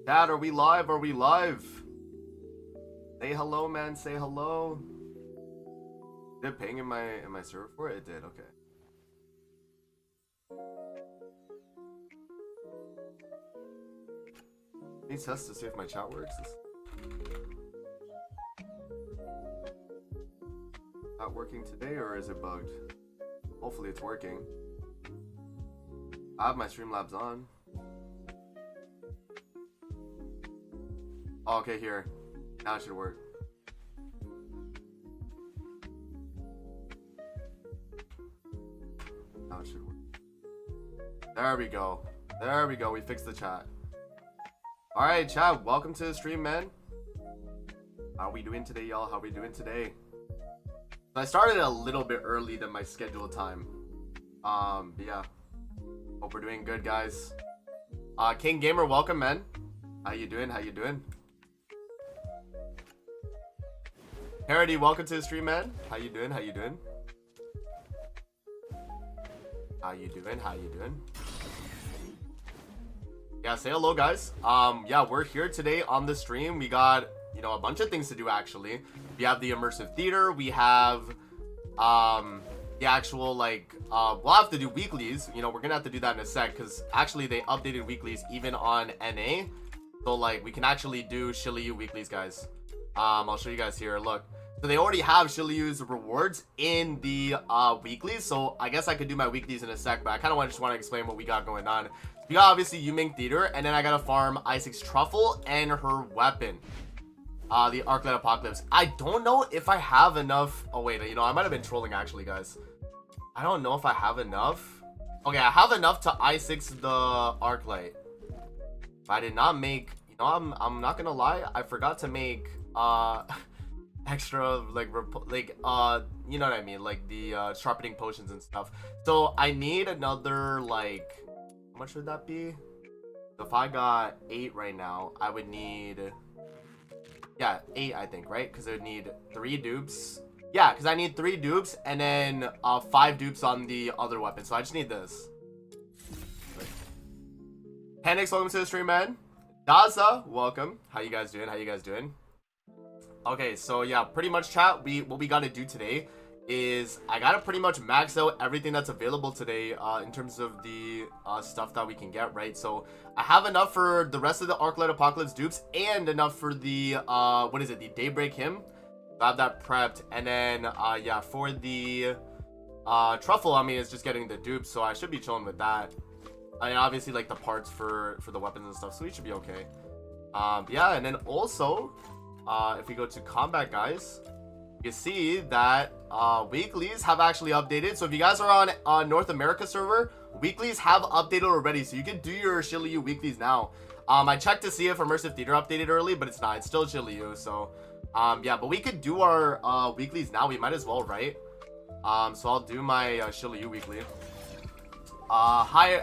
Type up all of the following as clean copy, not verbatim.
Dad, are we live? Are we live? Say hello, man. Say hello. Did it ping in my server for it? It did. Okay. Let me test to see if my chat works. Not working today, or is it bugged? Hopefully it's working. I have my Streamlabs on. Oh, okay, here. Now it should work. Now it should work. There we go. There we go. We fixed the chat. Alright, chat. Welcome to the stream, man. How we doing today, y'all? How we doing today? So I started a little bit early than my scheduled time. But yeah. Hope we're doing good, guys. King Gamer, welcome, man. How you doing? How you doing? Parody, welcome to the stream, man. How you doing? How you doing? How you doing? How you doing? Yeah, say hello, guys. Yeah, we're here today on the stream. We got, you know, a bunch of things to do, actually. We have the immersive theater. We have, the actual, like, we'll have to do weeklies. You know, we're gonna have to do that in a sec, because actually they updated weeklies even on NA. So, like, we can actually do Shiliu weeklies, guys. I'll show you guys here. Look. So they already have Shiliu's rewards in the weeklies, so I guess I could do my weeklies in a sec, but I kind of just want to explain what we got going on. We got obviously YUMING Theater, and then I gotta farm Isaac's Truffle and her weapon, the Arclight Apocalypse. I don't know if I have enough. Oh wait, you know, I might have been trolling actually, guys. I don't know if I have enough. Okay, I have enough to I6 the Arclight. But I did not make, you know, I'm not gonna lie, I forgot to make extra, like, you know what I mean, like the sharpening potions and stuff. So I need another, like, how much would that be? So if I got 8 right now, I would need, yeah, 8 I think, right? Because I would need 3 dupes. Yeah, because I need 3 dupes and then 5 dupes on the other weapon. So I just need this. Panix, welcome to the stream, man. Daza, welcome. How you guys doing? How you guys doing? Okay, so yeah, pretty much, chat, what we gotta do today is I gotta pretty much max out everything that's available today in terms of the stuff that we can get, right? So I have enough for the rest of the Arclight Apocalypse dupes and enough for the what is it, the Daybreak Hymn. So I have that prepped, and then yeah, for the Truffle, I mean, it's just getting the dupes, so I should be chilling with that. I mean, obviously, like, the parts for the weapons and stuff, so we should be okay. Yeah, and then also if we go to combat, guys, you see that weeklies have actually updated. So if you guys are on North America server, weeklies have updated already, so you can do your Shiliu weeklies now. I checked to see if Immersive Theater updated early, but it's not. It's still Shiliu. So yeah, but we could do our weeklies now. We might as well, right? So I'll do my Shiliu weekly. Hi,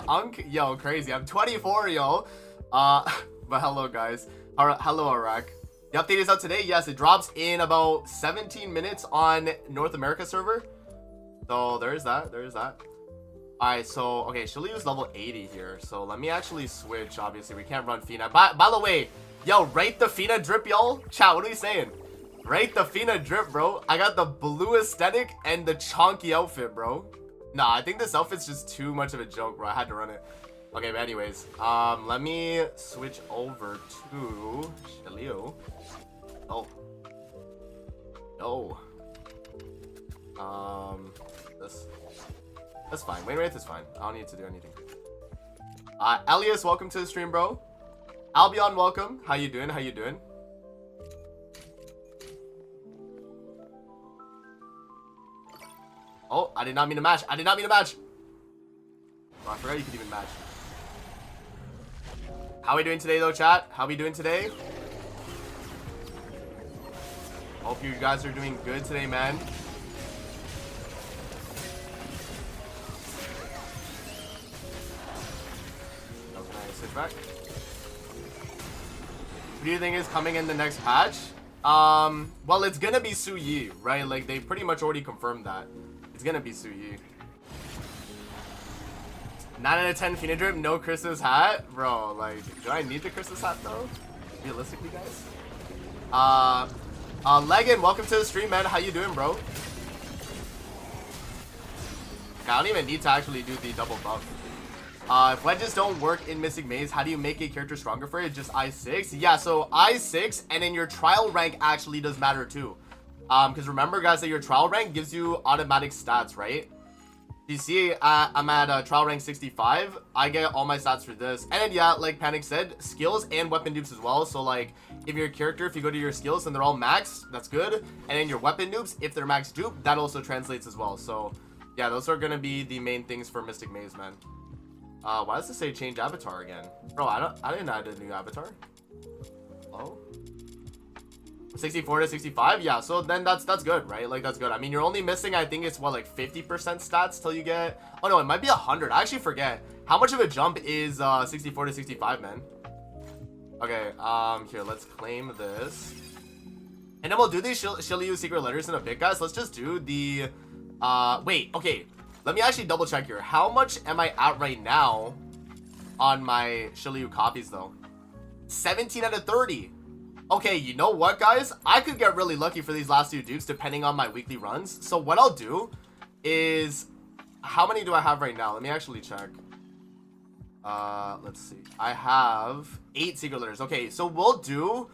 Unk. Yo, crazy. I'm 24, yo. But hello, guys. Hello, Arak. The update is out today. Yes, it drops in about 17 minutes on North America server. So there's that. There's that. Alright, so, okay, Shiliu's level 80 here. So let me actually switch. Obviously, we can't run Fina. By the way, yo, rate the Fina drip, y'all. Chat, what are we saying? Rate the Fina drip, bro. I got the blue aesthetic and the chonky outfit, bro. Nah, I think this outfit's just too much of a joke, bro. I had to run it. Okay, but anyways, let me switch over to Shiliu. Oh. No. That's fine. Wainwright is fine. I don't need to do anything. Elias, welcome to the stream, bro. Albion, welcome. How you doing? How you doing? Oh, I did not mean to match. I did not mean to match. Oh, I forgot you could even match. How we doing today, though, chat? How we doing today? Hope you guys are doing good today, man. How can I sit back? What do you think is coming in the next patch? Well, it's gonna be Su Yi, right? Like, they pretty much already confirmed that. It's gonna be Su Yi. 9 out of 10 Phoenix Drip, no Christmas hat? Bro, like, do I need the Christmas hat though? Realistically, guys? Legan, welcome to the stream, man. How you doing, bro? I don't even need to actually do the double buff. If wedges don't work in Mystic Maze, how do you make a character stronger for it? Just I6? Yeah, so I6 and then your trial rank actually does matter too. Because remember, guys, that your trial rank gives you automatic stats, right? You see, I'm at trial rank 65. I get all my stats for this. And then, yeah, like Panic said, skills and weapon dupes as well. So, like, if your character, if you go to your skills and they're all max, that's good. And then your weapon dupes, if they're max dupe, that also translates as well. So, yeah, those are going to be the main things for Mystic Maze, man. Why does it say change avatar again? Bro, I didn't add a new avatar. Oh. 64 to 65, yeah, so then that's good, right? Like, that's good. I mean, you're only missing, I think it's what, like 50% stats till you get, oh no, it might be 100. I actually forget how much of a jump is 64 to 65, man. Okay, here, let's claim this, and then we'll do these Shiryu secret letters in a bit, guys. Let's just do the wait, okay, let me actually double check here. How much am I at right now on my Shiryu copies though? 17 out of 30. Okay, you know what, guys? I could get really lucky for these last two dupes depending on my weekly runs. So what I'll do is, how many do I have right now? Let me actually check. Let's see. I have 8 secret letters. Okay, so we'll do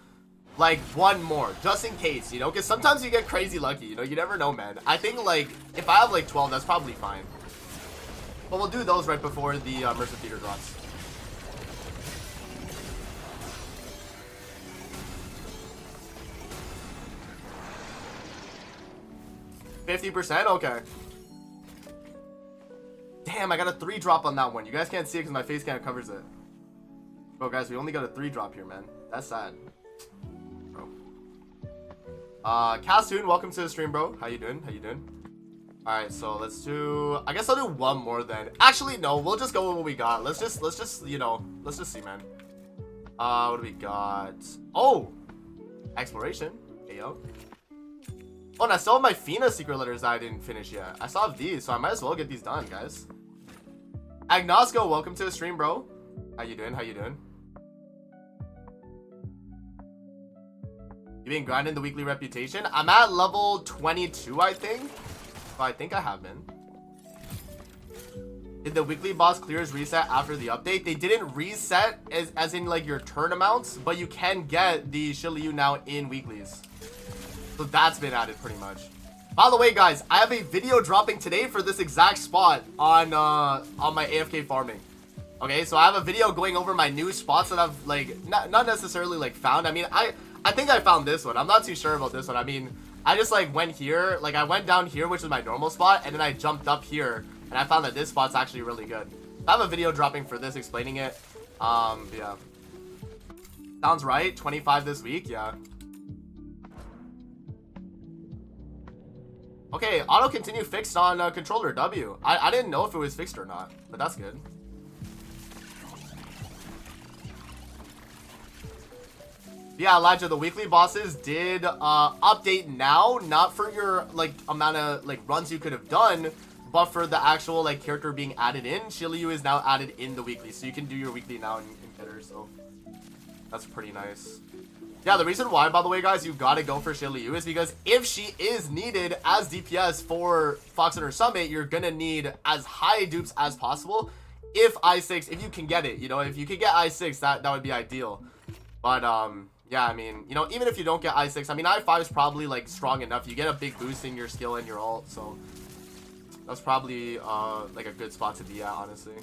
like one more just in case, you know, because sometimes you get crazy lucky, you know, you never know, man. I think like if I have like 12, that's probably fine. But we'll do those right before the immersive theater drops. 50%? Okay. Damn, I got a 3 drop on that one. You guys can't see it because my face cam covers it. Bro, guys, we only got a 3 drop here, man. That's sad. Bro. Castoon, welcome to the stream, bro. How you doing? How you doing? Alright, so let's do, I guess I'll do one more then. Actually, no, we'll just go with what we got. Let's just, you know, let's just see, man. What do we got? Oh! Exploration. Hey, yo. Oh, and I still have my Fina secret letters that I didn't finish yet. I still have these, so I might as well get these done, guys. Agnosco, welcome to the stream, bro. How you doing? How you doing? You been grinding the weekly reputation? I'm at level 22, I think. So I think I have been. Did the weekly boss clears reset after the update? They didn't reset as in like your turn amounts, but you can get the Shiryu now in weeklies. So that's been added pretty much. By the way, guys, I have a video dropping today for this exact spot on my AFK farming. Okay, so I have a video going over my new spots that I've like not necessarily like found. I mean, I think I found this one. I'm not too sure about this one. I mean, I just like went here, like I went down here, which was my normal spot, and then I jumped up here, and I found that this spot's actually really good. I have a video dropping for this explaining it. Yeah. Sounds right. 25 this week, yeah. Okay, auto continue fixed on controller W. I didn't know if it was fixed or not, but that's good. Yeah, Elijah, the weekly bosses did update now, not for your like amount of like runs you could have done, but for the actual like character being added in. Shiryu is now added in the weekly, so you can do your weekly now in Bitter, so that's pretty nice. Yeah, the reason why, by the way, guys, you gotta go for Shiryu is because if she is needed as DPS for Fox Hunter Summit, you're gonna need as high dupes as possible. If I6, if you can get it, you know, if you could get I6, that would be ideal. But yeah, I mean, you know, even if you don't get I6, I mean, I5 is probably like strong enough. You get a big boost in your skill and your ult, so that's probably like a good spot to be at, honestly.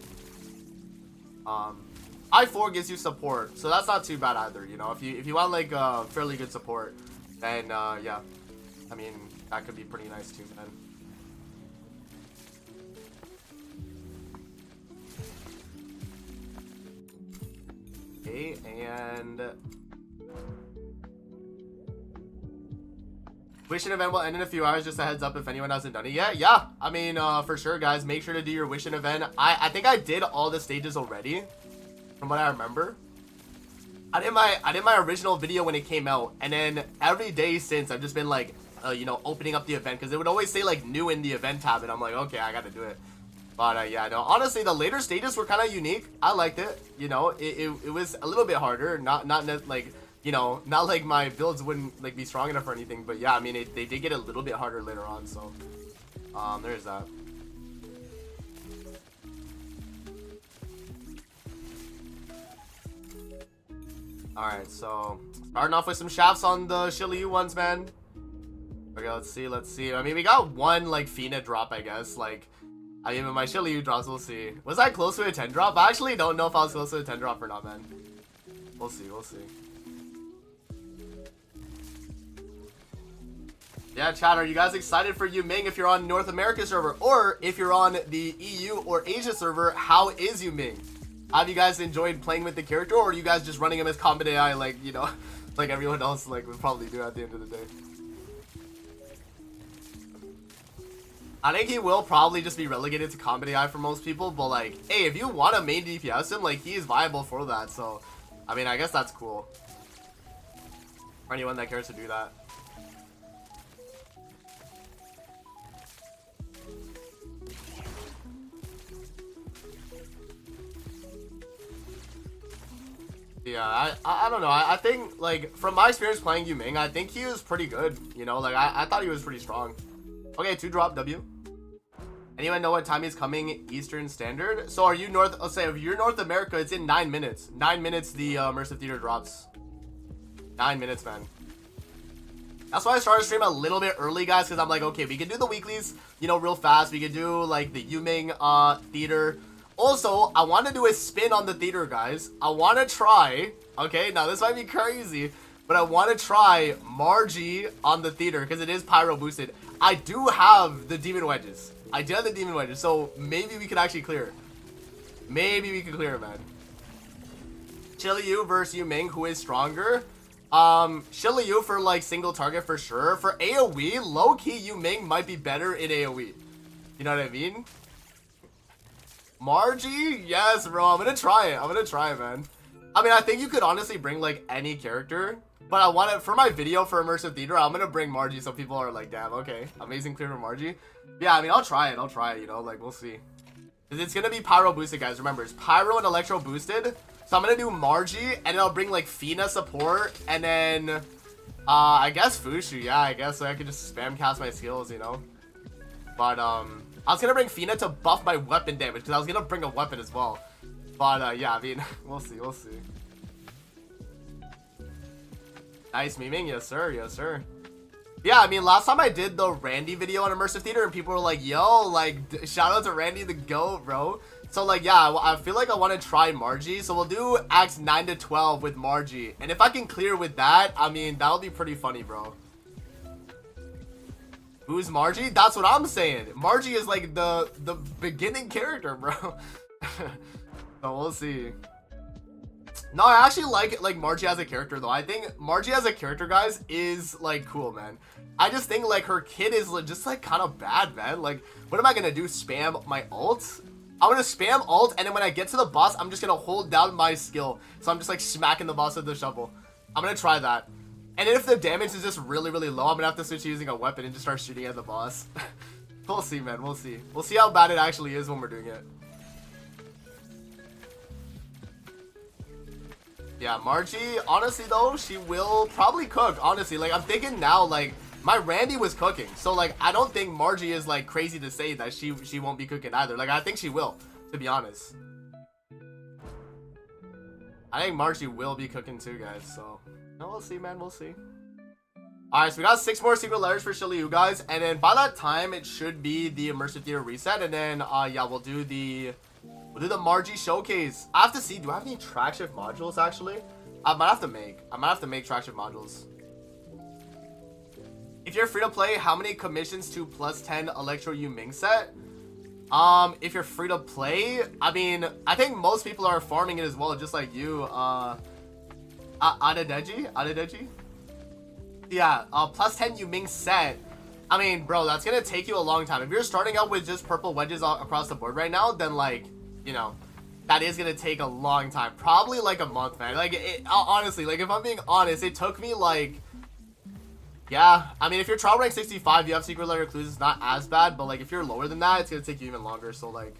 I4 gives you support, so that's not too bad either, you know. If you want like fairly good support, then yeah, I mean, that could be pretty nice too, man. Okay, and wishing event will end in a few hours, just a heads up if anyone hasn't done it yet. Yeah, I mean, for sure, guys, make sure to do your wishing event. I think I did all the stages already, from what I remember. I did my original video when it came out, and then every day since I've just been like, you know, opening up the event, because it would always say like new in the event tab, and I'm like, okay, I gotta do it. But yeah, no, honestly, the later stages were kind of unique. I liked it. You know, it was a little bit harder. Not like, you know, not like my builds wouldn't like be strong enough or anything. But yeah, I mean, they did get a little bit harder later on. So there's that. Alright, so starting off with some shafts on the Shiliu ones, man. Okay, let's see. I mean, we got one like Fina drop, I guess. Like, I mean, with my Shiliu drops, we'll see. Was I close to a 10 drop? I actually don't know if I was close to a 10 drop or not, man. We'll see. Yeah, chat, are you guys excited for Yuming if you're on North America server? Or if you're on the EU or Asia server, how is Yuming? Have you guys enjoyed playing with the character, or are you guys just running him as combat AI like, you know, like everyone else like would probably do at the end of the day? I think he will probably just be relegated to combat AI for most people, but like, hey, if you want to main DPS him, like, he is viable for that, so, I mean, I guess that's cool. For anyone that cares to do that. Yeah, I don't know. I think, like, from my experience playing Yuming, I think he was pretty good. You know, like, I thought he was pretty strong. Okay, 2-drop W. Anyone know what time he's coming Eastern Standard? So are you North... Let's say if you're North America, it's in 9 minutes. 9 minutes the Immersive Theater drops. 9 minutes, man. That's why I started stream a little bit early, guys, because I'm like, okay, we can do the weeklies, you know, real fast. We can do, like, the Yuming theater. Also, I want to do a spin on the theater, guys. I want to try, okay, now this might be crazy, but I want to try Margie on the theater because it is pyro boosted. I do have the demon wedges. So maybe we can actually clear. Maybe we can clear, man. Shiliu versus Yuming, who is stronger? Shiliu for like single target for sure. For AoE, low-key Yuming might be better in AoE. You know what I mean? Margie? Yes, bro. I'm gonna try it, man. I mean, I think you could honestly bring, like, any character. But I want to, for my video for Immersive Theater, I'm gonna bring Margie so people are like, damn, okay. Amazing clear for Margie. Yeah, I mean, I'll try it, you know? Like, we'll see. Because it's gonna be pyro boosted, guys. Remember, it's pyro and electro boosted. So I'm gonna do Margie, and then I'll bring, like, Fina support. And then, I guess Fushu. Yeah, I guess so I could just spam cast my skills, you know? But, I was gonna bring Fina to buff my weapon damage because I was gonna bring a weapon as well. But yeah, I mean, we'll see. Nice memeing, yes sir. Yeah, I mean, last time I did the Randy video on Immersive Theater and people were like, yo, like, shout out to Randy the GOAT, bro. So like, yeah, I feel like I want to try Margie. So we'll do acts 9 to 12 with Margie. And if I can clear with that, I mean, that'll be pretty funny, bro. Who's Margie? That's what I'm saying. Margie is like the beginning character, bro. So we'll see. No, I actually like Margie as a character though. I think Margie as a character, guys, is like cool, man. I just think like her kid is just like kind of bad, man. Like, what am I gonna do? Spam my ult? I'm gonna spam ult, and then when I get to the boss, I'm just gonna hold down my skill. So I'm just like smacking the boss with the shovel. I'm gonna try that. And if the damage is just really, really low, I'm gonna have to switch to using a weapon and just start shooting at the boss. We'll see, man. We'll see. We'll see how bad it actually is when we're doing it. Yeah, Margie, honestly, though, she will probably cook, honestly. Like, I'm thinking now, like, my Randy was cooking. So, like, I don't think Margie is, like, crazy to say that she won't be cooking either. Like, I think she will, to be honest. I think Margie will be cooking too, guys, so... No, we'll see, man. We'll see. Alright, so we got 6 more secret layers for Shiliu, guys. And then by that time, it should be the Immersive Theater reset. And then, yeah, we'll do the Margie showcase. I have to see, do I have any track shift modules, actually? I might have to make track shift modules. If you're free to play, how many commissions to +10 Electro Yuming set? If you're free to play, I mean, I think most people are farming it as well, just like you, Adadeji? Yeah, +10 Yuming set. I mean, bro, that's gonna take you a long time. If you're starting out with just purple wedges across the board right now, then, like, you know, that is gonna take a long time. Probably, like, a month, man. Like, honestly, like, if I'm being honest, it took me, like, yeah. I mean, if you're trial rank 65, you have secret layer clues, it's not as bad, but, like, if you're lower than that, it's gonna take you even longer, so, like,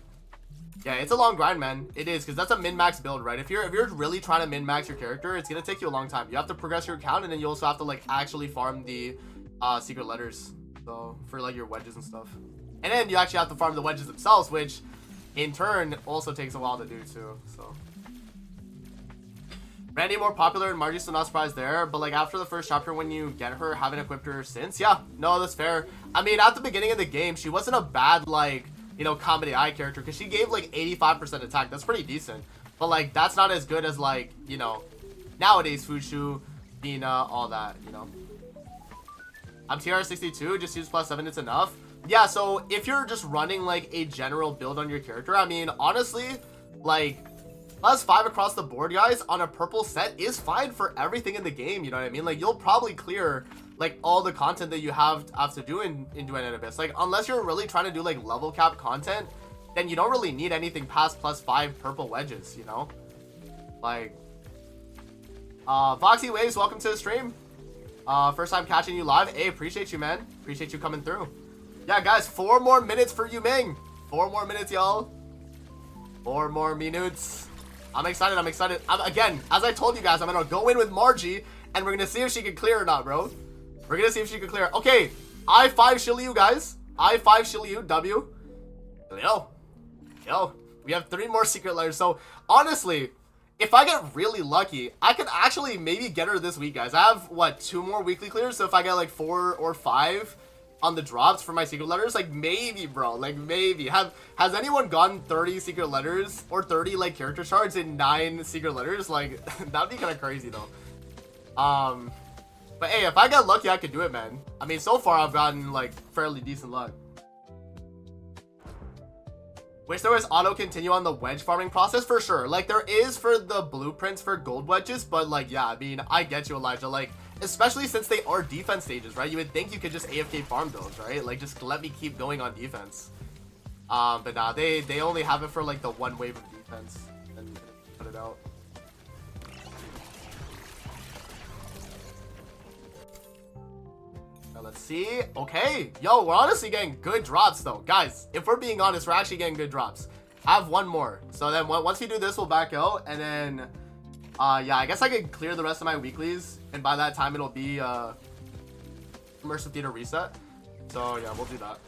Yeah, it's a long grind, man. It is, because that's a min-max build, right? If you're really trying to min-max your character, it's gonna take you a long time. You have to progress your account, and then you also have to like actually farm the secret letters, so for like your wedges and stuff. And then you actually have to farm the wedges themselves, which in turn also takes a while to do too. So Randy more popular and Margie, so not surprised there. But like after the first chapter, when you get her, haven't equipped her since. Yeah, no, that's fair. I mean, at the beginning of the game, she wasn't a bad like, you know, comedy eye character, because she gave like 85% attack. That's pretty decent, but like that's not as good as like, you know, nowadays Fushu, Dina, all that, you know. I'm TR 62, just use +7, it's enough. Yeah, so if you're just running like a general build on your character, I mean, honestly, like +5 across the board, guys, on a purple set is fine for everything in the game, you know what I mean? Like you'll probably clear like all the content that you have to do in Duet and Abyss. Like unless you're really trying to do like level cap content, then you don't really need anything past +5 purple wedges, you know. Like Foxy Waves, welcome to the stream. First time catching you live. Hey, appreciate you, man. Appreciate you coming through. Yeah, guys, 4 more minutes for YUMING. 4 more minutes, y'all. 4 more minutes. I'm excited. I'm excited. Again, as I told you guys, I'm gonna go in with Margie, and we're gonna see if she can clear or not, bro. We're gonna see if she can clear. Okay, I5 Shilyu, guys. I5 Shilyu, W. Yo, we have 3 more secret letters. So honestly, if I get really lucky, I could actually maybe get her this week, guys. I have what, 2 more weekly clears. So if I get like 4 or 5 on the drops for my secret letters, like maybe, bro, like maybe. Has anyone gotten 30 secret letters or 30 like character shards in 9 secret letters? Like that'd be kind of crazy though. But hey, if I get lucky, I could do it, man. I mean, so far I've gotten like fairly decent luck. Wish there was auto continue on the wedge farming process for sure. Like there is for the blueprints for gold wedges, but like, yeah, I mean, I get you, Elijah. Like, especially since they are defense stages, right? You would think you could just AFK farm those, right? Like, just let me keep going on defense. But nah, they only have it for like the 1 wave of defense and put it out. Now let's see. Okay, yo, we're honestly getting good drops though, guys. If we're being honest, we're actually getting good drops. I have 1 more, so then once we do this, we'll back out, and then yeah, I guess I can clear the rest of my weeklies, and by that time it'll be immersive theater reset. So yeah, we'll do that.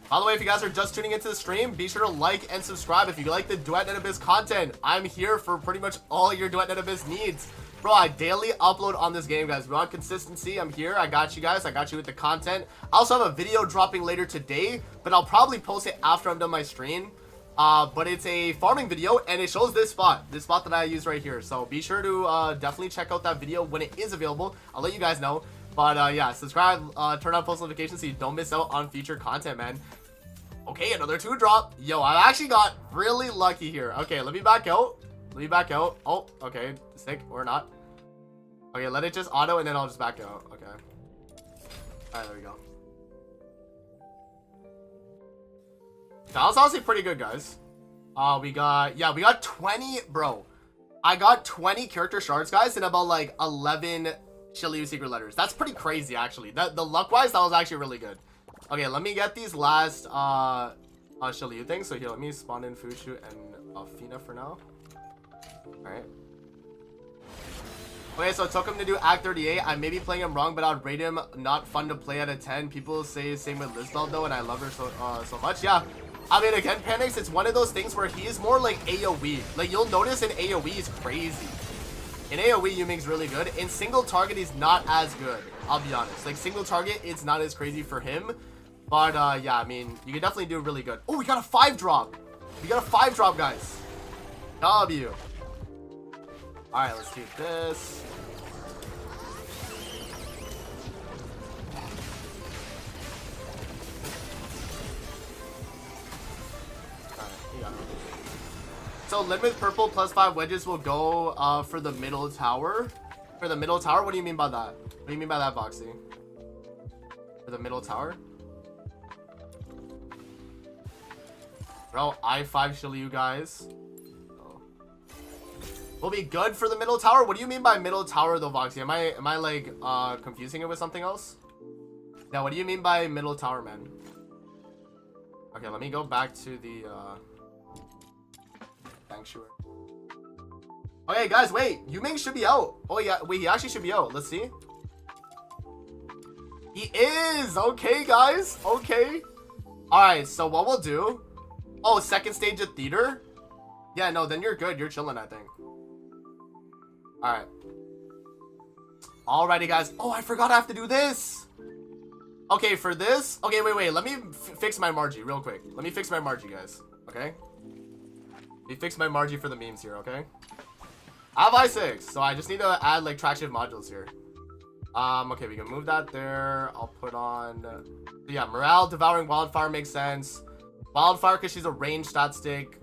By the way, if you guys are just tuning into the stream, be sure to like and subscribe if you like the Duet and Abyss content. I'm here for pretty much all your Duet and Abyss needs. Bro, I daily upload on this game, guys. We want consistency. I'm here. I got you guys. I got you with the content. I also have a video dropping later today, but I'll probably post it after I'm done my stream. But it's a farming video, and it shows this spot that I use right here. So be sure to definitely check out that video when it is available. I'll let you guys know. But yeah, subscribe, turn on post notifications so you don't miss out on future content, man. Okay, another 2 drop. Yo, I actually got really lucky here. Okay, let me back out. Let me back out. Oh, okay, sick or not. Okay, let it just auto, and then I'll just back out. Okay. All right, there we go. That was honestly pretty good, guys. We got 20, bro. I got 20 character shards, guys, and about like 11 Shilyu secret letters. That's pretty crazy, actually. The luck wise, that was actually really good. Okay, let me get these last Shilyu things. So here, let me spawn in Fushu and Fina for now. All right. Okay, so it took him to do Act 38. I may be playing him wrong, but I'd rate him not fun to play out of 10. People say same with Lisbel though, and I love her so much. Yeah. I mean, again, Panics, it's one of those things where he is more like AoE. Like, you'll notice in AoE, he's crazy. In AoE, Yuming's really good. In single target, he's not as good. I'll be honest. Like, single target, it's not as crazy for him. But, yeah, I mean, you can definitely do really good. Oh, we got a 5 drop. We got a 5 drop, guys. W. Alright, let's do this. So limit purple +5 wedges will go for the middle tower. For the middle tower? What do you mean by that? What do you mean by that, Boxy? For the middle tower? Bro, I5 Shilyu, guys. Oh. Will be good for the middle tower? What do you mean by middle tower though, Boxy? Am I like confusing it with something else? Yeah, what do you mean by middle tower, man? Okay, let me go back to the sanctuary. Okay, guys, wait. Yuming should be out. Oh, yeah. Wait, he actually should be out. Let's see. He is. Okay, guys. Okay. All right, so what we'll do... Oh, second stage of theater? Yeah, no, then you're good. You're chilling, I think. All right. Alrighty, guys. Oh, I forgot I have to do this. Okay, for this... Okay, wait. Let me fix my Margie real quick. Let me fix my Margie, guys. Okay? Let me fix my Margie for the memes here, okay? I have I6, so I just need to add, like, track shift modules here. Okay, we can move that there. I'll put on... yeah, Morale, Devouring Wildfire makes sense. Wildfire, because she's a range stat stick.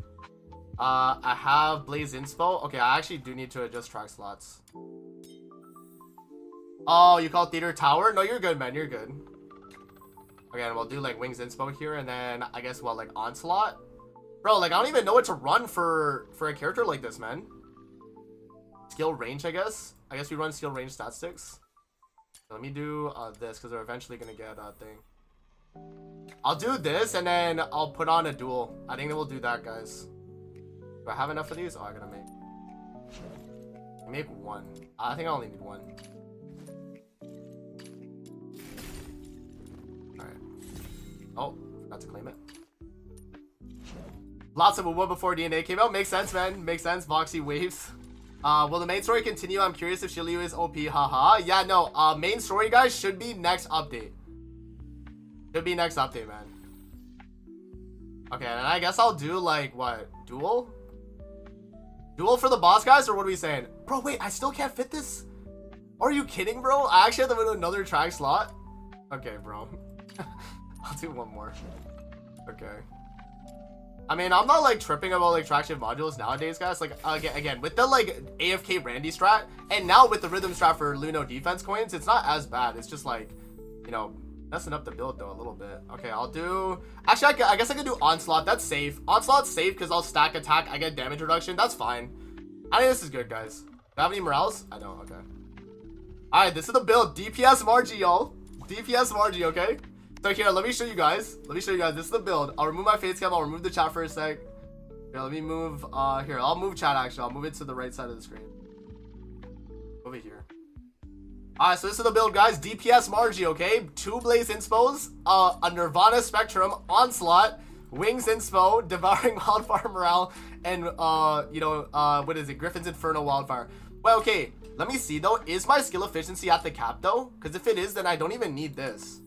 I have Blaze Inspo. Okay, I actually do need to adjust track slots. Oh, you call Theater Tower? No, you're good, man. You're good. Okay, and we'll do, like, Wings Inspo here, and then, I guess, well, like, Onslaught? Bro, like, I don't even know what to run for a character like this, man. Skill range, I guess. I guess we run skill range stat sticks. Let me do this, because we're eventually going to get a thing. I'll do this, and then I'll put on a duel. I think that we'll do that, guys. Do I have enough of these? Oh, I gotta make one. I think I only need one. Alright. Oh, forgot to claim it. Lots of wood before DNA came out. Makes sense, man. Makes sense. Voxy waves. Will the main story continue? I'm curious if Shiryu is OP. Haha. Yeah, no. Main story, guys, should be next update. Should be next update, man. Okay, and I guess I'll do, like, what? Duel? Duel for the boss, guys? Or what are we saying? Bro, wait. I still can't fit this? Are you kidding, bro? I actually have to do another track slot? Okay, bro. I'll do one more. Okay. I mean, I'm not, like, tripping about, like, track shift modules nowadays, guys. Like, again, with the, like, AFK Randy strat, and now with the rhythm strat for Luno defense coins, it's not as bad. It's just, like, you know, messing up the build, though, a little bit. Okay, I'll do... Actually, I guess I can do Onslaught. That's safe. Onslaught's safe because I'll stack attack. I get damage reduction. That's fine. I think this is good, guys. Do I have any morales? I don't. Okay. Alright, this is the build. DPS Margie, y'all. DPS Margie, okay? So here, let me show you guys. This is the build. I'll remove my face cam. I'll remove the chat for a sec. Here, let me move. Here, I'll move chat, actually. I'll move it to the right side of the screen. Over here. Alright, so this is the build, guys. DPS Margie, okay? 2 Blaze Inspos, a Nirvana Spectrum, Onslaught, Wings Inspo, Devouring Wildfire Morale, and, you know, what is it? Griffin's Inferno Wildfire. Well, okay. Let me see, though. Is my skill efficiency at the cap, though? Because if it is, then I don't even need this.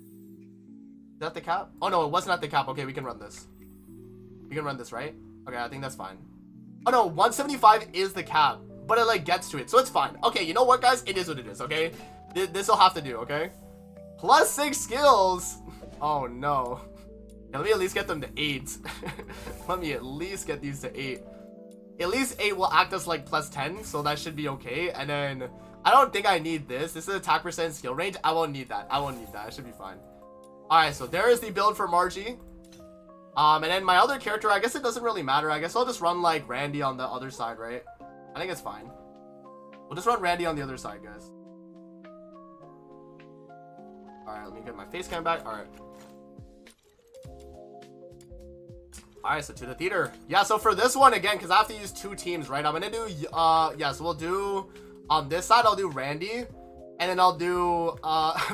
Is that the cap? Oh, no, it wasn't at the cap. Okay, we can run this. We can run this, right? Okay, I think that's fine. Oh, no, 175 is the cap. But it, like, gets to it, so it's fine. Okay, you know what, guys? It is what it is, okay? This will have to do, okay? Plus 6 skills. Oh, no. Yeah, let me at least get them to 8. Let me at least get these to 8. At least 8 will act as, like, plus 10, so that should be okay. And then, I don't think I need this. This is attack percent skill range. I won't need that. It should be fine. Alright, so there is the build for Margie. And then my other character, I guess it doesn't really matter. I guess I'll just run, like, Randy on the other side, right? I think it's fine. We'll just run Randy on the other side, guys. Alright, let me get my face cam back. Alright. Alright, so to the theater. Yeah, so for this one, again, because I have to use 2 teams, right? I'm going to do, yeah, so we'll do, on this side, I'll do Randy. And then I'll do,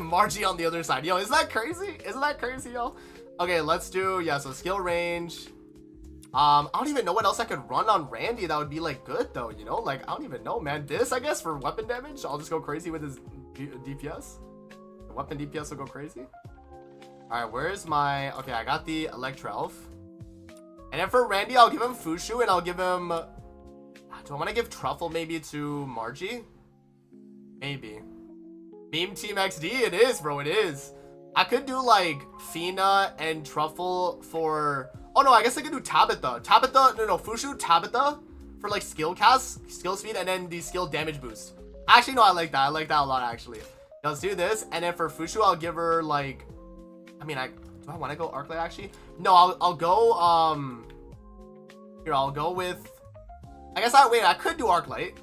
Margie on the other side. Yo, isn't that crazy? Isn't that crazy, yo? Okay, let's do, yeah, so skill range. I don't even know what else I could run on Randy that would be, like, good, though, you know? Like, I don't even know, man. This, I guess, for weapon damage, I'll just go crazy with his DPS. The weapon DPS will go crazy. Alright, where's my... Okay, I got the Electra Elf. And then for Randy, I'll give him Fushu, and I'll give him... Do I want to give Truffle, maybe, to Margie? Maybe. Meme Team XD? It is, bro, it is. I could do, like, Fina and Truffle for... Oh, no, I guess I could do Tabitha. No, Fushu, Tabitha for, like, skill cast, skill speed, and then the skill damage boost. Actually, no, I like that. I like that a lot, actually. Let's do this. And then for Fushu, I'll give her, like... I mean, do I want to go Arclight, actually? No, I'll go, Here, I'll go with... I guess I could do Arclight.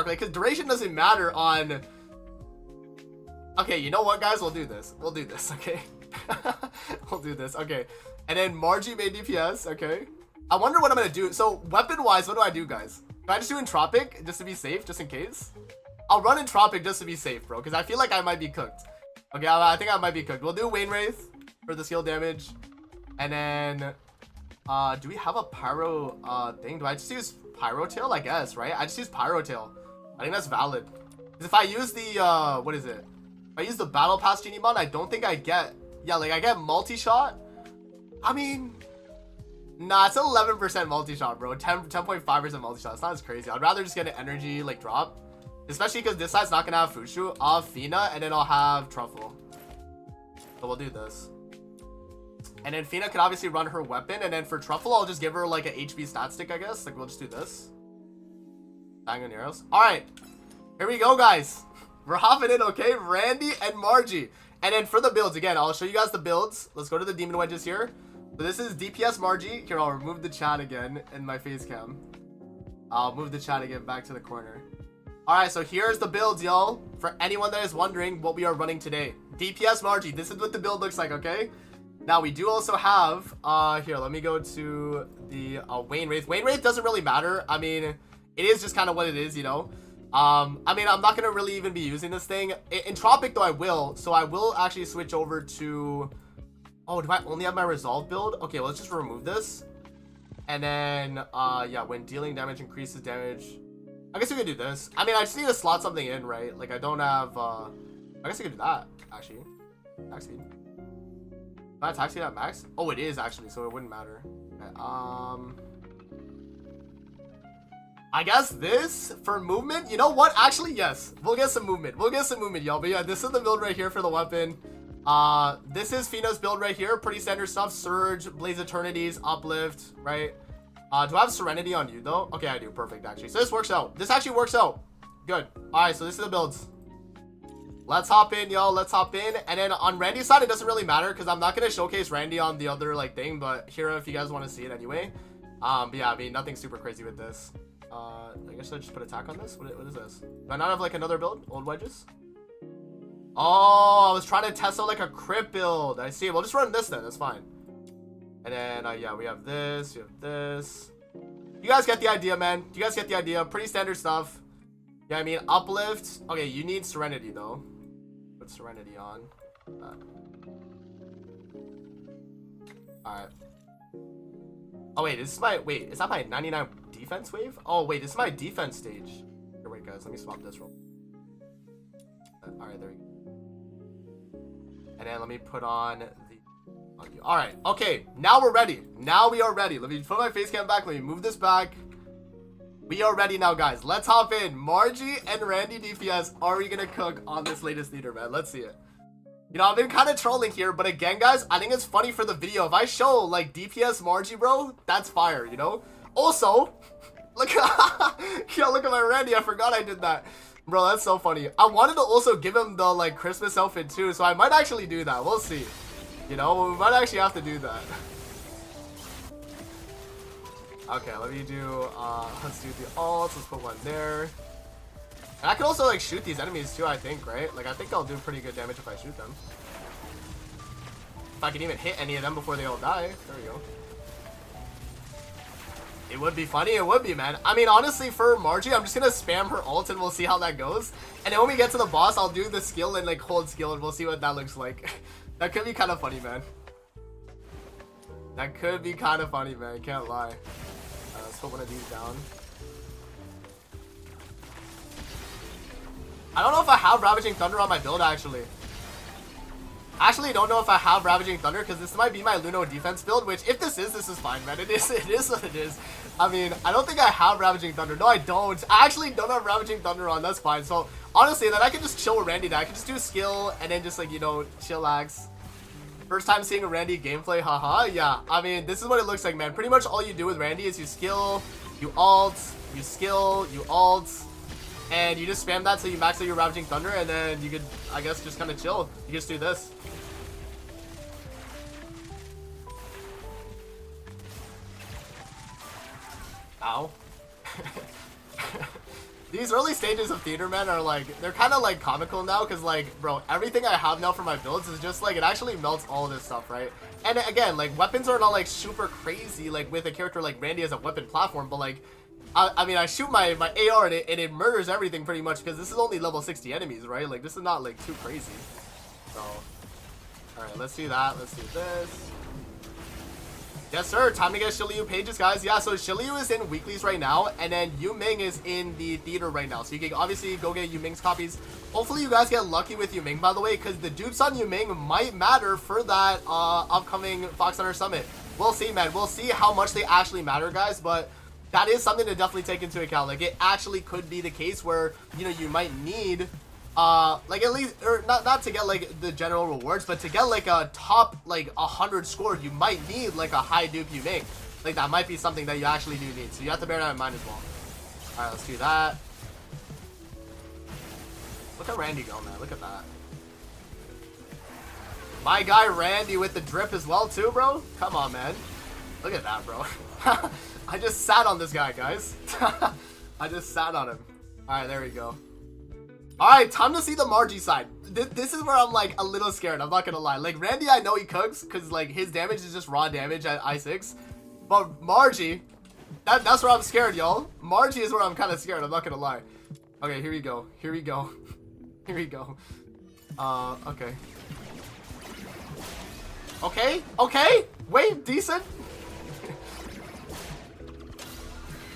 Because duration doesn't matter on... Okay, you know what, guys? We'll do this, okay? We'll do this. Okay. And then Margie made DPS. Okay. I wonder what I'm gonna do. So weapon-wise, what do I do, guys? Can I just do Entropic just to be safe, just in case? I'll run Entropic just to be safe, bro, because I feel like I might be cooked. Okay, I think I might be cooked. We'll do Wayne Wraith for the skill damage. And then, do we have a Pyro thing? Do I just use Pyro Tail? I guess, right? I just use Pyro Tail. I think that's valid. Because if I use the, what is it? If I use the Battle Pass Genie Mon, I don't think I get, yeah, like I get multi-shot. I mean, nah, it's 11% multi-shot, bro. 10.5% multi-shot. It's not as crazy. I'd rather just get an energy, like, drop. Especially because this side's not going to have Fushu. I'll have Fina, and then I'll have Truffle. So we'll do this. And then Fina could obviously run her weapon. And then for Truffle, I'll just give her, like, an HP stat stick, I guess. Like, we'll just do this. Bang on arrows. Alright. Here we go, guys. We're hopping in, okay? Randy and Margie. And then for the builds, again, I'll show you guys the builds. Let's go to the Demon Wedges here. So this is DPS Margie. Here, I'll remove the chat again in my face cam. I'll move the chat again back to the corner. Alright, so here's the builds, y'all. For anyone that is wondering what we are running today. DPS Margie. This is what the build looks like, okay? Now, we do also have... here, let me go to the Wayne Wraith. Wayne Wraith doesn't really matter. I mean, it is just kind of what it is, you know? I mean, I'm not going to really even be using this thing. In Tropic, though, I will. So I will actually switch over to... Oh, do I only have my Resolve build? Okay, well, let's just remove this. And then, yeah, when dealing damage increases damage... I guess we could do this. I mean, I just need to slot something in, right? Like, I don't have, I guess I could do that, actually. Attack speed. Is my attack speed at max? Oh, it is, actually, so it wouldn't matter. Okay, I guess this, for movement, you know what? Actually, yes. We'll get some movement. We'll get some movement, y'all. But yeah, this is the build right here for the weapon. This is Fina's build right here. Pretty standard stuff. Surge, Blaze Eternities, Uplift, right? Do I have Serenity on you, though? Okay, I do. Perfect, actually. So this works out. This actually works out. Good. Alright, so this is the builds. Let's hop in, y'all. Let's hop in. And then on Randy's side, it doesn't really matter because I'm not going to showcase Randy on the other, like, thing. But here, if you guys want to see it anyway. But yeah, I mean, nothing super crazy with this. I guess I just put attack on this. What is this? Do I not have, like, another build? Old Wedges? Oh, I was trying to test out, like, a crit build. I see. We'll just run this then. That's fine. And then, yeah, we have this, we have this. You guys get the idea, man. You guys get the idea. Pretty standard stuff. Yeah, I mean, Uplift. Okay, you need Serenity, though. Put Serenity on. Alright. Oh, wait, this is my... Wait, is that my 99 defense wave? Oh, wait, this is my defense stage. Here, wait, guys. Let me swap this real quick. Alright, there we go. And then let me put on... Alright, okay, now we're ready. Now we are ready. Let me put my face cam back. Let me move this back. We are ready now, guys. Let's hop in. Margie and Randy DPS. Are we gonna cook on this latest leader, man? Let's see it. You know, I've been kind of trolling here, but again, guys, I think it's funny for the video. If I show, like, DPS Margie, bro, that's fire, you know? Also, look at, yo, look at my Randy. I forgot I did that. Bro, that's so funny. I wanted to also give him the, like, Christmas outfit, too, so I might actually do that. We'll see. You know, we might actually have to do that. Okay, let me do, let's do the ults. Let's put one there. And I can also, like, shoot these enemies too, I think, right? Like, I think I'll do pretty good damage if I shoot them. If I can even hit any of them before they all die. There we go. It would be funny. It would be, man. I mean, honestly, for Margie, I'm just gonna spam her ult and we'll see how that goes. And then when we get to the boss, I'll do the skill and, like, hold skill and we'll see what that looks like. That could be kind of funny, man. That could be kind of funny, man. Can't lie. Let's put one of these down. I don't know if I have Ravaging Thunder on my build, actually. I actually don't know if I have Ravaging Thunder, because this might be my Luno defense build, which, if this is fine, man. It is what it is. I mean, I don't think I have Ravaging Thunder. No, I don't. I actually don't have Ravaging Thunder on. That's fine. So, honestly, then I can just chill with Randy. I can just do skill, and then just, like, you know, chillax. First time seeing a Randy gameplay, haha. Yeah, I mean, this is what it looks like, man. Pretty much all you do with Randy is you skill, you ult, you skill, you ult, and you just spam that till you max out your Ravaging Thunder, and then you could, I guess, just kind of chill. You just do this. Ow. These early stages of theater, man, are like, they're kind of like comical now, because like, bro, everything I have now for my builds is just like, it actually melts all this stuff, right? And again, like, weapons are not like super crazy, like with a character like Randy as a weapon platform, but like, I mean, I shoot my AR and it murders everything pretty much, because this is only level 60 enemies, right? Like, this is not like too crazy. So, alright, let's do that. Let's do this. Yes, sir. Time to get Shiliu pages, guys. Yeah, so Shiliu is in weeklies right now, and then YUMING is in the theater right now. So you can obviously go get YUMING's copies. Hopefully you guys get lucky with YUMING, by the way, because the dupes on YUMING might matter for that upcoming Fox Hunter Summit. We'll see, man. We'll see how much they actually matter, guys, but that is something to definitely take into account. Like, it actually could be the case where, you know, you might need like at least, or not to get like the general rewards, but to get like a top like 100 score, you might need like a high dupe YUMING. Like, that might be something that you actually do need, so you have to bear that in mind as well. All right, let's do that. Look at Randy go, man. Look at that. My guy Randy with the drip as well too, bro. Come on, man. Look at that, bro. I just sat on this guy, guys. I just sat on him. All right, there we go. Alright, time to see the Margie side. This is where I'm like a little scared, I'm not gonna lie. Like, Randy, I know he cooks because like his damage is just raw damage at I6. But Margie, that's where I'm scared, y'all. Margie is where I'm kind of scared, I'm not gonna lie. Okay, here we go. Here we go. Here we go. Okay. Okay, okay. Wait, decent.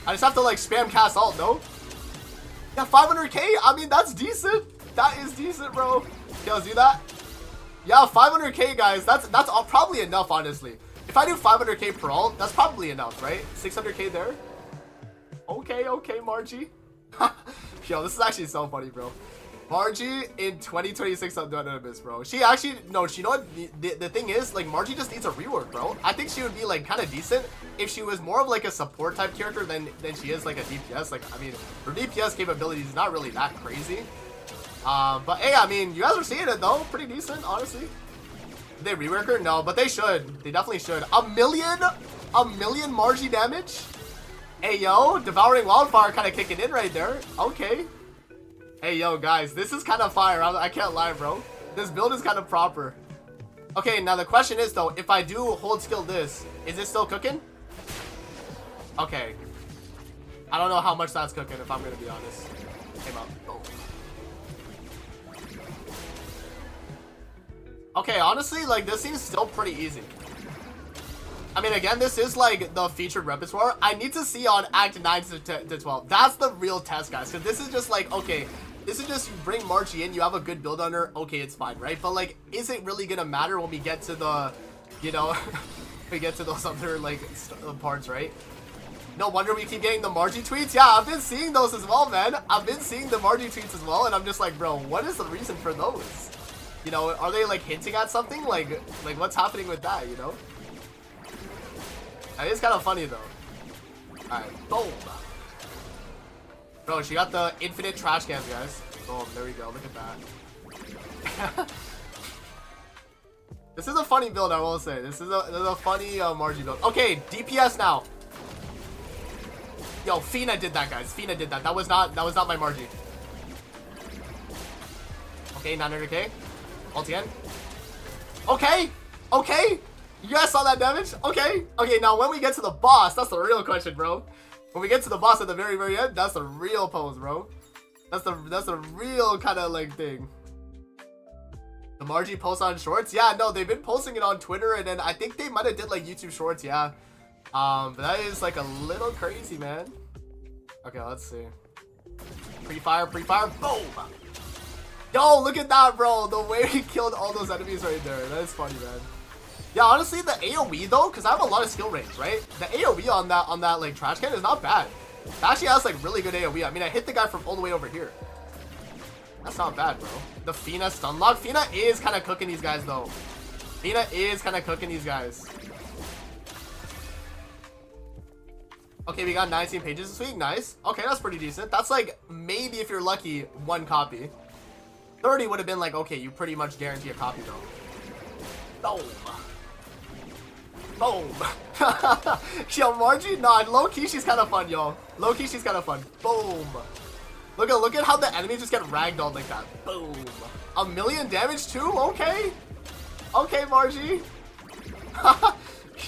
I just have to like spam cast ult, no? Yeah, 500k? I mean, that's decent. That is decent, bro. Okay, let's do that. Yeah, 500k, guys. That's probably enough, honestly. If I do 500k per ult, that's probably enough, right? 600k there. Okay, okay, Margie. Yo, this is actually so funny, bro. Margie in 2026 on Duet, bro. She actually, no, you know what? The thing is, like, Margie just needs a rework, bro. I think she would be, like, kind of decent if she was more of, like, a support type character than she is, like, a DPS. Like, I mean, her DPS capability is not really that crazy. But, hey, I mean, you guys are seeing it, though. Pretty decent, honestly. Did they rework her? No, but they should. They definitely should. A million Margie damage? Hey, yo, Devouring Wildfire kind of kicking in right there. Okay. Hey, yo, guys, this is kind of fire. I can't lie, bro. This build is kind of proper. Okay, now the question is, though, if I do hold skill this, is it still cooking? Okay. I don't know how much that's cooking, if I'm going to be honest. Came up. Oh. Okay, honestly, like, this seems still pretty easy. I mean, again, this is, like, the featured repertoire. I need to see on Act 9 to 12. That's the real test, guys. Because this is just, like, okay, this is just, you bring Margie in, you have a good build on her, okay, it's fine, right? But, like, is it really going to matter when we get to the, you know, we get to those other, like, parts, right? No wonder we keep getting the Margie tweets. Yeah, I've been seeing those as well, man. I've been seeing the Margie tweets as well, and I'm just like, bro, what is the reason for those? You know, are they, like, hinting at something? Like what's happening with that, you know? It is kind of funny, though. Alright, boom. Bro, she got the infinite trash cans, guys. Boom, there we go. Look at that. This is a funny build, I will say. This is a funny Margie build. Okay, DPS now. Yo, Fina did that, guys. Fina did that. That was not my Margie. Okay, 900k. Ult again. Okay. Okay. You guys saw that damage? Okay. Okay, now when we get to the boss, that's the real question, bro. When we get to the boss at the very, very end, that's the real pose, bro. That's the real kind of like thing. The Margie post on shorts? Yeah, no, they've been posting it on Twitter, and then I think they might have did like YouTube shorts, yeah. But that is like a little crazy, man. Okay, let's see. Pre-fire, boom! Yo, look at that, bro. The way he killed all those enemies right there. That is funny, man. Yeah, honestly, the AoE though, because I have a lot of skill range, right? The AoE on that like trash can is not bad. It actually has like really good AoE. I mean, I hit the guy from all the way over here. That's not bad, bro. The Fina stun lock. Fina is kind of cooking these guys though. Fina is kind of cooking these guys. Okay, we got 19 pages this week. Nice. Okay, that's pretty decent. That's like maybe if you're lucky, 1 copy. 30 would have been like, okay, you pretty much guarantee a copy though. Boom. Boom. Yo, Margie, nah, low-key, she's kind of fun, yo. Low-key, she's kind of fun. Boom. Look at how the enemies just get ragdolled like that. Boom. 1,000,000 damage too? Okay. Okay, Margie.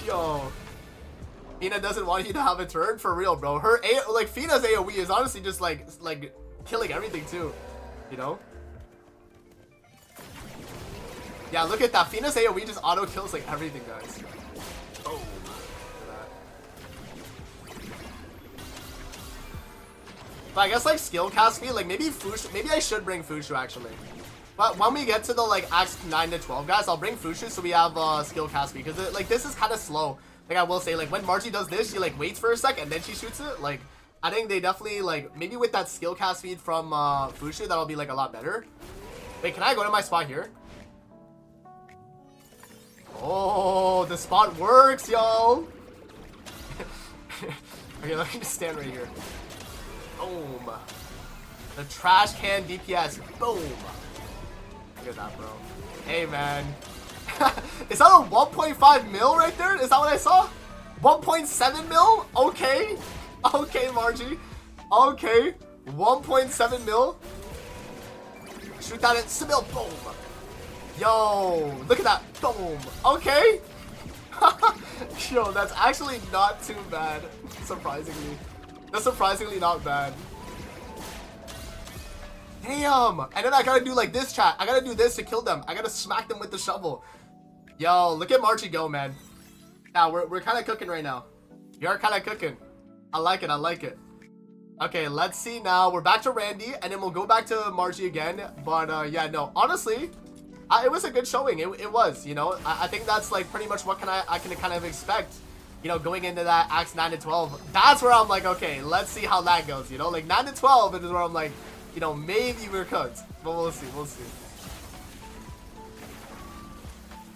Yo. Fina doesn't want you to have a turn for real, bro. Her like Fina's AoE is honestly just like killing everything too. You know? Yeah, look at that. Fina's AoE just auto kills like everything, guys. Oh. But I guess like skill cast speed, like maybe Fushu, maybe I should bring Fushu actually. But when we get to the like acts 9 to 12, guys, I'll bring Fushu so we have skill cast speed, because like this is kind of slow. Like I will say, like when Margie does this, she like waits for a sec and then she shoots it. Like I think they definitely like maybe with that skill cast speed from Fushu, that'll be like a lot better. Wait, can I go to my spot here? Oh, the spot works, yo. Okay, let me just stand right here. Boom. The trash can DPS. Boom. Look at that, bro. Hey, man. Is that a 1.5 mil right there? Is that what I saw? 1.7 mil? Okay. Okay, Margie. Okay. 1.7 mil. Shoot that at Sibyl. Boom. Yo. Look at that. Boom. Okay. Yo, that's actually not too bad. Surprisingly. That's surprisingly not bad. Damn. And then I gotta do like this, chat. I gotta do this to kill them. I gotta smack them with the shovel. Yo, look at Margie go, man. Now, we're kind of cooking right now. We are kind of cooking. I like it. I like it. Okay, let's see now. We're back to Randy, and then we'll go back to Margie again. But, yeah, no. Honestly, it was a good showing. It was, you know. I think that's, like, pretty much what I can kind of expect. You know, going into that acts 9 to 12. That's where I'm like, okay, let's see how that goes, you know. Like, 9 to 12 is where I'm like, you know, maybe we're cooked. But we'll see. We'll see.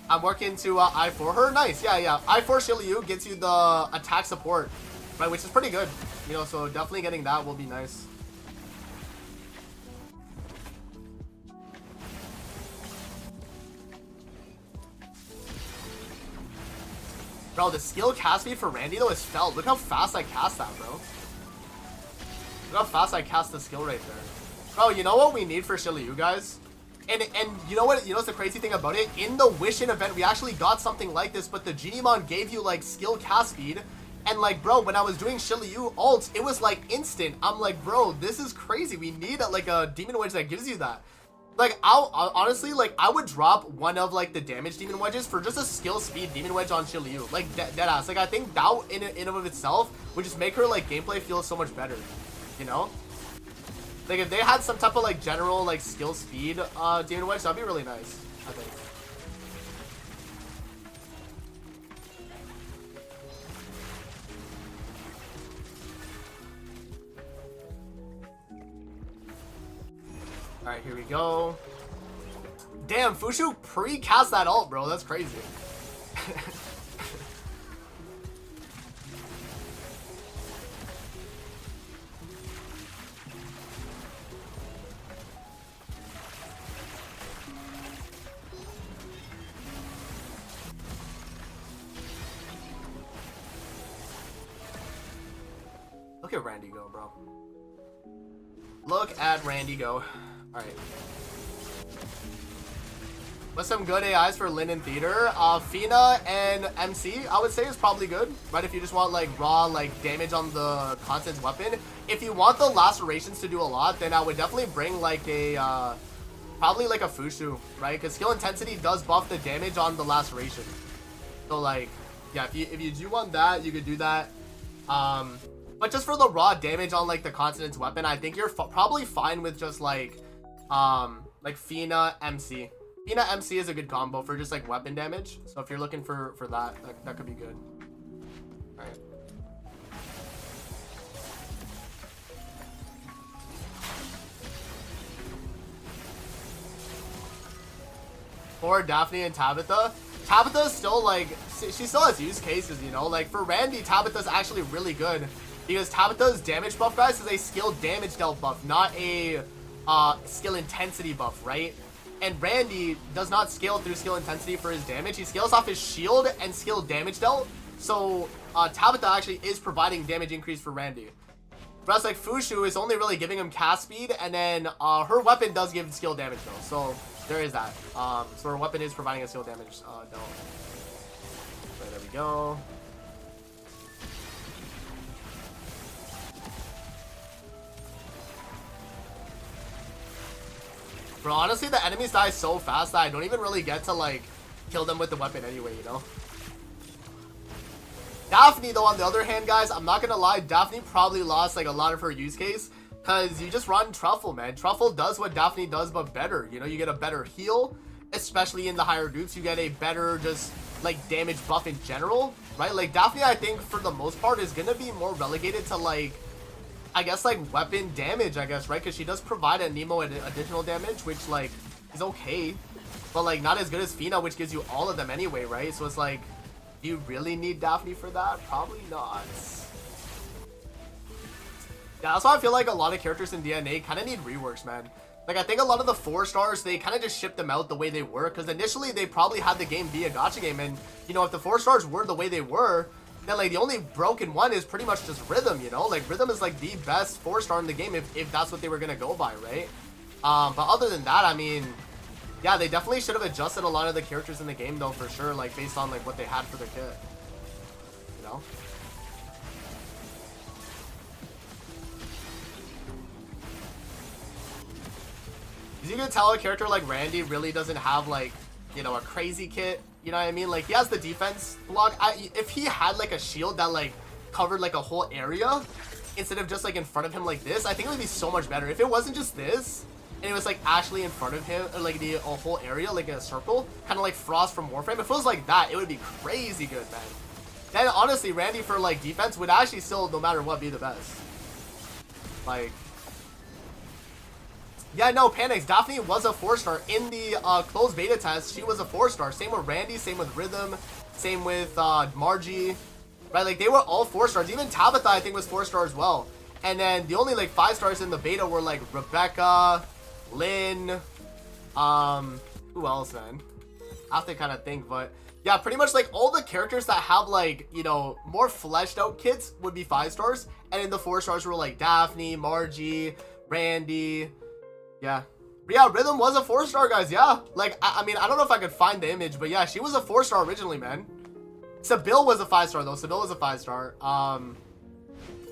I'm working to I4 her. Nice. Yeah. I4 Shiliu gets you the attack support, right? Which is pretty good. You know, so definitely getting that will be nice. Bro, the skill cast speed for Randy though is felt. Look how fast I cast that, bro. Look how fast I cast the skill right there. Bro, you know what we need for Shiliu, guys? And you know what? You know what's the crazy thing about it? In the Wishin event, we actually got something like this, but the Genimon gave you like skill cast speed. And like, bro, when I was doing Shiliu ults, it was like instant. I'm like, bro, this is crazy. We need like a Demon Wedge that gives you that. Like, I'll honestly, like, I would drop one of like the damage Demon Wedges for just a skill speed Demon Wedge on Shiliu. Like, deadass. Like, I think that in and of itself would just make her like gameplay feel so much better. You know? Like, if they had some type of, like, general, like, skill speed Demon Wedge, that'd be really nice, I think. Alright, here we go. Damn, Fushu pre-cast that ult, bro. That's crazy. Look at Randy go, bro. Look at Randy go. Alright. With some good AIs for Lin and Theater, Fina and MC, I would say is probably good, right? If you just want like raw like damage on the Constant's weapon. If you want the lacerations to do a lot, then I would definitely bring like a probably like a Fushu, right? Because skill intensity does buff the damage on the laceration. So like, yeah, if you do want that, you could do that. But just for the raw damage on like the Consonant's weapon, I think you're probably fine with just like Fina MC. Fina MC is a good combo for just like weapon damage. So if you're looking for that could be good. All right. For Daphne and Tabitha, Tabitha's still like, she still has use cases, you know. Like for Randy, Tabitha's actually really good. Because Tabitha's damage buff, guys, is a skill damage dealt buff, not a skill intensity buff, right? And Randy does not scale through skill intensity for his damage. He scales off his shield and skill damage dealt. So Tabitha actually is providing damage increase for Randy. Whereas like Fushu is only really giving him cast speed, and then her weapon does give skill damage though. So there is that. So her weapon is providing a skill damage. No. Right, there we go. Bro, honestly, the enemies die so fast that I don't even really get to like kill them with the weapon anyway, you know? Daphne, though, on the other hand, guys, I'm not gonna lie, Daphne probably lost like a lot of her use case because you just run Truffle, man. Truffle does what Daphne does, but better. You know, you get a better heal, especially in the higher groups. You get a better just like damage buff in general, right? Like Daphne, I think for the most part is gonna be more relegated to like, I guess like weapon damage, I guess, right? Because she does provide a Nemo additional damage, which like is okay, but like not as good as Fina, which gives you all of them anyway, right? So it's like, do you really need Daphne for that? Probably not. Yeah, that's why I feel like a lot of characters in DNA kind of need reworks, man. Like, I think a lot of the 4 stars, they kind of just shipped them out the way they were, because initially they probably had the game be a gacha game, and, you know, if the 4 stars were the way they were, then, like, the only broken one is pretty much just Rhythm, you know? Like, Rhythm is, like, the best 4 star in the game if that's what they were going to go by, right? But other than that, I mean, yeah, they definitely should have adjusted a lot of the characters in the game, though, for sure, like, based on, like, what they had for their kit. You know? Because you can tell a character like Randy really doesn't have, like, you know, a crazy kit. You know what I mean? Like, he has the defense block. If he had, like, a shield that, like, covered, like, a whole area, instead of just, like, in front of him like this, I think it would be so much better. If it wasn't just this, and it was like actually in front of him, or like a whole area, like in a circle, kind of like Frost from Warframe. If it was like that, it would be crazy good, man. Then honestly, Randy for like defense would actually still, no matter what, be the best. Like, yeah, no, Panics. Daphne was a 4-star in the closed beta test. She was a 4-star. Same with Randy. Same with Rhythm. Same with Margie. Right, like they were all 4-stars. Even Tabitha, I think, was 4-star as well. And then the only like 5-stars in the beta were like Rebecca, Lynn, who else, man? I have to kind of think, but yeah, pretty much like all the characters that have like, you know, more fleshed out kits would be 5-stars, and then the 4-stars were like Daphne, Margie, Randy. Yeah, Rhythm was a 4-star, guys. Yeah, like I mean, I don't know if I could find the image, but yeah, she was a 4-star originally, man. Sibyl was a 5-star though. Sibyl was a 5-star.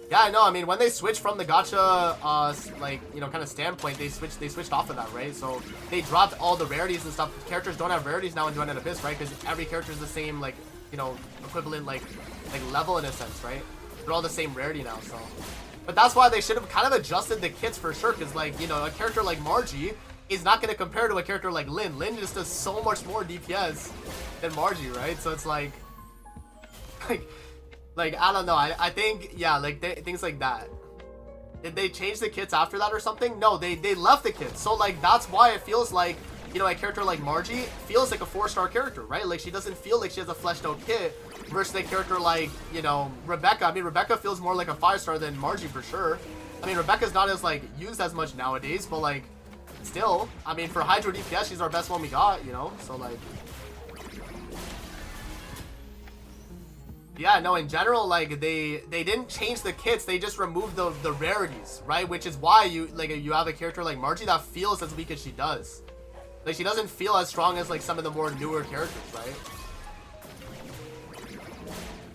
Yeah, I know. I mean, when they switched from the gacha, like, you know, kind of standpoint, they switched off of that, right? So they dropped all the rarities and stuff. Characters don't have rarities now in Duet and Abyss, right? Because every character is the same, like, you know, equivalent, like level in a sense, right? They're all the same rarity now, so. But that's why they should have kind of adjusted the kits for sure, because, like, you know, a character like Margie is not going to compare to a character like Lynn. Lynn just does so much more DPS than Margie, right? So it's like, like, I don't know. I think, yeah, like, things like that. Did they change the kits after that or something? No, they left the kits. So, like, that's why it feels like, you know, a character like Margie feels like a 4-star character, right? Like, she doesn't feel like she has a fleshed out kit versus a character like, you know, Rebecca. I mean, Rebecca feels more like a 5-star than Margie for sure. I mean, Rebecca's not as, like, used as much nowadays, but, like, still, I mean, for Hydro DPS, she's our best one we got, you know? So, like, yeah, no, in general, like, they didn't change the kits, they just removed the rarities, right? Which is why you have a character like Margie that feels as weak as she does. Like, she doesn't feel as strong as, like, some of the more newer characters, right?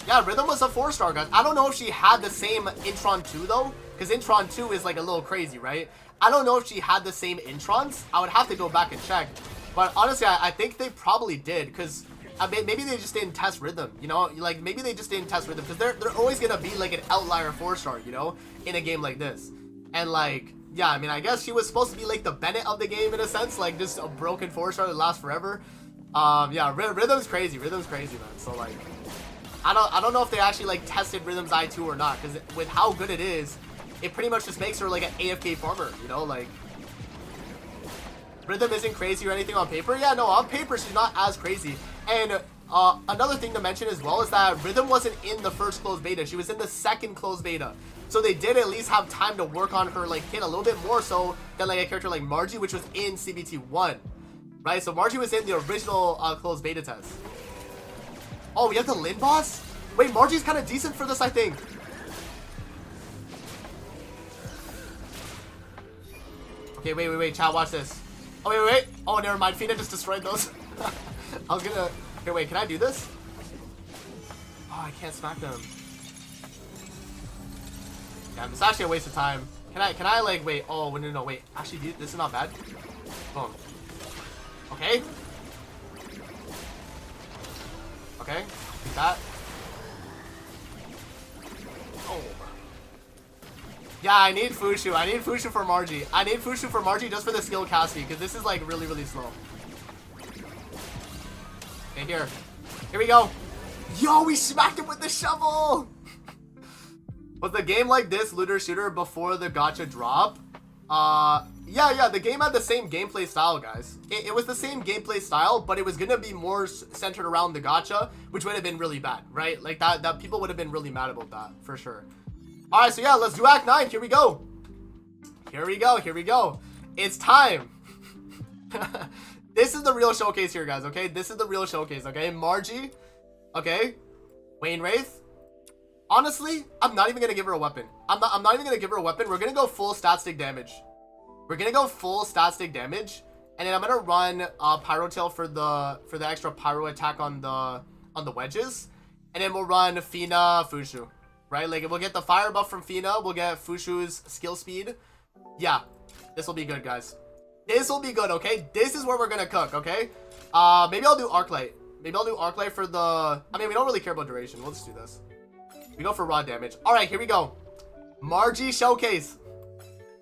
Yeah, Rhythm was a 4-star, guys. I don't know if she had the same Intron 2, though, because Intron 2 is, like, a little crazy, right? I don't know if she had the same Introns. I would have to go back and check. But honestly, I think they probably did, because maybe they just didn't test Rhythm, you know? Like, maybe they just didn't test Rhythm, because they're always gonna be, like, an outlier 4-star, you know? In a game like this. And, like, yeah, I mean, I guess she was supposed to be, like, the Bennett of the game, in a sense. Like, just a broken 4-star that lasts forever. Yeah, Rhythm's crazy. Rhythm's crazy, man. So, like, I don't know if they actually, like, tested Rhythm's I2 or not, because with how good it is, it pretty much just makes her, like, an AFK farmer, you know? Like, Rhythm isn't crazy or anything on paper. Yeah, no, on paper, she's not as crazy. And another thing to mention as well is that Rhythm wasn't in the first closed beta. She was in the second closed beta. So they did at least have time to work on her, like, kit a little bit more so than, like, a character like Margie, which was in CBT 1. Right? So Margie was in the original closed beta test. Oh, we have the Lin boss? Wait, Margie's kind of decent for this, I think. Okay, wait, chat, watch this. Oh, wait. Oh, never mind. Fina just destroyed those. I was gonna... Okay, wait, can I do this? Oh, I can't smack them. Damn, it's actually a waste of time. Can I like, wait, oh, no, wait. Actually, dude, this is not bad. Boom. Okay. Okay, like that. Oh. Yeah, I need Fushu. I need Fushu for Margie. I need Fushu for Margie just for the skill casting, because this is like really, really slow. Okay, here we go. Yo, we smacked him with the shovel. Was the game like this, looter shooter, before the gacha drop? Yeah, the game had the same gameplay style, guys. It was the same gameplay style, but it was gonna be more centered around the gacha, which would have been really bad, right? Like that people would have been really mad about that, for sure. All right, so yeah, let's do Act 9. Here we go. Here we go. It's time. This is the real showcase here, guys, okay? This is the real showcase, okay? Margie, okay? Wayne Wraith. Honestly, I'm not even gonna give her a weapon. I'm not even gonna give her a weapon. We're gonna go full stat stick damage. And then I'm gonna run Pyro Tail for the extra pyro attack on the wedges. And then we'll run Fina Fushu. Right? Like we'll get the fire buff from Fina, we'll get Fushu's skill speed. Yeah. This will be good, guys. This will be good, okay? This is where we're gonna cook, okay? Maybe I'll do Arclight. For the... I mean, we don't really care about duration. We'll just do this. We go for raw damage. Alright, here we go. Margie showcase.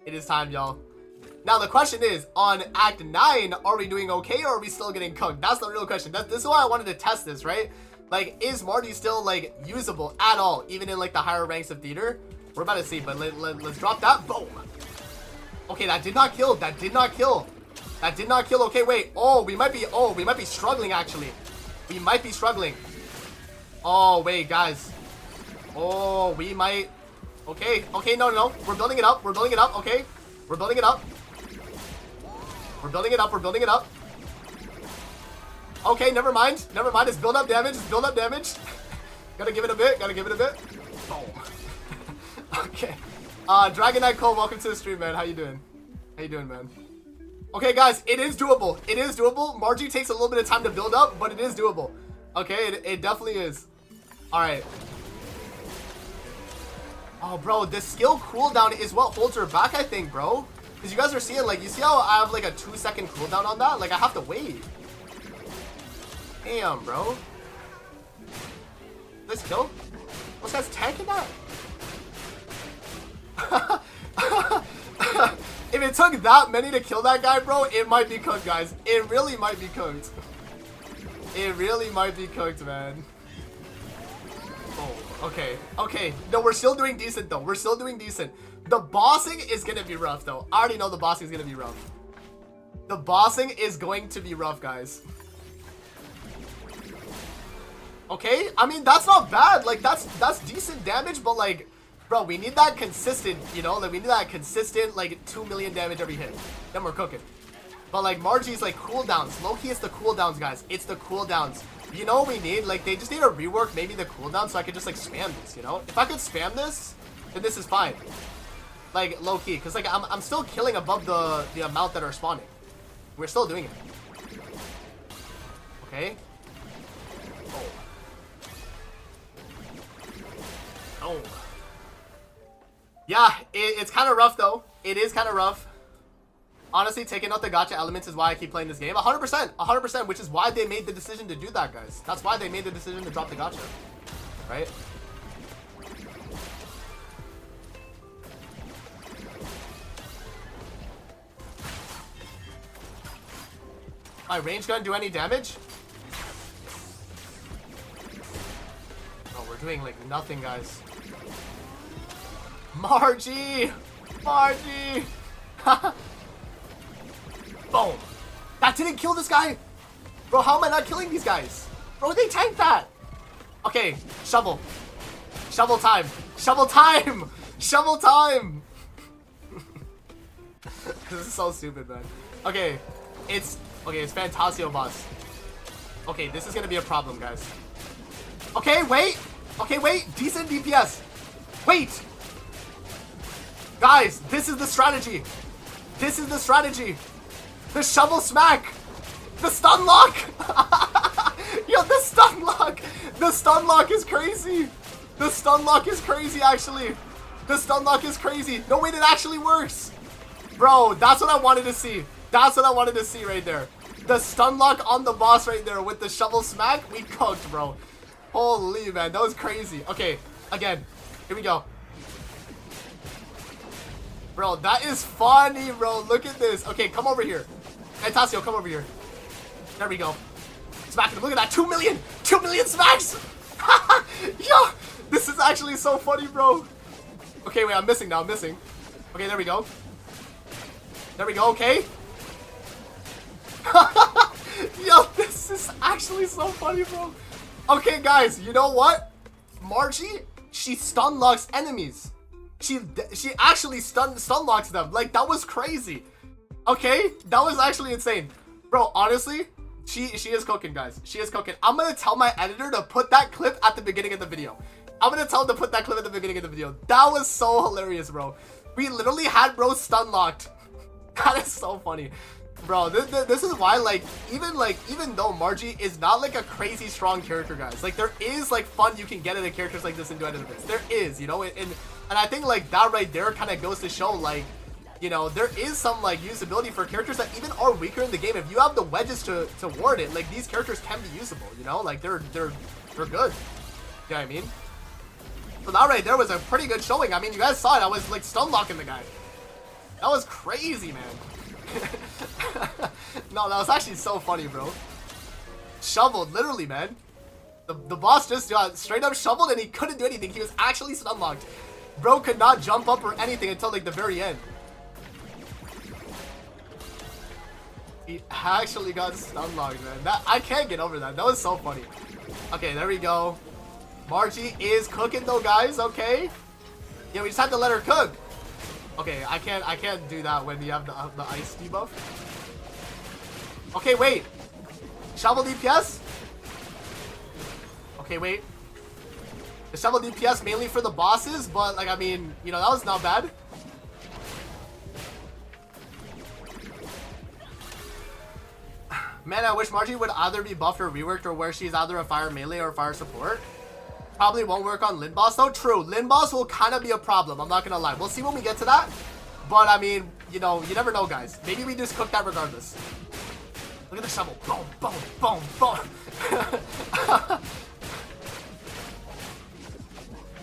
It is time, y'all. Now, the question is, on Act 9, are we doing okay or are we still getting cooked? That's the real question. This is why I wanted to test this, right? Like, is Margie still, like, usable at all, even in, like, the higher ranks of theater? We're about to see, but let's drop that. Boom. Okay, that did not kill. Okay, wait. Oh, we might be struggling, actually. We might be struggling. Oh, wait, guys. Oh, we might... Okay, no. We're building it up, okay? We're building it up. Okay, never mind. It's build up damage. Gotta give it a bit. Oh. Okay. Dragon Knight Cole, welcome to the stream, man. How you doing, man? Okay, guys, it is doable. Margie takes a little bit of time to build up, but it is doable. Okay, it definitely is. Alright. Oh, bro, the skill cooldown is what holds her back, I think, bro. Because you guys are seeing, like, you see how I have, like, a 2-second cooldown on that? Like, I have to wait. Damn, bro. This kill? This guy's tanking that? If it took that many to kill that guy, bro, it might be cooked, guys. It really might be cooked. Man. Oh, okay. No, we're still doing decent, though. The bossing is gonna be rough, though. I already know the bossing is gonna be rough. Guys. Okay, I mean, that's not bad. Like, that's decent damage, but, like, bro, we need that consistent, you know? Like, we need that consistent, like, 2 million damage every hit. Then we're cooking. But, like, Margie's, like, cooldowns. Low-key, it's the cooldowns, guys. It's the cooldowns. You know what we need? Like, they just need to rework maybe the cooldown so I could just, like, spam this, you know? If I could spam this, then this is fine. Like, low-key. Because, like, I'm still killing above the amount that are spawning. We're still doing it. Okay. Oh. Yeah, it's kind of rough, though. It is kind of rough. Honestly, taking out the gacha elements is why I keep playing this game. 100%, which is why they made the decision to do that, guys. That's why they made the decision to drop the gacha. Right? My range gun do any damage? Oh, we're doing, like, nothing, guys. Margie! Boom. That didn't kill this guy. Bro, how am I not killing these guys? Bro, they tanked that. Okay, shovel. Shovel time. This is so stupid, man. Okay, it's Fantasio boss. Okay, this is gonna be a problem, guys. Okay, wait. Decent DPS. Wait. Guys, this is the strategy. This is the strategy. The shovel smack. The stun lock. Yo, the stun lock. The stun lock is crazy. The stun lock is crazy, actually. The stun lock is crazy. No, wait, it actually works. Bro, that's what I wanted to see. That's what I wanted to see right there. The stun lock on the boss right there with the shovel smack. We cooked, bro. Holy, man. That was crazy. Okay, again. Here we go. Bro, that is funny, bro. Look at this. Okay, come over here. Hey, Tasio, come over here. There we go. Smacking him. Look at that. 2 million. 2 million smacks. Yo, this is actually so funny, bro. Okay, wait. I'm missing now. I'm missing. Okay, there we go. There we go. Okay. Yo, this is actually so funny, bro. Okay, guys. You know what? Margie, she stun locks enemies. She actually stun locks them. Like, that was crazy. Okay, that was actually insane, bro. Honestly, she is cooking, guys. She is cooking. I'm gonna tell my editor to put that clip at the beginning of the video. I'm gonna tell him to put that clip at the beginning of the video. That was so hilarious, bro. We literally had bro stun locked. That is so funny, bro. This is why, like, even though Margie is not like a crazy strong character, guys, like, there is like fun you can get in the characters like this in Duet. There is, you know, and I think like that right there kind of goes to show, like, you know, there is some like usability for characters that even are weaker in the game. If you have the wedges to ward it, like, these characters can be usable, you know, like they're good. You know what I mean? So that right there was a pretty good showing. I mean, you guys saw it. I was like stun locking the guy. That was crazy, man. No, that was actually so funny, bro. Shoveled, literally, man. The boss just straight up shoveled and he couldn't do anything. He was actually stun locked. Bro could not jump up or anything until like the very end. He actually got stun locked, man. That, I can't get over that. That was so funny. Okay, there we go. Margie is cooking though, guys. Okay. Yeah, we just had to let her cook. Okay, I can't do that when you have the ice debuff. Okay, wait. Shovel DPS? Okay, wait. The shovel DPS mainly for the bosses, but like, I mean, you know, that was not bad. Man, I wish Margie would either be buffed or reworked, or where she's either a fire melee or fire support. Probably won't work on Lin boss though. True, Lin boss will kind of be a problem. I'm not gonna lie. We'll see when we get to that. But I mean, you know, you never know, guys. Maybe we just cook that regardless. Look at the shovel. Boom, boom, boom, boom.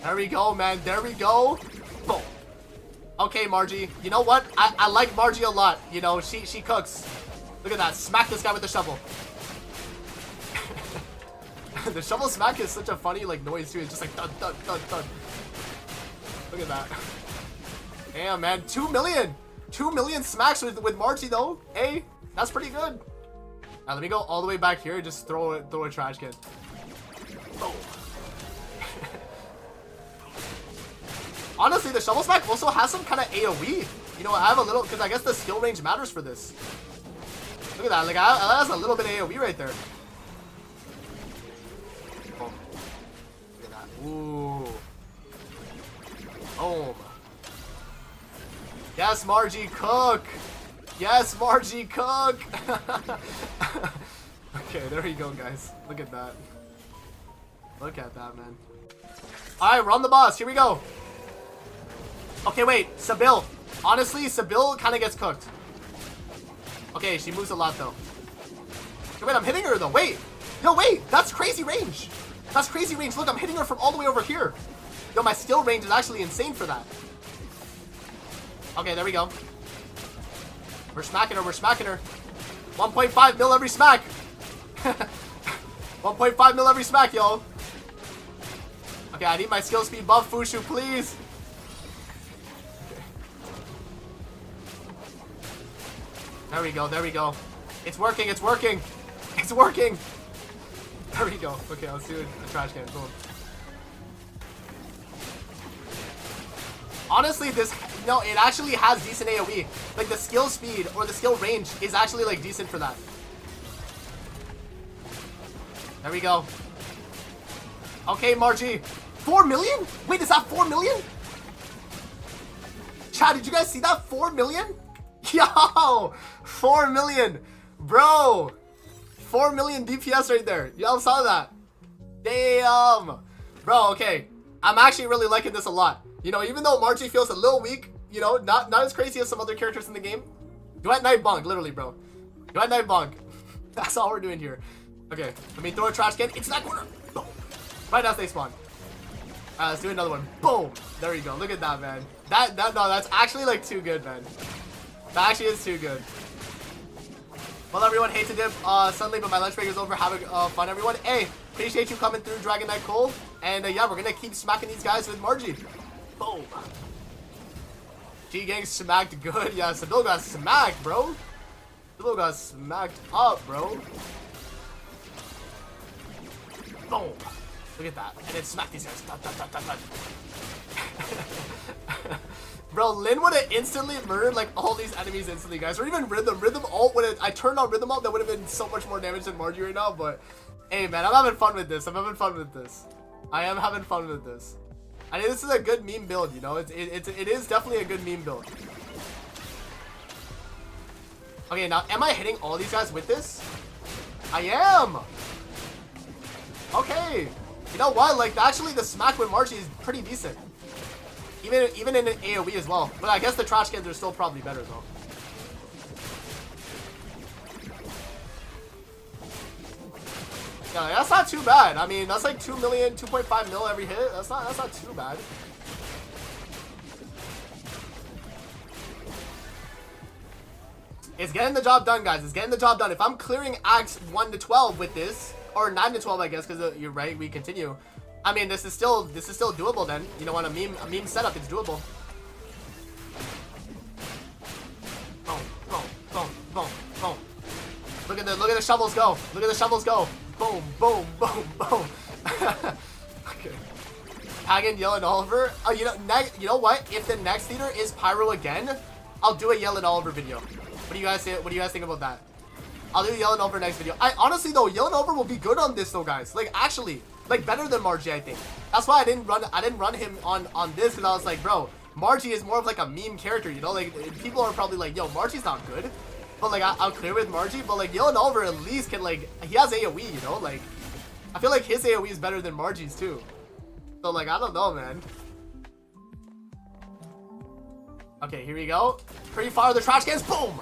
There we go, man. There we go. Boom. Okay, Margie. You know what? I like Margie a lot. You know, she cooks. Look at that. Smack this guy with the shovel. The shovel smack is such a funny like noise too. It's just like thud, thud, thud, thud. Look at that. Damn, man. 2 million. 2 million smacks with Margie though. Hey, that's pretty good. Now let me go all the way back here and just throw a trash can. Oh. Honestly, the shovel smack also has some kind of AoE. You know, I have a little, because I guess the skill range matters for this. Look at that. Like, that has a little bit of AoE right there. Boom. Look at that. Ooh. Boom. Yes, Margie, cook. Yes, Margie, cook. Okay, there you go, guys. Look at that. Look at that, man. Alright, we're on the boss. Here we go. Okay, wait. Sabil. Honestly, Sabil kind of gets cooked. Okay, she moves a lot, though. Okay, wait, I'm hitting her, though. Wait. No, wait. That's crazy range. That's crazy range. Look, I'm hitting her from all the way over here. Yo, my skill range is actually insane for that. Okay, there we go. We're smacking her. We're smacking her. 1.5 mil every smack. 1.5 mil every smack, yo. Okay, I need my skill speed buff, Fushu, please. Okay. There we go. There we go. It's working. It's working. It's working. There we go. Okay, let's do a trash can. Boom. Honestly, this, no, it actually has decent AoE. Like, the skill speed or the skill range is actually, like, decent for that. There we go. Okay, Margie. 4 million? Wait, is that 4 million? Chad, did you guys see that? 4 million? Yo! 4 million! Bro! 4 million DPS right there. Y'all saw that. Damn! Bro, okay. I'm actually really liking this a lot. You know, even though Margie feels a little weak, you know, not as crazy as some other characters in the game. Duet Night Bonk, literally, bro. Duet Night Bonk. That's all we're doing here. Okay, let me throw a trash can into that corner. Boom. Right as they spawn. Alright, let's do another one. Boom! There you go. Look at that, man. No, that's actually like too good, man. That actually is too good. Well, everyone, hate to dip suddenly, but my lunch break is over. Have fun, everyone. Hey, appreciate you coming through, Dragon Knight Cole. And yeah, we're gonna keep smacking these guys with Margie. Boom. G-Gang smacked good. Yeah, Sabil got smacked, bro. Sabil got smacked up, bro. Boom. Look at that. And then smack these guys. Dun, dun, dun, dun, dun. Bro, Lin would have instantly murdered like all these enemies instantly, guys. Or even Rhythm. Rhythm ult would have. I turned on Rhythm ult, that would have been so much more damage than Margie right now. But hey, man, I'm having fun with this. I am having fun with this. I mean, this is a good meme build, you know. It is definitely a good meme build. Okay, now am I hitting all these guys with this? I am. Okay. You know what? Like, actually, the smack with Margie is pretty decent. Even in an AoE as well. But I guess the trash cans are still probably better, though. Yeah, that's not too bad. I mean, that's like 2 million, 2.5 mil every hit. That's not too bad. It's getting the job done, guys. It's getting the job done. If I'm clearing acts 1 to 12 with this, or 9 to 12, I guess, because you're right, we continue. I mean, this is still doable then. You know, on a meme setup, it's doable. Boom, boom, boom, boom, boom. Look at the shovels go. Look at the shovels go. Boom, boom, boom, boom. Okay. Hagen, Yell, and Oliver. Oh, you know what? If the next leader is Pyro again, I'll do a Yell and Oliver video. What do you guys say? What do you guys think about that? I'll do Yell and Oliver next video. I honestly though, Yell and Oliver will be good on this though, guys. Like actually, like better than Margie, I think. That's why I didn't run him on this, because I was like, bro, Margie is more of like a meme character, you know? Like people are probably like, yo, Margie's not good. But like I'll clear with Margie, but like Yell and Oliver at least can like, he has AoE, you know? Like I feel like his AoE is better than Margie's too. So like I don't know, man. Okay, here we go. Pretty far the trash cans. Boom!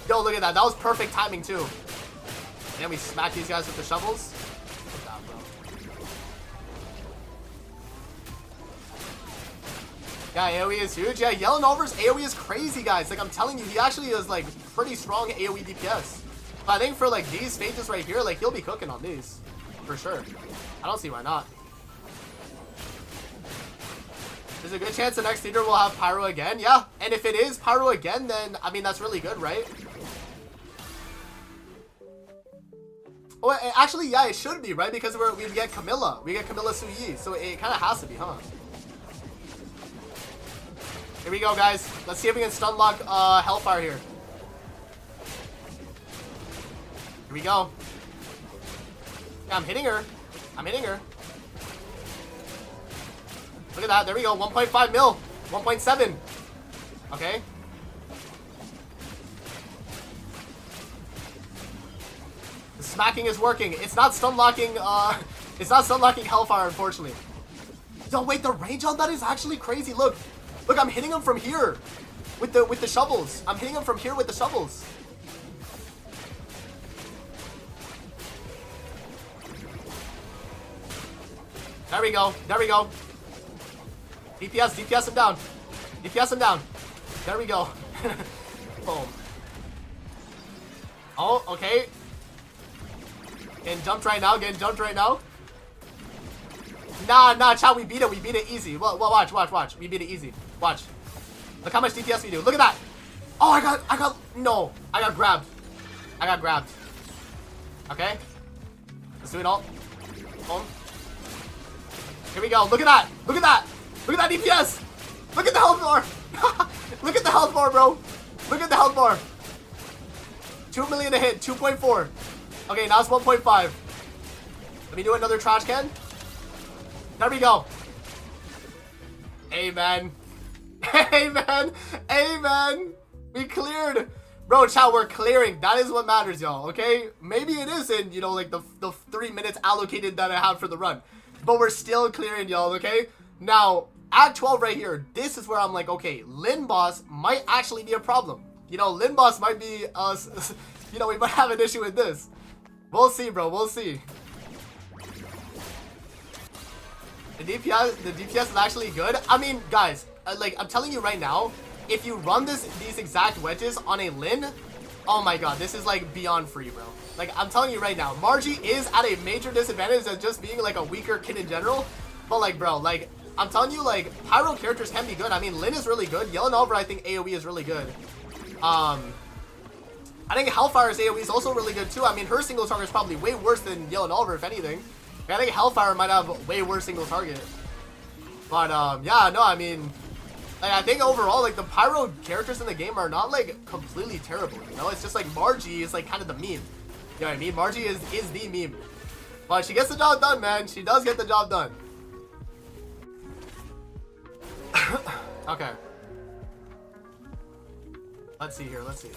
Yo, look at that. That was perfect timing too. And then we smack these guys with the shovels. Look at that, bro. Yeah, AoE is huge. Yeah, Yell and Oliver's AoE is crazy, guys. Like I'm telling you, he actually is like pretty strong AoE DPS. But I think for like these stages right here, like he'll be cooking on these. For sure. I don't see why not. There's a good chance the next leader will have Pyro again. Yeah, and if it is Pyro again, then, I mean, that's really good, right? Oh, actually, yeah, it should be, right? Because we get Camilla. We get Camilla Suyi, so it kind of has to be, huh? Here we go, guys. Let's see if we can stun lock Hellfire here. Here we go. Yeah, I'm hitting her. I'm hitting her. Look at that. There we go. 1.5 mil. 1.7. Okay. The smacking is working. It's not stun locking. It's not stun locking Hellfire, unfortunately. Yo, wait. The range on that is actually crazy. Look. Look. I'm hitting him from here with the shovels. I'm hitting him from here with the shovels. There we go. There we go. DPS him down. DPS him down. There we go. Boom. Oh, okay. Getting jumped right now. Getting jumped right now. Nah, chat. We beat it. We beat it easy. Well, watch. We beat it easy. Watch. Look how much DPS we do. Look at that. Oh, I got grabbed. I got grabbed. Okay. Let's do it all. Boom. Here we go. Look at that. Look at that. Look at that DPS! Look at the health bar! Look at the health bar, bro! Look at the health bar! 2 million a hit, 2.4. Okay, now it's 1.5. Let me do another trash can. There we go. Amen. Amen. Amen. We cleared. Bro, chat, we're clearing. That is what matters, y'all, okay? Maybe it isn't, you know, like the 3 minutes allocated that I have for the run. But we're still clearing, y'all, okay? Now, at 12 right here, this is where I'm like, okay, Lin boss might actually be a problem. You know, Lin boss might be us. You know, we might have an issue with this. We'll see, bro. We'll see. The DPS is actually good. I mean, guys, like, I'm telling you right now, if you run these exact wedges on a Lin, oh my god, this is like beyond free, bro. Like, I'm telling you right now, Margie is at a major disadvantage as just being like a weaker kid in general. But like, bro, like, I'm telling you, like, Pyro characters can be good. I mean, Lin is really good. Yellow Nova, I think AoE is really good. I think Hellfire's AoE is also really good too. I mean, her single target is probably way worse than Yellow Nova, if anything. I think Hellfire might have way worse single target. But, yeah, no, I mean, like, I think overall, like, the Pyro characters in the game are not, like, completely terrible, you know? It's just, like, Margie is, like, kind of the meme. You know what I mean? Margie is the meme. But she gets the job done, man. She does get the job done. Okay. Let's see here. Let's see.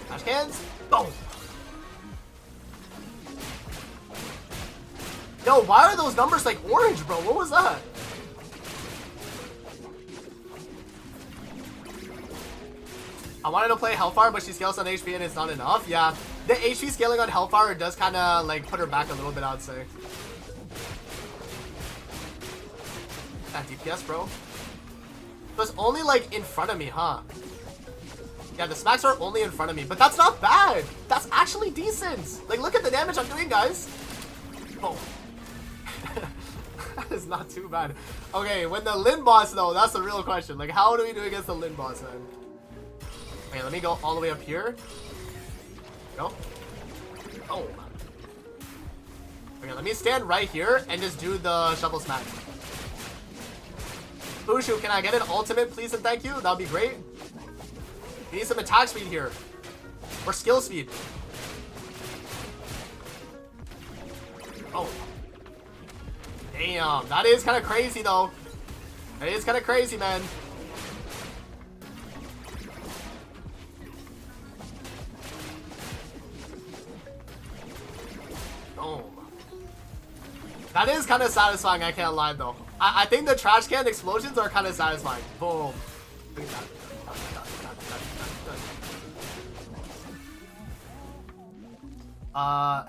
Trash cans. Boom. Yo, why are those numbers like orange, bro? What was that? I wanted to play Hellfire, but she scales on HP and it's not enough. Yeah, the HP scaling on Hellfire does kind of like put her back a little bit, I'd say. That DPS, bro. It was only like in front of me, huh? Yeah, the smacks are only in front of me, but that's not bad. That's actually decent. Like, look at the damage I'm doing, guys. Oh. That is not too bad. Okay, when the Lin boss, though, that's the real question. Like, how do we do against the Lin boss, man? Okay, let me go all the way up here. Go. Oh. Okay, let me stand right here and just do the shovel smack. Bushu, can I get an ultimate, please and thank you? That'd be great. We need some attack speed here. Or skill speed. Oh. Damn, that is kind of crazy, though. That is kind of crazy, man. Oh. That is kind of satisfying, I can't lie, though. I think the trash can explosions are kind of satisfying. Boom. Look at that.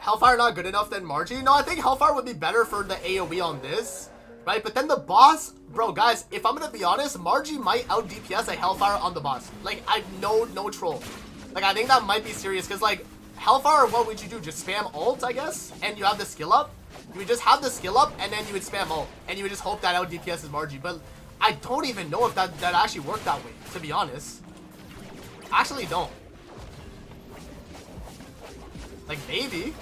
Hellfire not good enough than Margie? No, I think Hellfire would be better for the AoE on this, right? But then the boss, bro, guys, if I'm gonna be honest, Margie might out DPS a Hellfire on the boss. Like, no troll. Like, I think that might be serious, because, like, Hellfire, what would you do? Just spam ult, I guess? And you have the skill up? You would just have the skill up, and then you would spam ult. And you would just hope that out DPS is Margie. But I don't even know if that actually worked that way, to be honest. Actually don't. Like, maybe.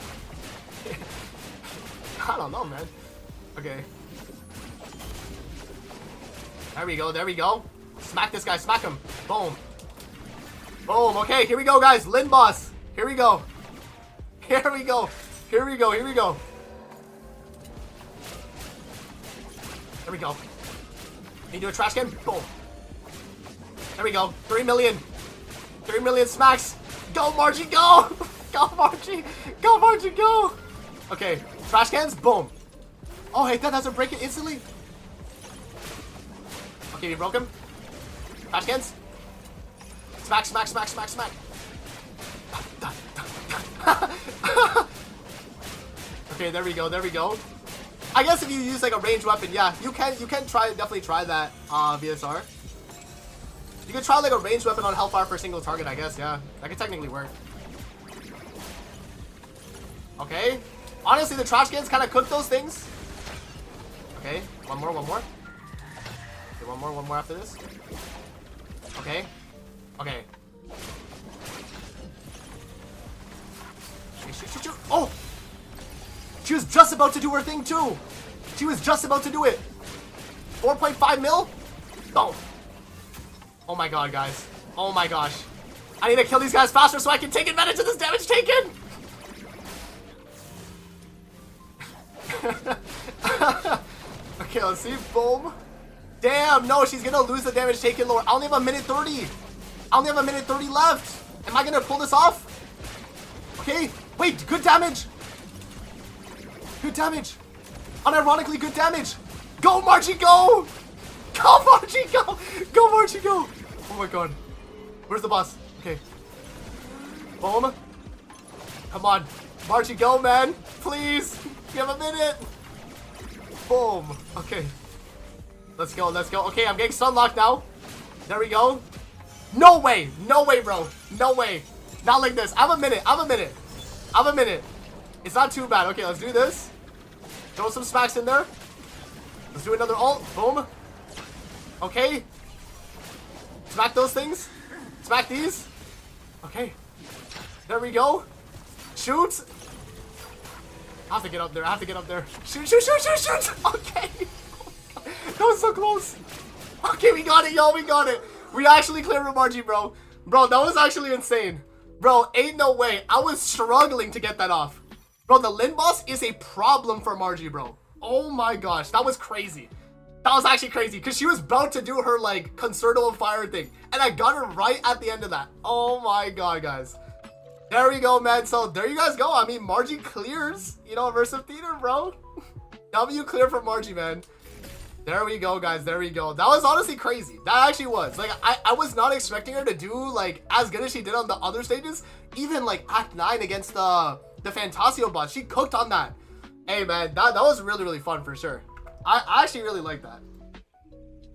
I don't know, man. Okay. There we go, there we go. Smack this guy, smack him. Boom. Boom, okay, here we go, guys. Lin boss. Here we go. Here we go. Here we go, here we go. There we go. Can you do a trash can? Boom. There we go. 3 million. 3 million smacks. Go, Margie, go! Go, Margie! Go, Margie, go! Okay, trash cans, boom. Oh, hey, that doesn't break it instantly. Okay, we broke him. Trash cans. Smack, smack, smack, smack, smack. Okay, there we go, there we go. I guess if you use like a ranged weapon, yeah, you can definitely try that, VSR. You could try like a ranged weapon on Hellfire for a single target, I guess, yeah. That could technically work. Okay. Honestly, the trash cans kind of cook those things. Okay, one more, one more. Okay, one more after this. Okay. Okay. Okay, shoot, shoot, shoot. Oh! She was just about to do her thing, too. She was just about to do it. 4.5 mil? Boom. Oh my god, guys. Oh my gosh. I need to kill these guys faster so I can take advantage of this damage taken. Okay, let's see. Boom. Damn, no, she's gonna lose the damage taken lower. I only have a minute 30. I only have a minute 30 left. Am I gonna pull this off? Okay, wait, good damage. Good damage. Unironically good damage. Go, Margie, go. Go, Margie, go. Go, Margie, go. Oh my god. Where's the boss? Okay. Boom. Come on. Margie, go, man. Please. You have a minute. Boom. Okay. Let's go, let's go. Okay, I'm getting stun locked now. There we go. No way. No way, bro. No way. Not like this. I have a minute. I have a minute. I have a minute. It's not too bad. Okay, let's do this. Throw some smacks in there. Let's do another ult. Boom. Okay. Smack those things. Smack these. Okay. There we go. Shoot. I have to get up there. I have to get up there. Shoot, shoot, shoot, shoot, shoot. Okay. That was so close. Okay, we got it, yo. We got it. We actually cleared with Margie, bro. Bro, that was actually insane. Bro, ain't no way. I was struggling to get that off. Bro, the Lin boss is a problem for Margie, bro. Oh my gosh. That was crazy. That was actually crazy. Because she was about to do her, like, Concerto of Fire thing. And I got her right at the end of that. Oh my god, guys. There we go, man. So, there you guys go. I mean, Margie clears, you know, Immersive Theater, bro. W clear for Margie, man. There we go, guys. There we go. That was honestly crazy. That actually was. Like, I was not expecting her to do, like, as good as she did on the other stages. Even, like, Act 9 against the Fantasio boss. She cooked on that. Hey, man. That was really, really fun for sure. I actually really like that.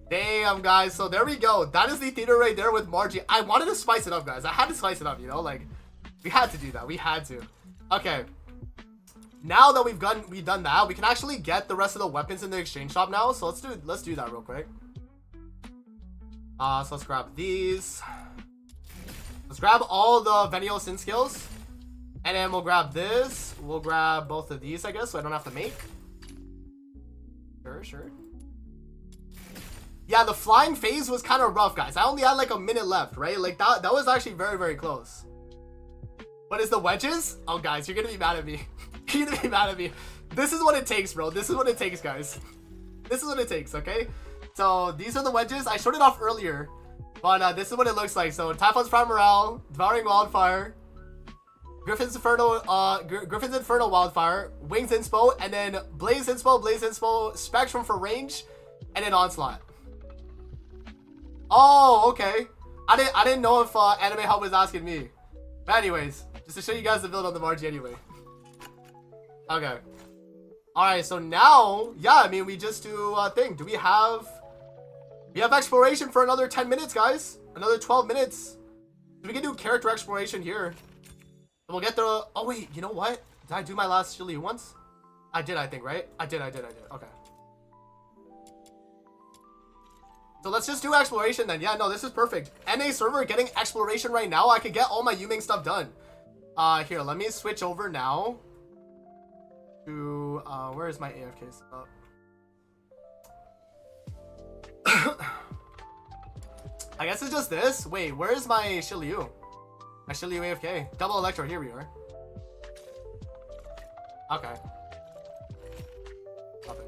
Damn, guys. So, there we go. That is the theater right there with Margie. I wanted to spice it up, guys. I had to spice it up, you know? Like, we had to do that. We had to. Okay. Now that we've done that, we can actually get the rest of the weapons in the exchange shop now. So let's do that real quick. So let's grab these. Let's grab all the Venio Sin skills. And then we'll grab this. We'll grab both of these, I guess, so I don't have to make. Sure, sure. Yeah, the flying phase was kind of rough, guys. I only had like a minute left, right? Like that was actually very, very close. What is the wedges? Oh, guys, you're gonna be mad at me. You're gonna be mad at me. This is what it takes, bro. This is what it takes, guys. This is what it takes, okay? So these are the wedges. I showed it off earlier, but this is what it looks like. So Typhon's Prime Morale, Devouring Wildfire, Griffin's Inferno Wildfire, Wings Inspo, and then Blaze Inspo, Spectrum for range, and then Onslaught. Oh, okay. I didn't know if Anime Hub was asking me. But anyways, just to show you guys the build on the Margie anyway. Okay. Alright, so now, yeah, I mean, we just do a thing. Do we have exploration for another 10 minutes, guys? Another 12 minutes. We can do character exploration here. And we'll get the... Oh, wait, you know what? Did I do my last Shirley once? I did, I think, right? I did. Okay. So let's just do exploration then. Yeah, no, this is perfect. NA server getting exploration right now. I could get all my Yuming stuff done. Here, let me switch over now. To, where is my AFK stuff? I guess it's just this. Wait, where is my Shiryu? My Shiryu AFK. Double Electro, here we are. Okay. Nothing.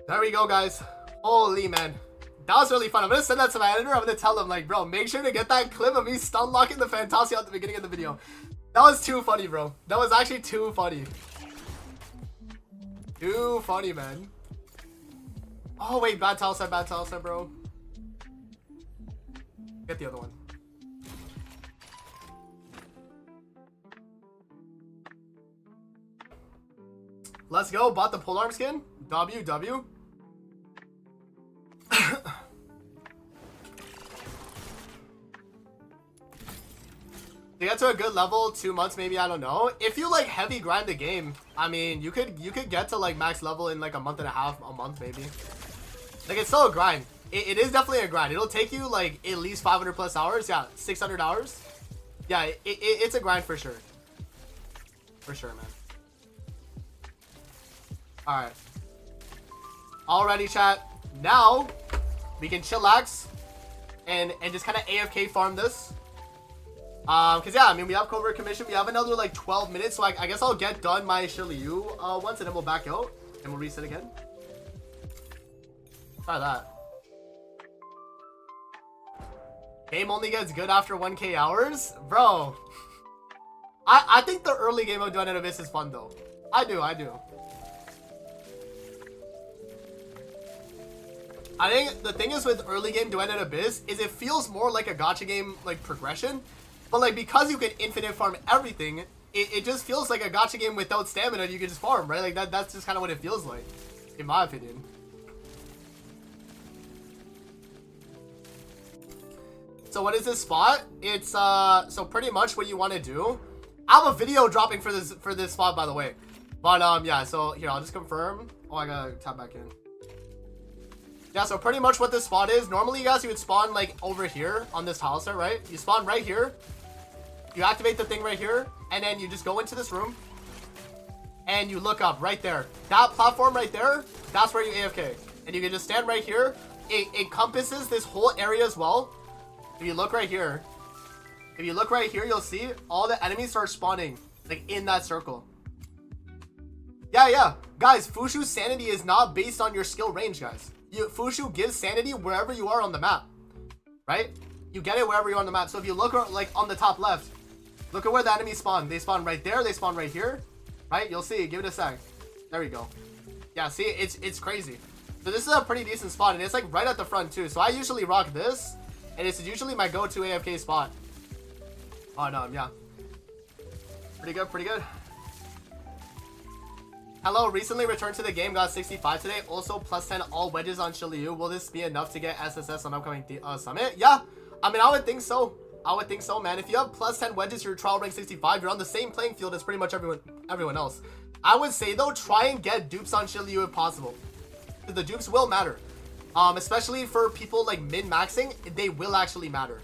There we go, guys. Holy man. That was really fun. I'm gonna send that to my editor. I'm gonna tell him, like, bro, make sure to get that clip of me stun locking the Fantasia at the beginning of the video. That was too funny, bro. That was actually too funny. Too funny, man. Oh, wait. Bad tile set, bro. Get the other one. Let's go. Bought the polearm skin. W. To get to a good level, 2 months maybe, I don't know. If you like heavy grind the game, I mean, you could get to like max level in like a month and a half, a month maybe. Like, it's still a grind. It is definitely a grind. It'll take you like at least 500 plus hours. Yeah, 600 hours. Yeah, it's a grind for sure. For sure, man. Alright. Alrighty, chat. Now, we can chillax and just kind of AFK farm this. Cause yeah, I mean, we have Covert Commission. We have another like 12 minutes, so I guess I'll get done my Shiryu once, and then we'll back out and we'll reset again. Try that. Game only gets good after 1k hours? Bro. I think the early game of Duet Abyss is fun though. I do. I think the thing is with early game Duet Abyss is it feels more like a gacha game like progression. But like because you can infinite farm everything, it just feels like a gacha game without stamina. You can just farm, right? Like that's just kind of what it feels like, in my opinion. So what is this spot? It's so pretty much what you want to do. I have a video dropping for this spot, by the way. But yeah, so here I'll just confirm. Oh, I gotta tap back in. Yeah, so pretty much what this spot is. Normally, you guys, you would spawn like over here on this tile set, right? You spawn right here. You activate the thing right here, and then you just go into this room, and you look up right there. That platform right there, that's where you AFK, and you can just stand right here. It encompasses this whole area as well. If you look right here, you'll see all the enemies start spawning like in that circle. Yeah. Guys, Fushu's sanity is not based on your skill range, guys. Fushu gives sanity wherever you are on the map, right? You get it wherever you're on the map. So if you look like on the top left, look at where the enemies spawn. They spawn right there. They spawn right here, right? You'll see. Give it a sec. There we go. Yeah, see, it's crazy. So this is a pretty decent spot, and it's like right at the front too. So I usually rock this. And it's usually my go-to AFK spot. Oh, no, yeah. Pretty good. Hello, recently returned to the game, got 65 today. Also, plus 10 all wedges on Shiliu. Will this be enough to get SSS on upcoming summit? Yeah, I mean, I would think so. Man. If you have plus 10 wedges, you're trial rank 65. You're on the same playing field as pretty much everyone else. I would say, though, try and get dupes on Shiliu if possible. The dupes will matter. Especially for people like min-maxing, they will actually matter.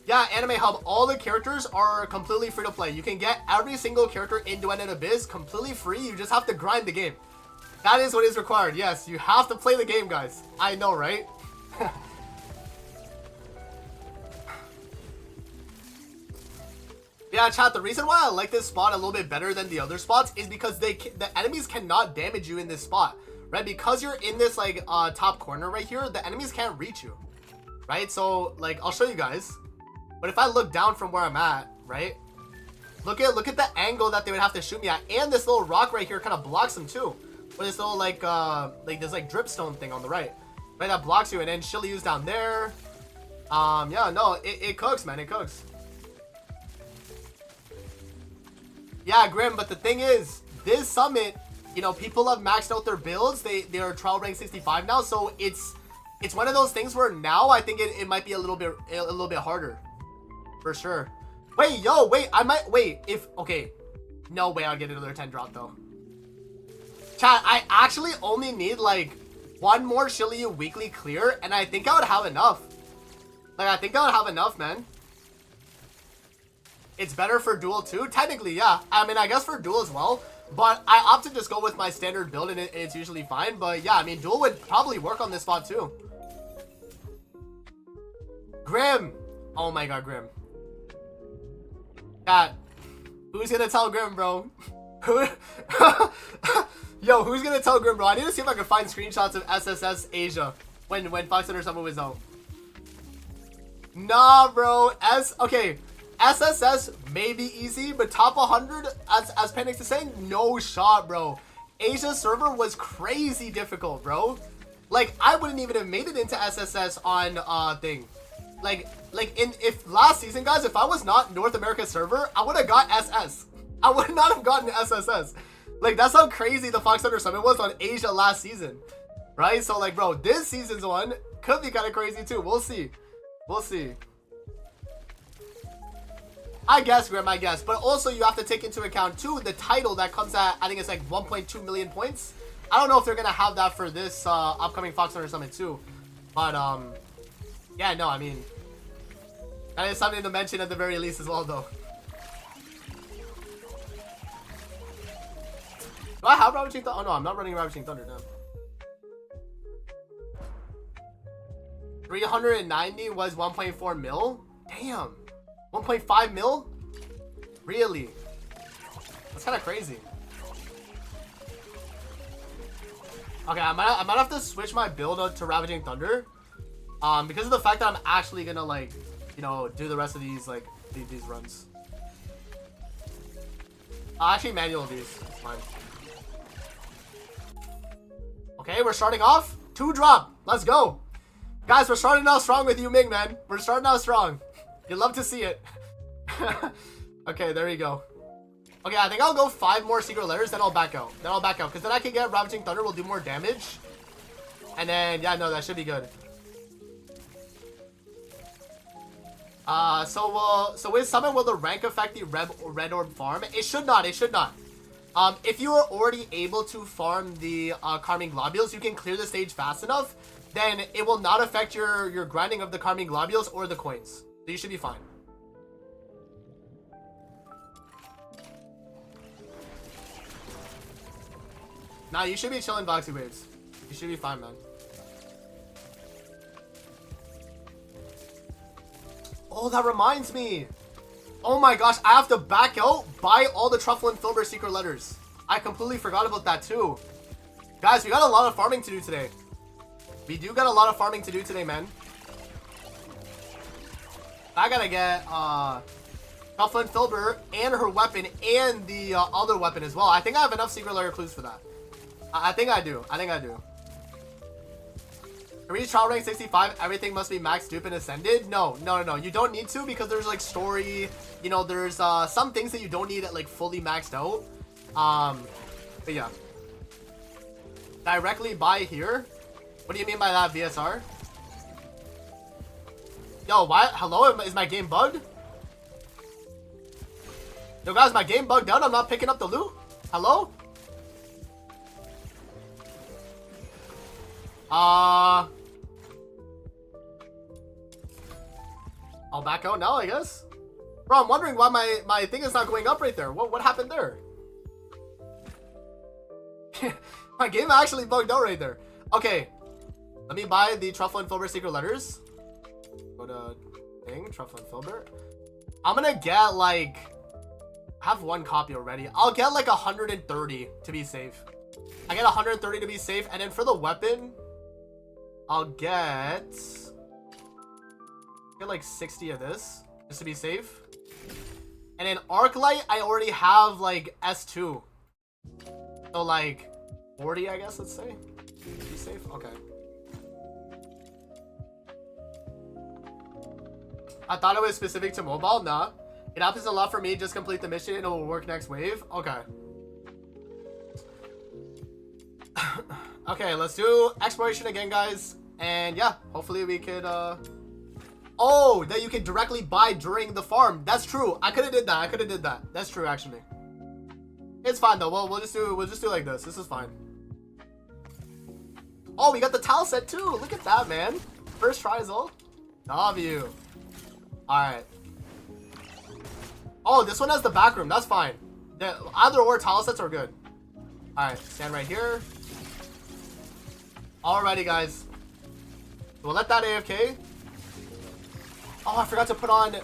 Yeah, Anime Hub, all the characters are completely free to play. You can get every single character in Duet Abyss completely free. You just have to grind the game. That is what is required. Yes, you have to play the game, guys. I know, right? Yeah, chat, the reason why I like this spot a little bit better than the other spots is because the enemies cannot damage you in this spot, right? Because you're in this like top corner right here, the enemies can't reach you, right? So like I'll show you guys. But if I look down from where I'm at, right? Look at the angle that they would have to shoot me at, and this little rock right here kind of blocks them too. But this little like this like dripstone thing on the right that blocks you, and then Shiliu's down there. Yeah, no, it cooks, man, it cooks. Yeah, Grim, but the thing is, this summit, you know, people have maxed out their builds. They are trial rank 65 now, so it's one of those things where now I think it might be a little bit harder, for sure. Wait, okay, no way I'll get another 10 drop though. Chat, I actually only need like one more Shiliu weekly clear, and I think I would have enough. Like, I think I would have enough, man. It's better for duel too? Technically, yeah. I mean, I guess for duel as well. But I opt to just go with my standard build, and it's usually fine. But yeah, I mean, duel would probably work on this spot too. Grim. Oh my god, Grim. Chat. Who's gonna tell Grim, bro? Yo, who's gonna tell Grim, bro? I need to see if I can find screenshots of SSS Asia when Fox Hunter Summer was out. Nah, bro. Okay. SSS may be easy, but top 100, as Penix is saying, no shot, bro. Asia's server was crazy difficult, bro. Like, I wouldn't even have made it into SSS on thing. If last season, guys, if I was not North America server, I would have got SS. I would not have gotten SSS. Like, that's how crazy the Fox Hunter Summit was on Asia last season, right? So, like, bro, this season's one could be kind of crazy too. We'll see. We'll see. I guess, Grim, I guess. But also, you have to take into account, too, the title that comes at, I think it's like 1.2 million points. I don't know if they're going to have that for this upcoming Fox Hunter Summit, too. But, yeah, no, I mean, that is something to mention at the very least as well, though. Do I have Ravaging Thunder? Oh, no, I'm not running Ravaging Thunder now. 390 was 1.4 mil? Damn. 1.5 mil? Really? That's kind of crazy. Okay, I might have to switch my build to Ravaging Thunder. Because of the fact that I'm actually gonna, like, you know, do the rest of these, like, these runs. I'll actually manual these. It's fine. Okay, we're starting off. 2-drop. Let's go. Guys, we're starting out strong with Yuming, man. We're starting out strong. You'd love to see it. Okay, there you go. Okay, I think I'll go 5 more secret letters, then I'll back out. Because then I can get Ravaging Thunder, will do more damage. And then, yeah, no, that should be good. So with summon, will the rank affect the red orb farm? It should not, it should not. If you are already able to farm the Karming Globules, you can clear the stage fast enough, then it will not affect your grinding of the Karming Globules or the coins. So you should be fine. Nah, you should be chilling Voxy Waves. You should be fine, man. Oh, that reminds me. Oh my gosh, I have to back out, buy all the Truffle and Filbert secret letters. I completely forgot about that too. Guys, we got a lot of farming to do today. We do got a lot of farming to do today, man. I gotta get Truffle and Filbert and her weapon and the other weapon as well. I think I have enough secret letter clues for that. I think I do. To reach trial rank 65, everything must be max dupe and ascended? No. You don't need to, because there's like story, you know, there's some things that you don't need like fully maxed out. But yeah. Directly buy here? What do you mean by that, VSR? Yo, why? Hello? Is my game bugged? Yo guys, my game bugged out? I'm not picking up the loot? Hello? I'll back out now, I guess. Bro, I'm wondering why my thing is not going up right there. What happened there? My game actually bugged out right there. Okay. Let me buy the Truffle and Filbert secret letters. Go to thing, Truffle and Filbert. I'm gonna get like... I have 1 copy already. I'll get like 130 to be safe. I get 130 to be safe. And then for the weapon, I'll get like 60 of this just to be safe. And then Arclight, I already have like S2. So like 40, I guess, let's say. Be safe? Okay. I thought it was specific to mobile. Nah. It happens a lot for me. Just complete the mission and it will work next wave. Okay. Okay, let's do exploration again, guys. And yeah, hopefully we could oh, that you can directly buy during the farm. That's true. I could have did that. That's true, actually. It's fine though. We'll just do like this. This is fine. Oh, we got the towel set too. Look at that, man. First try is all. Love you. Alright. Oh, this one has the back room. That's fine. Either or towel sets are good. Alright, stand right here. Alrighty, guys. We'll let that AFK. Oh, I forgot to put on...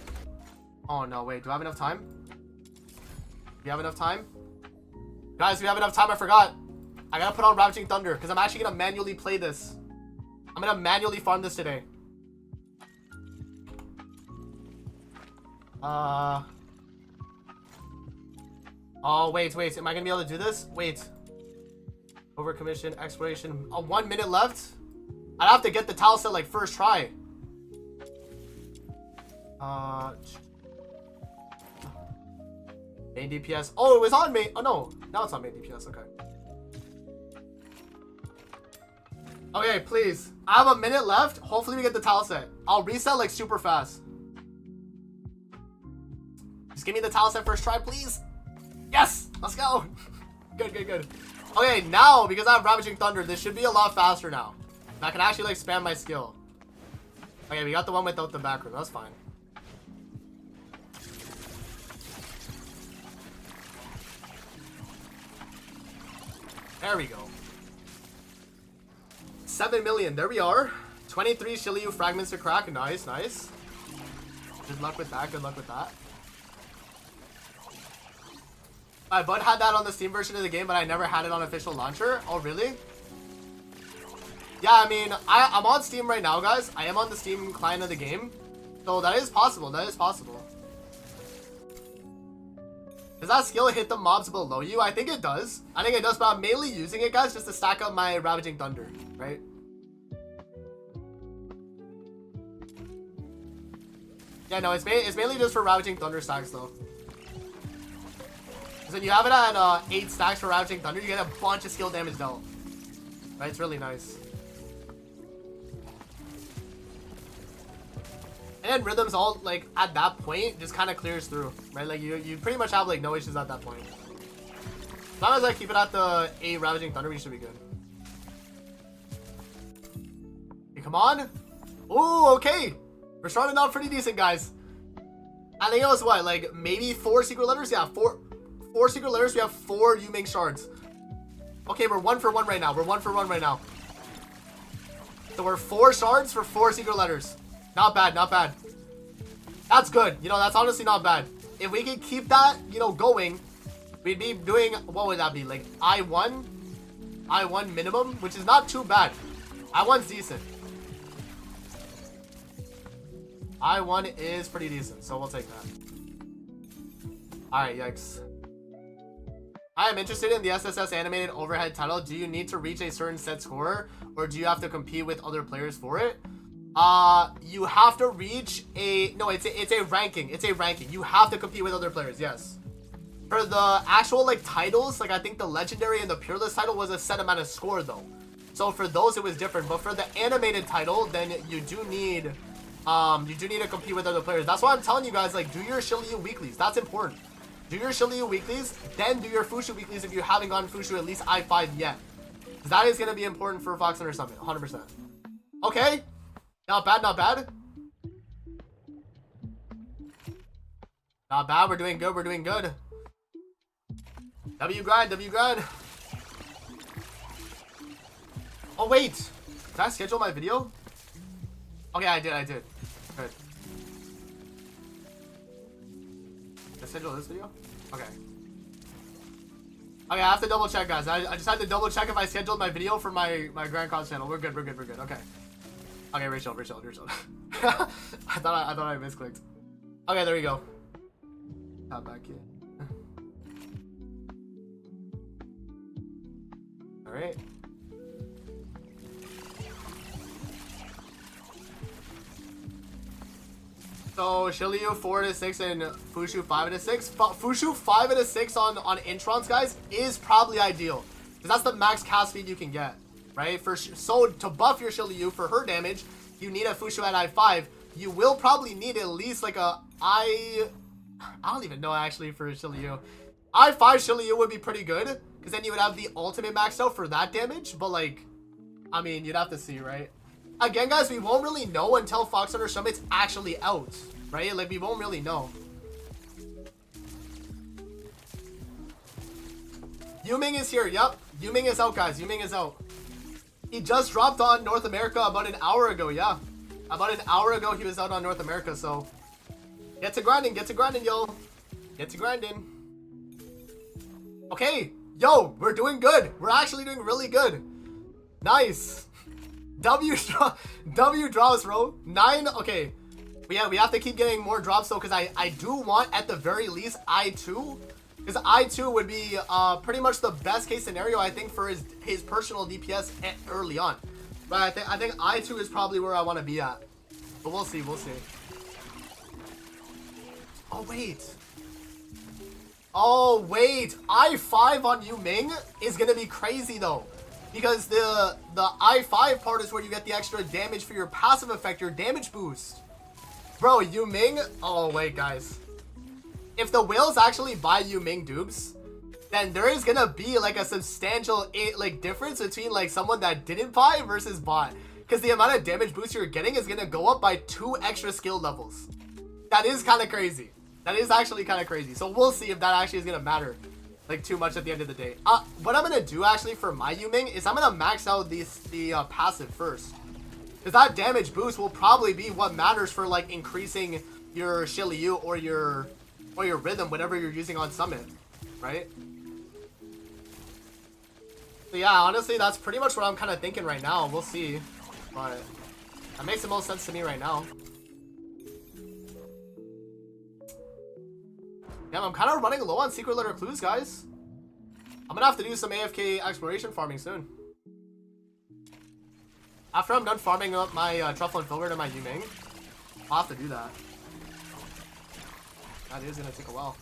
Oh, no, wait. Do I have enough time? Do we have enough time? Guys, we have enough time. I forgot. I gotta put on Ravaging Thunder because I'm actually gonna manually play this. I'm gonna manually farm this today. Oh, wait. Am I gonna be able to do this? Wait. Overcommission, exploration. 1 minute left? I'd have to get the towel set like first try. Main DPS. Oh, it was on main. Oh, no. Now it's on main DPS. Okay. Okay, please. I have a minute left. Hopefully we get the towel set. I'll reset like super fast. Just give me the towel set first try, please. Yes! Let's go. Good. Okay, now, because I have Ravaging Thunder, this should be a lot faster now. I can actually like spam my skill. Okay, we got the one without the back room. That's fine. There we go. 7 million. There we are. 23 Shilyu fragments to crack. Nice. Good luck with that. My bud had that on the Steam version of the game, but I never had it on official launcher. Oh, really? Yeah, I mean, I'm on Steam right now, guys. I am on the Steam client of the game. So that is possible. That is possible. Does that skill hit the mobs below you? I think it does. I think it does, but I'm mainly using it, guys, just to stack up my Ravaging Thunder, right? Yeah, no, it's mainly just for Ravaging Thunder stacks, though. Because when you have it at 8 stacks for Ravaging Thunder, you get a bunch of skill damage dealt. Right? It's really nice. And then Rhythm's all, like, at that point, just kind of clears through, right? Like, you pretty much have, like, no issues at that point. As long as I keep it at the 8 Ravaging Thunder, we should be good. Okay, come on. Ooh, okay. We're starting out pretty decent, guys. I think it was, what, like, maybe 4 secret letters? Yeah, 4 secret letters. We have 4 YUMING shards. Okay, we're 1 for 1 right now. We're 1 for 1 right now. So we're 4 shards for 4 secret letters. Not bad, not bad. That's good. You know, that's honestly not bad. If we could keep that, you know, going, we'd be doing, what would that be? Like, I1 minimum, which is not too bad. I1's decent. I1 is pretty decent, so we'll take that. Alright, yikes. I am interested in the SSS animated overhead title. Do you need to reach a certain set score, or do you have to compete with other players for it? You have to reach a... No, it's a ranking. It's a ranking. You have to compete with other players, yes. For the actual, like, titles, like, I think the Legendary and the Peerless title was a set amount of score, though. So for those, it was different. But for the animated title, then you do need to compete with other players. That's why I'm telling you guys, like, do your Shiryu weeklies. That's important. Do your Shiryu weeklies, then do your Fushu weeklies if you haven't gotten Fushu at least I5 yet. Because that is going to be important for Fox Hunter Summit, 100%. Okay. Not bad, not bad. Not bad, we're doing good, we're doing good. W grind, W grind. Oh, wait. Did I schedule my video? Okay, I did. Good. Did I schedule this video? Okay. Okay, I have to double check, guys. I just had to double check if I scheduled my video for my Grand Cross channel. We're good. Okay. Okay, Rachel. I thought I misclicked. Okay, there we go. Tap back here. Alright. So Shiryu 4 to 6 and Fushu 5 to 6. Fushu 5 to 6 on Introns, guys, is probably ideal. Because that's the max cast speed you can get. Right? So to buff your Shiryu for her damage, you need a Fushu at I5. You will probably need at least like a I don't even know actually for Shiryu. I5 Shiryu would be pretty good. Because then you would have the ultimate maxed out for that damage. But like, I mean, you'd have to see, right? Again, guys, we won't really know until Fox Hunter Summit's actually out, right? Like, we won't really know. YUMING is here. Yep. YUMING is out, guys. YUMING is out. He just dropped on North America about an hour ago. Yeah. About an hour ago, he was out on North America. So, get to grinding, yo. Get to grinding. Okay. Yo, we're doing good. We're actually doing really good. Nice. W drops, bro. 9. Okay. We have to keep getting more drops though, because I do want at the very least I2. Because I2 would be pretty much the best case scenario, I think, for his personal DPS early on. But I think I2 is probably where I want to be at. But we'll see. Oh wait. I5 on YUMING is gonna be crazy though. Because the I5 part is where you get the extra damage for your passive effect, your damage boost. Bro, YUMING... Oh, wait, guys. If the whales actually buy YUMING dupes, then there is gonna be, like, a substantial, like, difference between, like, someone that didn't buy versus bought. Because the amount of damage boost you're getting is gonna go up by 2 extra skill levels. That is kind of crazy. That is actually kind of crazy. So we'll see if that actually is gonna matter. Like, too much at the end of the day. What I'm gonna do actually for my YUMING is I'm gonna max out the passive first, because that damage boost will probably be what matters for like increasing your Shiryu or your rhythm, whatever you're using on Summit, right? So yeah, honestly, that's pretty much what I'm kind of thinking right now. We'll see. But that makes the most sense to me right now. Damn, I'm kind of running low on secret letter clues, guys. I'm gonna have to do some AFK exploration farming soon. After I'm done farming up my Truffle and Filbert and my Yuming, I'll have to do that. That is gonna take a while.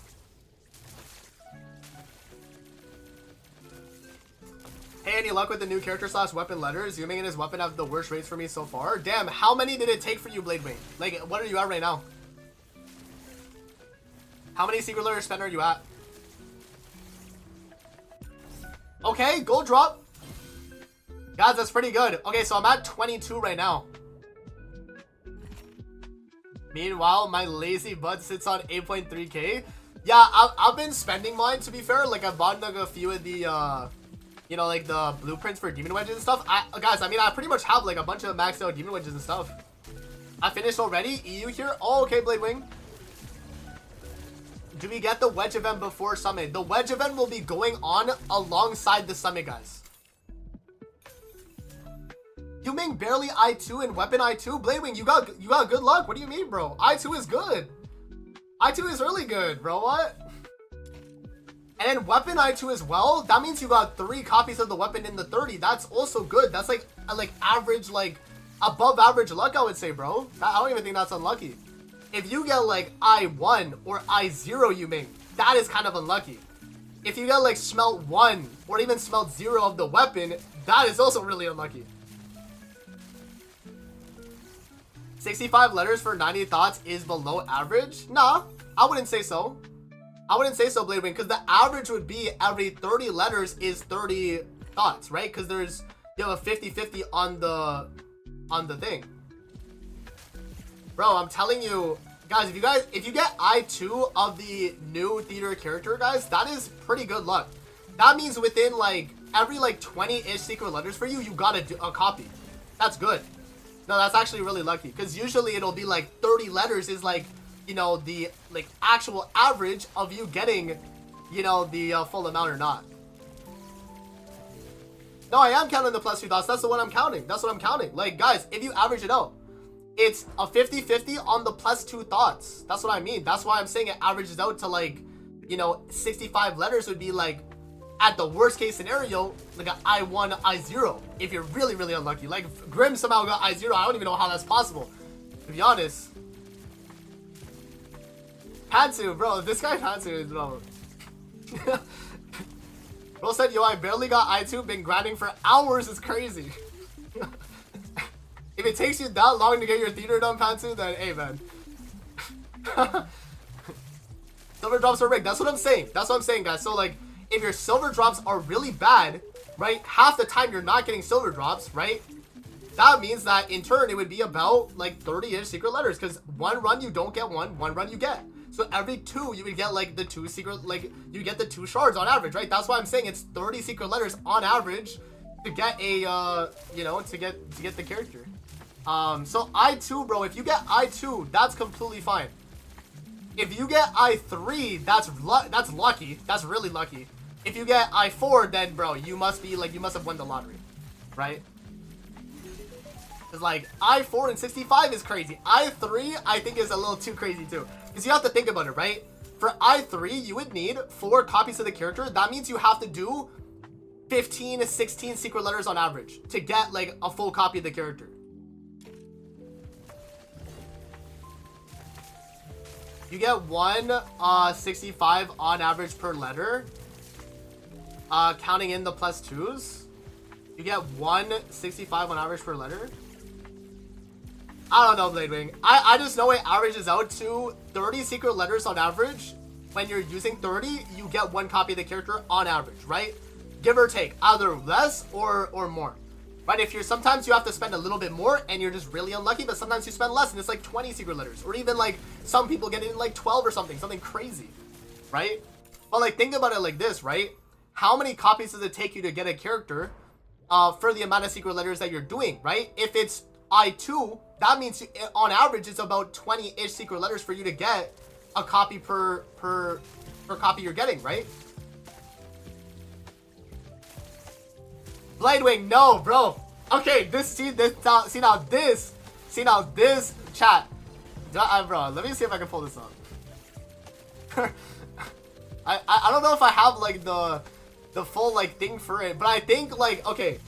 Hey, any luck with the new character / weapon letters? Yuming and his weapon have the worst rates for me so far. Damn, how many did it take for you, Bladewing? Like, what are you at right now? How many secret letter spend are you at? Okay, gold drop. Guys, that's pretty good. Okay, so I'm at 22 right now. Meanwhile, my lazy butt sits on 8.3k. Yeah, I've been spending mine, to be fair. Like, I've bought like a few of the, you know, like the blueprints for demon wedges and stuff. Guys, I mean, I pretty much have like a bunch of maxed out demon wedges and stuff. I finished already. EU here. Oh, okay, Bladewing. Do we get the wedge event before summit? The wedge event will be going on alongside the summit, guys. Yuming barely I2 and weapon I2. Bladewing, you got good luck. What do you mean, bro? I2 is good. I2 is really good, bro. What? And then weapon I2 as well. That means you got 3 copies of the weapon in the 30. That's also good. That's like average, like above average luck, I would say, bro. I don't even think that's unlucky. If you get like I1 or I0 Yuming, that is kind of unlucky. If you get like smelt 1 or even smelt 0 of the weapon, that is also really unlucky. 65 letters for 90 thoughts is below average? Nah, I wouldn't say so. I wouldn't say so, Bladewing, because the average would be every 30 letters is 30 thoughts, right? Because you have a 50-50 on the thing. Bro, I'm telling you, guys, if you get I2 of the new theater character, guys, that is pretty good luck. That means within like every like 20-ish secret letters for you, you got a copy. That's good. No, that's actually really lucky, because usually it'll be like 30 letters is like, you know, the like actual average of you getting, you know, the full amount or not. No, I am counting the plus 2 thoughts. That's the one I'm counting. That's what I'm counting. Like, guys, if you average it out, it's a 50-50 on the plus 2 thoughts. That's what I mean. That's why I'm saying it averages out to like, you know, 65 letters would be like, at the worst case scenario, like an I1, I0. If you're really, really unlucky. Like, Grim somehow got I0. I don't even know how that's possible, to be honest. Pantsu, bro. This guy Pantsu is, bro. Bro said, yo, I barely got I2. Been grinding for hours. It's crazy. If it takes you that long to get your theater done, Pantsu, then hey, man. Silver drops are rigged. That's what I'm saying. That's what I'm saying, guys. So, like, if your silver drops are really bad, right, half the time you're not getting silver drops, right, that means that in turn it would be about like 30-ish secret letters, because one run you don't get one run you get. So every 2 you would get like the 2 secret, like you get the 2 shards on average, right? That's why I'm saying it's 30 secret letters on average to get a you know, to get the character. So I2, bro, if you get I2, that's completely fine. If you get I3, that's lucky. That's really lucky. If you get I4, then bro, you must have won the lottery, right? Because like I4 and 65 is crazy. I3 I think is a little too crazy too. Because you have to think about it, right? For I3, you would need 4 copies of the character. That means you have to do 15 to 16 secret letters on average to get like a full copy of the character. You get 165 on average per letter. Counting in the plus 2s, you get 165 on average per letter. I don't know, Bladewing. I just know it averages out to 30 secret letters on average. When you're using 30, you get 1 copy of the character on average, right? Give or take, either less or more. Right? If you're, sometimes you have to spend a little bit more and you're just really unlucky, but sometimes you spend less and it's like 20 secret letters, or even like some people get in like 12 or something crazy, right? But like, think about it like this, right? How many copies does it take you to get a character for the amount of secret letters that you're doing, right? If it's I2, that means on average it's about 20-ish secret letters for you to get a copy per copy you're getting, right? Bladewing, no, bro. Okay, see now this chat. Bro, let me see if I can pull this up. I don't know if I have like the full like thing for it, but I think like okay.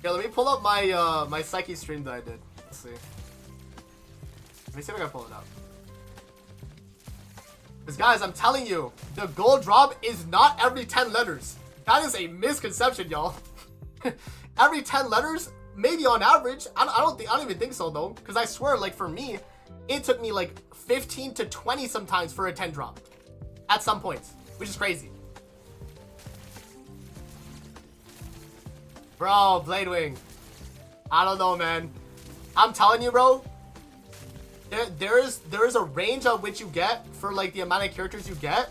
Yeah, let me pull up my my Psyche stream that I did. Let's see. Let me see if I can pull it up. Because guys, I'm telling you, the gold drop is not every 10 letters. That is a misconception, y'all. Every 10 letters, maybe on average. I don't even think so though. Because I swear, like for me, it took me like 15 to 20 sometimes for a 10 drop. At some points, which is crazy. Bro, Bladewing. I don't know, man. I'm telling you, bro. There is a range of which you get for like the amount of characters you get,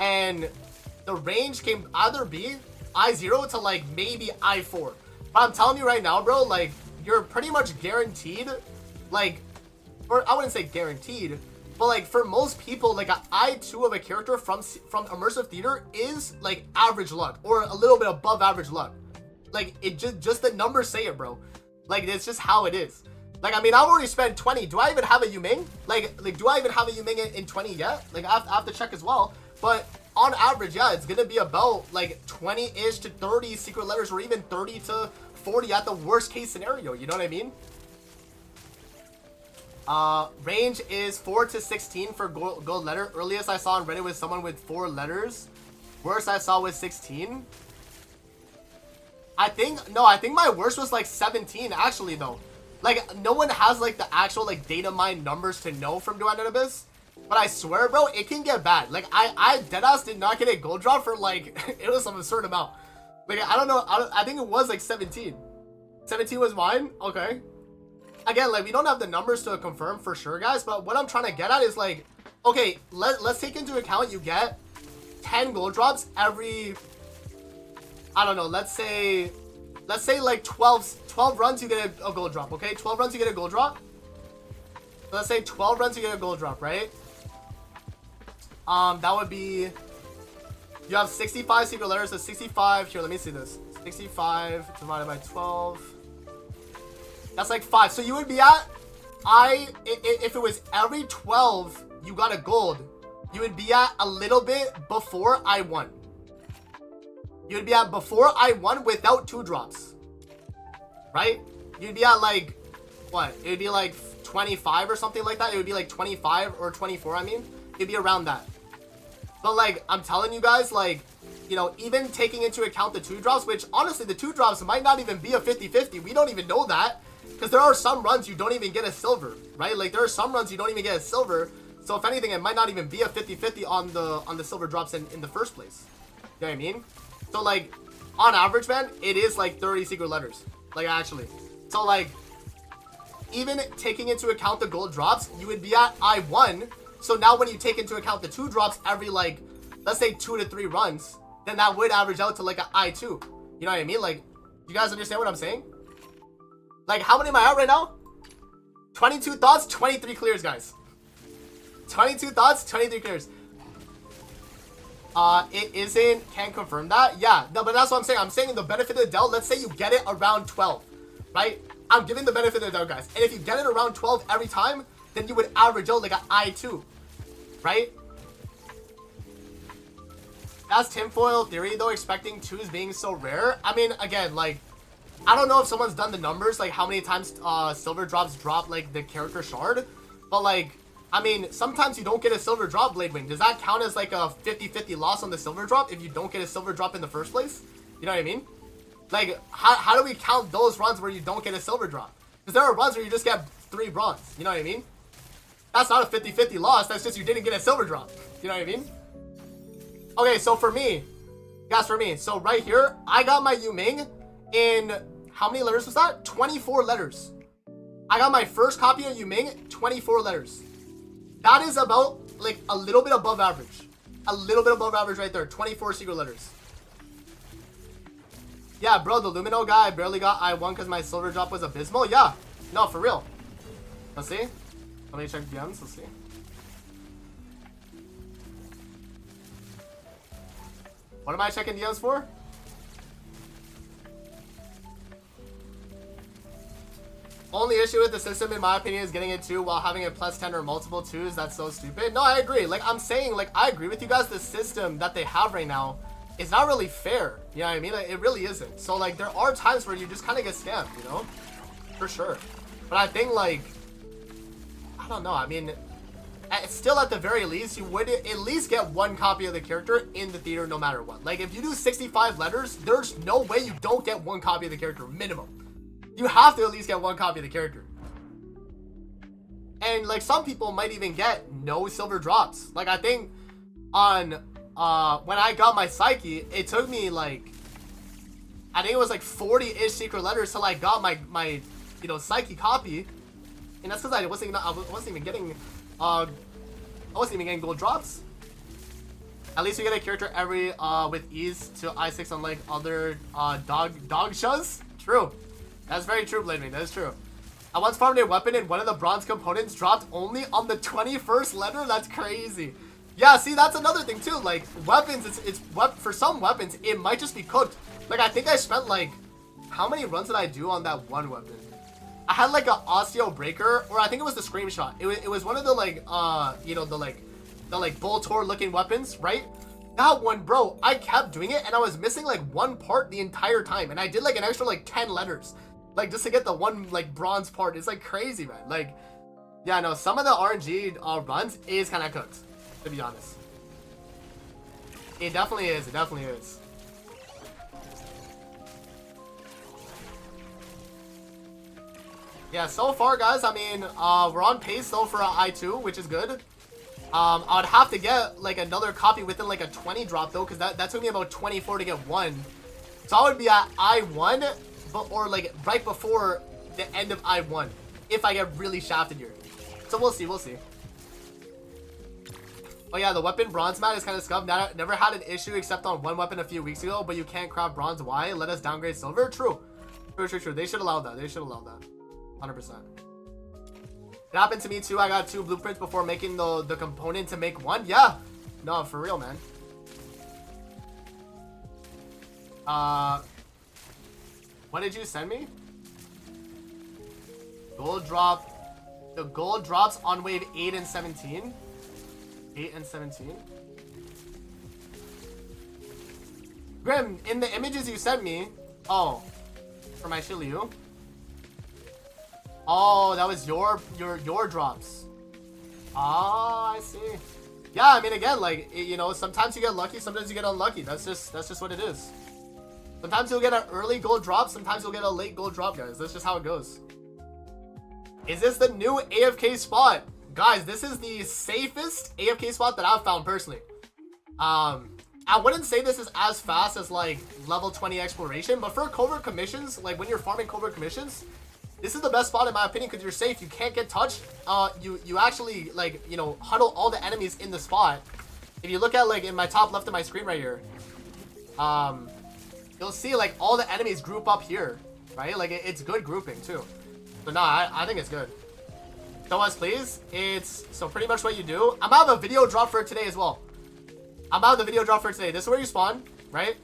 and the range can either be I0 to like maybe I4. But I'm telling you right now, bro, like you're pretty much guaranteed, like, or I wouldn't say guaranteed, but like for most people, like an I2 of a character from immersive theater is like average luck or a little bit above average luck. Like it just the numbers say it, bro. Like it's just how it is. Like, I mean, I've already spent 20. Do I even have a YUMING? Like, do I even have a YUMING in 20 yet? Like, I have to check as well. But on average, yeah, it's going to be about, like, 20-ish to 30 secret letters or even 30 to 40 at the worst case scenario. You know what I mean? Range is 4 to 16 for gold letter. Earliest I saw on Reddit was someone with 4 letters. Worst I saw was 16. I think my worst was, like, 17, actually, though. Like, no one has, like, the actual, like, data mine numbers to know from Duet Anubis. But I swear, bro, it can get bad. Like, I deadass did not get a gold drop for, like, it was some absurd amount. Like, I don't know. I think it was, like, 17. 17 was mine? Okay. Again, like, we don't have the numbers to confirm for sure, guys. But what I'm trying to get at is, like, okay, let's take into account you get 10 gold drops every, I don't know, let's say like 12 runs you get a gold drop, okay? 12 runs you get a gold drop. So let's say 12 runs you get a gold drop, right? That would be, you have 65 secret letters, so 65, here, let me see this. 65 divided by 12. That's like 5. So you would be at, if it was every 12 you got a gold, you would be at a little bit before I won. You'd be at before I won without 2 drops. Right? You'd be at like, what? It would be like 25 or something like that. It would be like 25 or 24, I mean. It'd be around that. But like, I'm telling you guys, like, you know, even taking into account the 2 drops, which honestly, the 2 drops might not even be a 50-50. We don't even know that. Because there are some runs you don't even get a silver, right? Like, there are some runs you don't even get a silver. So if anything, it might not even be a 50-50 on the silver drops in the first place. You know what I mean? So, like, on average, man, it is, like, 30 secret letters. Like, actually. So, like, even taking into account the gold drops, you would be at I1. So, now when you take into account the 2 drops every, like, let's say 2 to 3 runs, then that would average out to, like, an I2. You know what I mean? Like, you guys understand what I'm saying? Like, how many am I at right now? 22 thoughts, 23 clears, guys. 22 thoughts, 23 clears. It isn't, can't confirm that. Yeah, no, but that's what I'm saying. I'm saying the benefit of the doubt, let's say you get it around 12, right? I'm giving the benefit of the doubt, guys. And if you get it around 12 every time, then you would average out like an I2, right? That's tinfoil theory, though, expecting 2s being so rare. I mean, again, like, I don't know if someone's done the numbers, like how many times silver drops drop, like, the character shard. But, like, I mean, sometimes you don't get a silver drop, Bladewing. Does that count as like a 50-50 loss on the silver drop if you don't get a silver drop in the first place? You know what I mean? Like, how do we count those runs where you don't get a silver drop? Because there are runs where you just get 3 bronze. You know what I mean? That's not a 50-50 loss. That's just you didn't get a silver drop. You know what I mean? Okay, so for me, guys, so right here, I got my YUMING in, how many letters was that? 24 letters. I got my first copy of YUMING, 24 letters. That is about, like, a little bit above average. A little bit above average right there. 24 secret letters. Yeah, bro, the Lumino guy, I barely got I1 because my silver drop was abysmal. Yeah. No, for real. Let's see. Let me check DMs. Let's see. What am I checking DMs for? Only issue with the system, in my opinion, is getting a 2 while having a plus 10 or multiple 2s. That's so stupid. No, I agree. Like, I'm saying, like, I agree with you guys. The system that they have right now is not really fair. You know what I mean? Like, it really isn't. So, like, there are times where you just kind of get scammed, you know? For sure. But I think, like, I don't know. I mean, still at the very least, you would at least get 1 copy of the character in the theater no matter what. Like, if you do 65 letters, there's no way you don't get 1 copy of the character minimum. You have to at least get 1 copy of the character. And, like, some people might even get no silver drops. Like, I think on, when I got my Psyche, it took me, like, I think it was, like, 40-ish secret letters till I got my, you know, Psyche copy. And that's because I wasn't even getting gold drops. At least you get a character every, with ease to I6 unlike other, dog shows. True. That's very true, Bladewing. That is true. I once farmed a weapon and one of the bronze components dropped only on the 21st letter. That's crazy. Yeah, see, that's another thing too. Like, weapons, for some weapons, it might just be cooked. Like, I think I spent, like, how many runs did I do on that one weapon? I had, like, a Osteo Breaker, or I think it was the Screenshot. It was one of the, like, you know, the Boltor looking weapons, right? That one, bro, I kept doing it, and I was missing, like, 1 part the entire time. And I did, like, an extra, like, 10 letters. Like, just to get the 1, like, bronze part. It's, like, crazy, man. Like, yeah, no, some of the RNG runs is kind of cooked, to be honest. It definitely is. It definitely is. Yeah, so far, guys, I mean, we're on pace, though, for I2, which is good. I would have to get, like, another copy within, like, a 20 drop, though, because that took me about 24 to get 1. So I would be at I1, or, like, right before the end of I1, if I get really shafted here. So we'll see, we'll see. Oh, yeah, the weapon bronze mat is kind of scuffed. Never had an issue except on 1 weapon a few weeks ago, but you can't craft bronze. Why? Let us downgrade silver? True. True, true, true. They should allow that. They should allow that. 100%. It happened to me too. I got 2 blueprints before making the component to make 1. Yeah. No, for real, man. What did you send me? Gold drop. The gold drops on wave 8 and 17. 8 and 17. Grim, in the images you sent me. Oh, for my Shiryu. Oh, that was your drops. Ah, I see. Yeah, I mean, again, like, you know, sometimes you get lucky, sometimes you get unlucky. That's just what it is. Sometimes you'll get an early gold drop, sometimes you'll get a late gold drop, guys. That's just how it goes. Is this the new AFK spot? Guys, this is the safest AFK spot that I've found personally. I wouldn't say this is as fast as, like, level 20 exploration, but for covert commissions, like, when you're farming covert commissions, this is the best spot in my opinion because you're safe. You can't get touched. You actually, like, you know, huddle all the enemies in the spot. If you look at, like, in my top left of my screen right here, you'll see, like, all the enemies group up here, right? Like, it's good grouping too. So no, I think it's good. Show us, please. It's so pretty much what you do. I'm gonna have a video drop for today as well. I'm gonna have the video drop for today. This is where you spawn, right?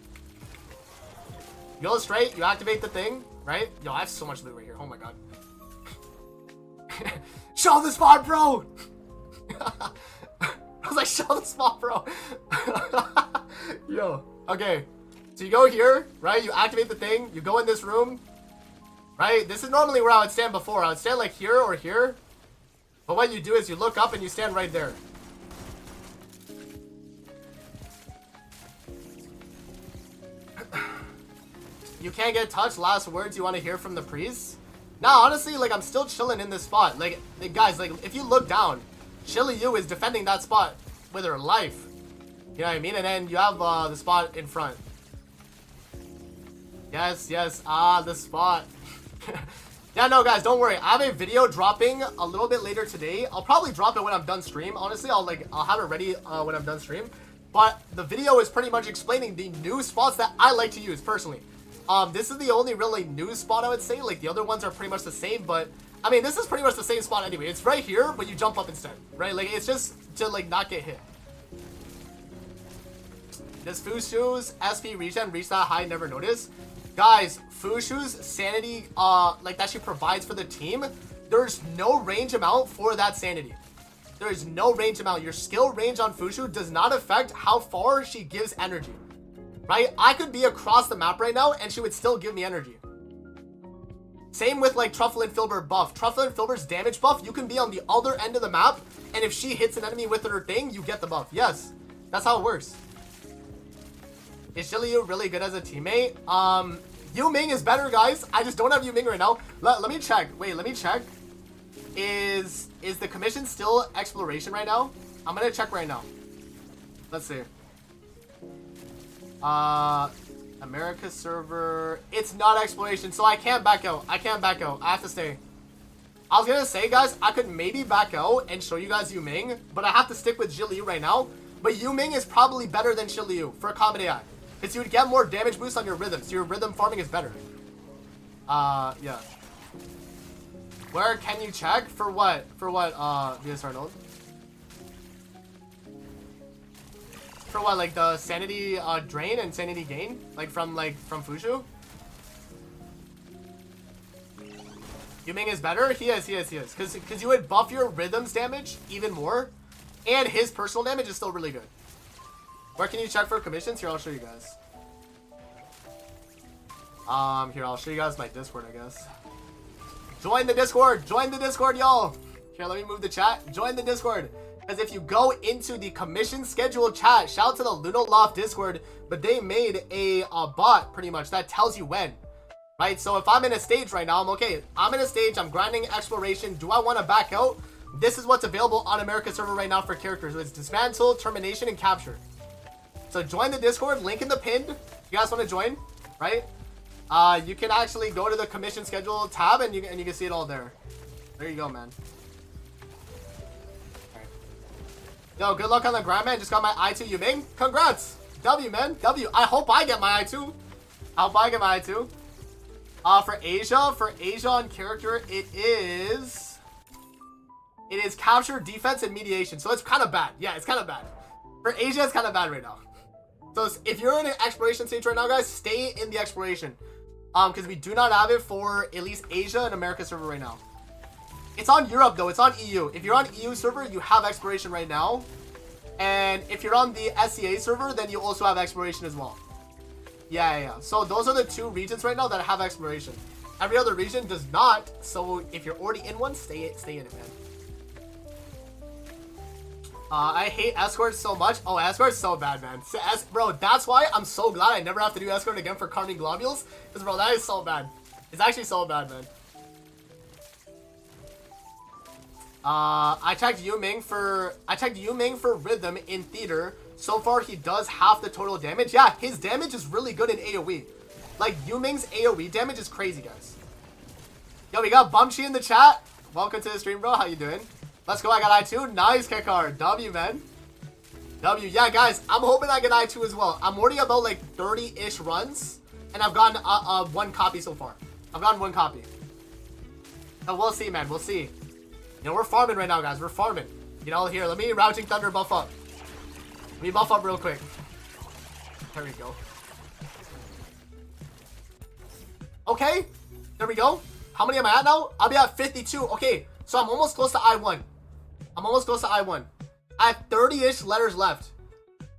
You go straight. You activate the thing. Right? Yo, I have so much loot right here. Oh my god. Show the spot, bro! I was like, show the spot, bro. Yo. Okay. So you go here, right? You activate the thing. You go in this room. Right? This is normally where I would stand before. I would stand like here or here. But what you do is you look up and you stand right there. You can't get touched. Last words you want to hear from the priest? Nah, honestly, like, I'm still chilling in this spot. Like, guys, like, if you look down, Shiryu is defending that spot with her life. You know what I mean? And then you have the spot in front. Yes, yes. Ah, the spot. Yeah, no, guys, don't worry. I have a video dropping a little bit later today. I'll probably drop it when I'm done stream. Honestly, I'll have it ready when I'm done stream. But the video is pretty much explaining the new spots that I like to use personally. This is the only really new spot I would say. Like, the other ones are pretty much the same, but I mean, this is pretty much the same spot anyway. It's right here, but you jump up instead, right? Like, it's just to, like, not get hit. Does Fushu's SP regen reach that high? Never noticed. Guys, Fushu's sanity, like that she provides for the team, there's no range amount for that sanity. There is no range amount. Your skill range on Fushu does not affect how far she gives energy. Right? I could be across the map right now and she would still give me energy. Same with like Truffle and Filbert buff. Truffle and Filbert's damage buff, you can be on the other end of the map, and if she hits an enemy with her thing, you get the buff. Yes, that's how it works. Is Shiliu really good as a teammate? Yuming is better, guys. I just don't have Yuming right now. Let me check. Wait, let me check. Is the commission still exploration right now? I'm gonna check right now. Let's see. America server. It's not exploration, so I can't back out. I can't back out. I have to stay. I was gonna say, guys, I could maybe back out and show you guys Yuming, but I have to stick with Shiliu right now. But Yuming is probably better than Shiliu for a common AI. Because you would get more damage boost on your rhythm, so your rhythm farming is better. Yeah. Where can you check? For what? For what, VS Arnold? For what, like the sanity drain and sanity gain? Like from Fushu? Yuming is better? He is. Because you would buff your rhythm's damage even more. And his personal damage is still really good. Where can you check for commissions? Here, I'll show you guys. Here, I'll show you guys my Discord, I guess. Join the Discord! Join the Discord, y'all! Here, let me move the chat. Join the Discord. Because if you go into the commission schedule chat, shout out to the Lunaloft Discord, but they made a bot, pretty much, that tells you when. Right? So if I'm in a stage right now, I'm okay. I'm in a stage, I'm grinding exploration. Do I want to back out? This is what's available on America server right now for characters. It's dismantle, termination, and capture. So join the Discord, link in the pinned. You guys want to join, right? You can actually go to the commission schedule tab and you can see it all there. There you go, man. Right. Yo, good luck on the grind, man. Just got my I2 Yuming. Congrats. W, man. W. I hope I get my I2. I hope I get my I2. For Asia on character, it is capture, defense, and mediation. So it's kind of bad. Yeah, it's kind of bad. For Asia, it's kind of bad right now. So if you're in an exploration stage right now, guys, stay in the exploration. Because we do not have it for at least Asia and America server right now. It's on Europe, though. It's on EU. If you're on EU server, you have exploration right now. And if you're on the SCA server, then you also have exploration as well. Yeah. So those are the two regions right now that have exploration. Every other region does not. So if you're already in one, stay in it, man. I hate escorts so much. Oh, escort's so bad, man. Bro, that's why I'm so glad I never have to do escort again for carving globules. Because, bro, that is so bad. It's actually so bad, man. I checked Yuming for rhythm in theater. So far, he does half the total damage. Yeah, his damage is really good in AoE. Like, Yuming's AoE damage is crazy, guys. Yo, we got Bumchi in the chat. Welcome to the stream, bro. How you doing? Let's go, I got I2. Nice, Kekar. W, man. W. Yeah, guys, I'm hoping I get I2 as well. I'm already about, like, 30-ish runs, and I've gotten one copy so far. I've gotten one copy. So we'll see, man. We'll see. You know, we're farming right now, guys. We're farming. You know, here, let me Routing Thunder buff up. Let me buff up real quick. There we go. Okay. There we go. How many am I at now? I'll be at 52. Okay, so I'm almost close to I1. I have 30-ish letters left.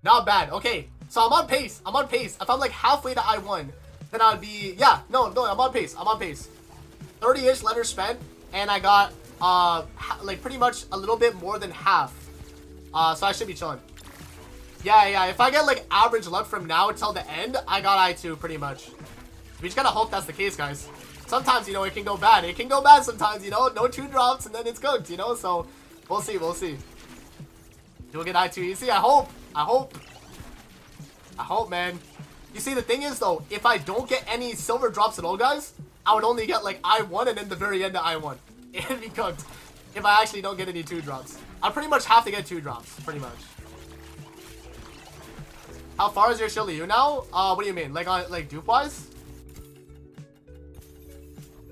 Not bad. Okay, so I'm on pace. If I'm like halfway to I1, then I'd be... Yeah, no, I'm on pace. 30-ish letters spent, and I got, like, pretty much a little bit more than half. So I should be chilling. Yeah, if I get, like, average luck from now until the end, I got I2 pretty much. We just gotta hope that's the case, guys. Sometimes, you know, it can go bad. It can go bad sometimes, you know. No 2 drops and then it's cooked, you know. So, we'll see. You'll get I2 easy. I hope, man. You see, the thing is, though, if I don't get any silver drops at all, guys, I would only get, like, I1 and then the very end of I1. It'd be cooked if I actually don't get any 2 drops. I pretty much have to get 2 drops, pretty much. How far is your Shiliu now? What do you mean? Like, like, dupe-wise?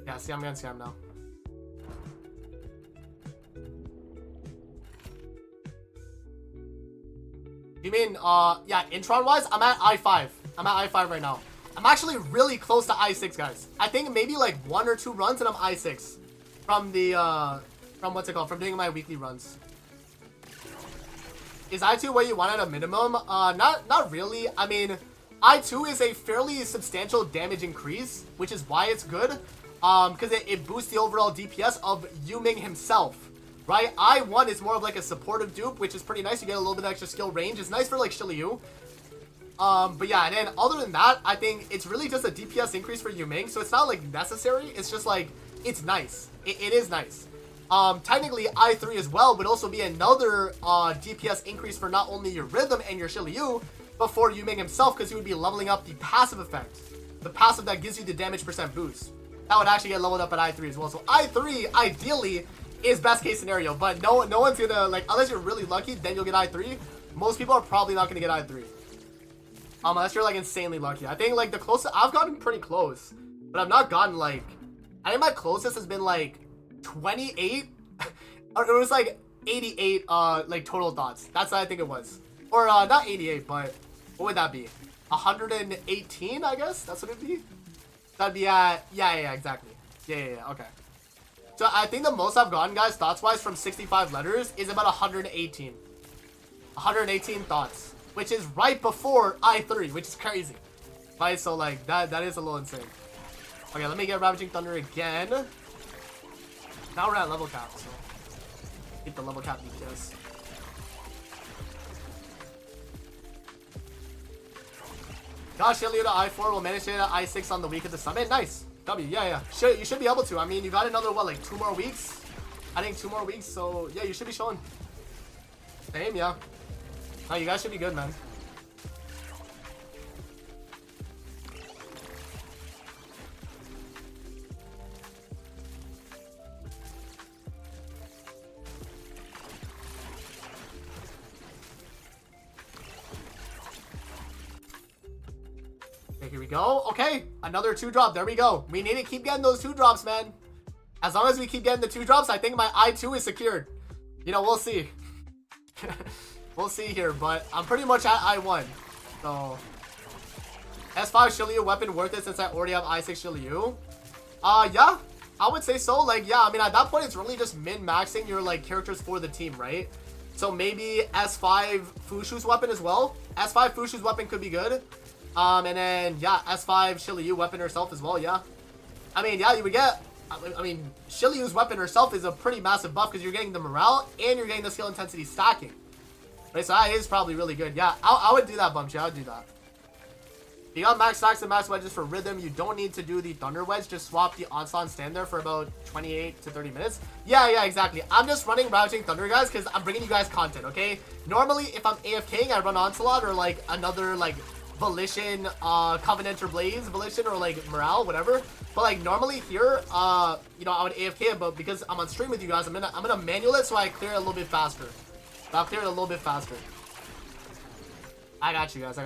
Yeah, see, I'm gonna scam now. You mean, yeah, Intron-wise, I'm at I5. I'm at I5 right now. I'm actually really close to I6, guys. I think maybe like 1 or 2 runs and I'm I6 from the from what's it called, from doing my weekly runs. Is I2 what you want at a minimum? Not really. I mean, I2 is a fairly substantial damage increase, which is why it's good. Because it boosts the overall DPS of YUMING himself, right? I1 is more of like a supportive dupe, which is pretty nice. You get a little bit of extra skill range. It's nice for like Shiliu. But yeah, and then other than that, I think it's really just a DPS increase for YUMING. So it's not like necessary. It's just like, it's nice. It is nice. Technically, I3 as well would also be another DPS increase for not only your rhythm and your Shiliu, but for YUMING himself, because he would be leveling up the passive effect. The passive that gives you the damage percent boost. That would actually get leveled up at I3 as well. So I3, ideally, is best case scenario. But no one's gonna, like, unless you're really lucky, then you'll get I3. Most people are probably not gonna get I3. Unless you're, like, insanely lucky. I think, like, the closest, I've gotten pretty close. But I've not gotten, like, I think my closest has been, like, 28. Or it was, like, 88, like, total thoughts. That's what I think it was. Or, not 88, but what would that be? 118, I guess? That's what it'd be? That'd be at, yeah, exactly. Yeah, okay. So I think the most I've gotten, guys, thoughts-wise from 65 letters is about 118. 118 thoughts. Which is right before I3, which is crazy. Right, so, like, that is a little insane. Okay, let me get Ravaging Thunder again. Now we're at level cap, so get the level cap DPS. Got Shiliu to I4, will manage it at I6 on the week of the summit. Nice. W, yeah. You should be able to. I mean, you got another, what, like 2 more weeks? I think 2 more weeks, so yeah, you should be showing. Same, yeah. Oh, you guys should be good, man. Okay, here we go. Okay, another 2-drop. There we go. We need to keep getting those 2-drops, man. As long as we keep getting the 2-drops, I think my I2 is secured. You know, we'll see. We'll see here, but I'm pretty much at I1. So, S5 Shiliu weapon worth it since I already have I6 Shiliu? Yeah, I would say so. Like, yeah, I mean, at that point, it's really just min-maxing your, like, characters for the team, right? So maybe S5 Fushu's weapon as well. S5 Fushu's weapon could be good. And then, yeah, S5 Shiliu weapon herself as well, yeah. I mean, yeah, you would get... I mean, Shiliu's weapon herself is a pretty massive buff because you're getting the morale and you're getting the skill intensity stacking. Right, so that is probably really good. Yeah, I would do that, Bumchi. I would do that. You got max stacks and max wedges for rhythm. You don't need to do the thunder wedge. Just swap the onslaught and stand there for about 28 to 30 minutes. Yeah, exactly. I'm just running Ravaging Thunder, guys, because I'm bringing you guys content, okay? Normally, if I'm AFKing, I run onslaught or, like, another, like, Volition, Covenant or Blaze Volition or, like, Morale, whatever. But, like, normally here, you know, I would AFK, but because I'm on stream with you guys, I'm gonna manual it so I clear it a little bit faster. I'll clear it a little bit faster. I got you guys.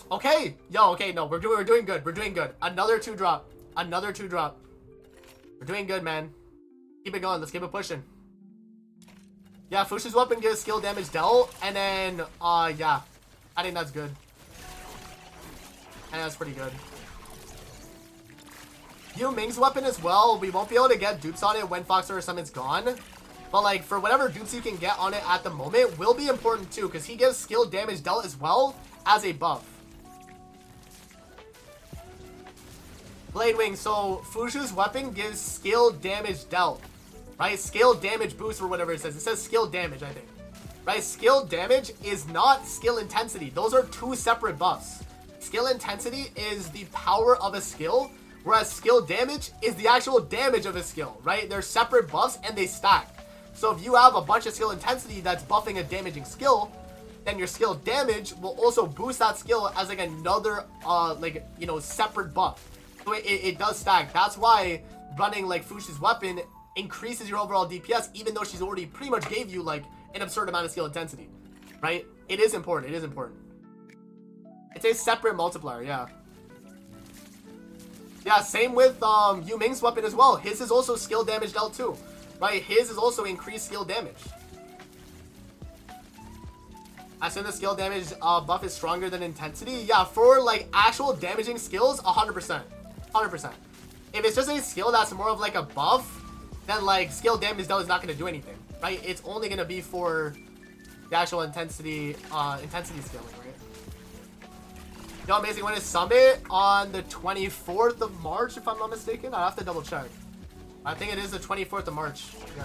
Okay. Yo, okay, no, we're doing good. We're doing good. Another 2-drop. We're doing good, man. Keep it going. Let's keep it pushing. Yeah, Fushu's weapon gives skill damage dealt. And then, yeah. I think that's good. And that's pretty good. YUMING's weapon as well. We won't be able to get dupes on it when Fox or Summon's gone. But, like, for whatever dupes you can get on it at the moment will be important, too. Because he gives skill damage dealt as well as a buff. Blade Wing. So, Fushu's weapon gives skill damage dealt. Right? Skill damage boost or whatever it says. It says skill damage, I think. Right? Skill damage is not skill intensity. Those are 2 separate buffs. Skill intensity is the power of a skill. Whereas skill damage is the actual damage of a skill. Right? They're separate buffs and they stack. So if you have a bunch of skill intensity that's buffing a damaging skill, then your skill damage will also boost that skill as like another, like, you know, separate buff. So it does stack. That's why running like Fushu's weapon increases your overall DPS, even though she's already pretty much gave you like an absurd amount of skill intensity, right? It is important. It's a separate multiplier, yeah. Yeah, same with YUMING's weapon as well. His is also skill damage dealt too. Right, his is also increased skill damage. I assume the skill damage buff is stronger than intensity. Yeah, for like actual damaging skills, 100%. 100%. If it's just a skill that's more of like a buff, then like skill damage though is not going to do anything, right? It's only going to be for the actual intensity scaling, right? Yo, amazing. When is Summit? On the 24th of March, if I'm not mistaken. I have to double check. I think it is the 24th of March. Yeah.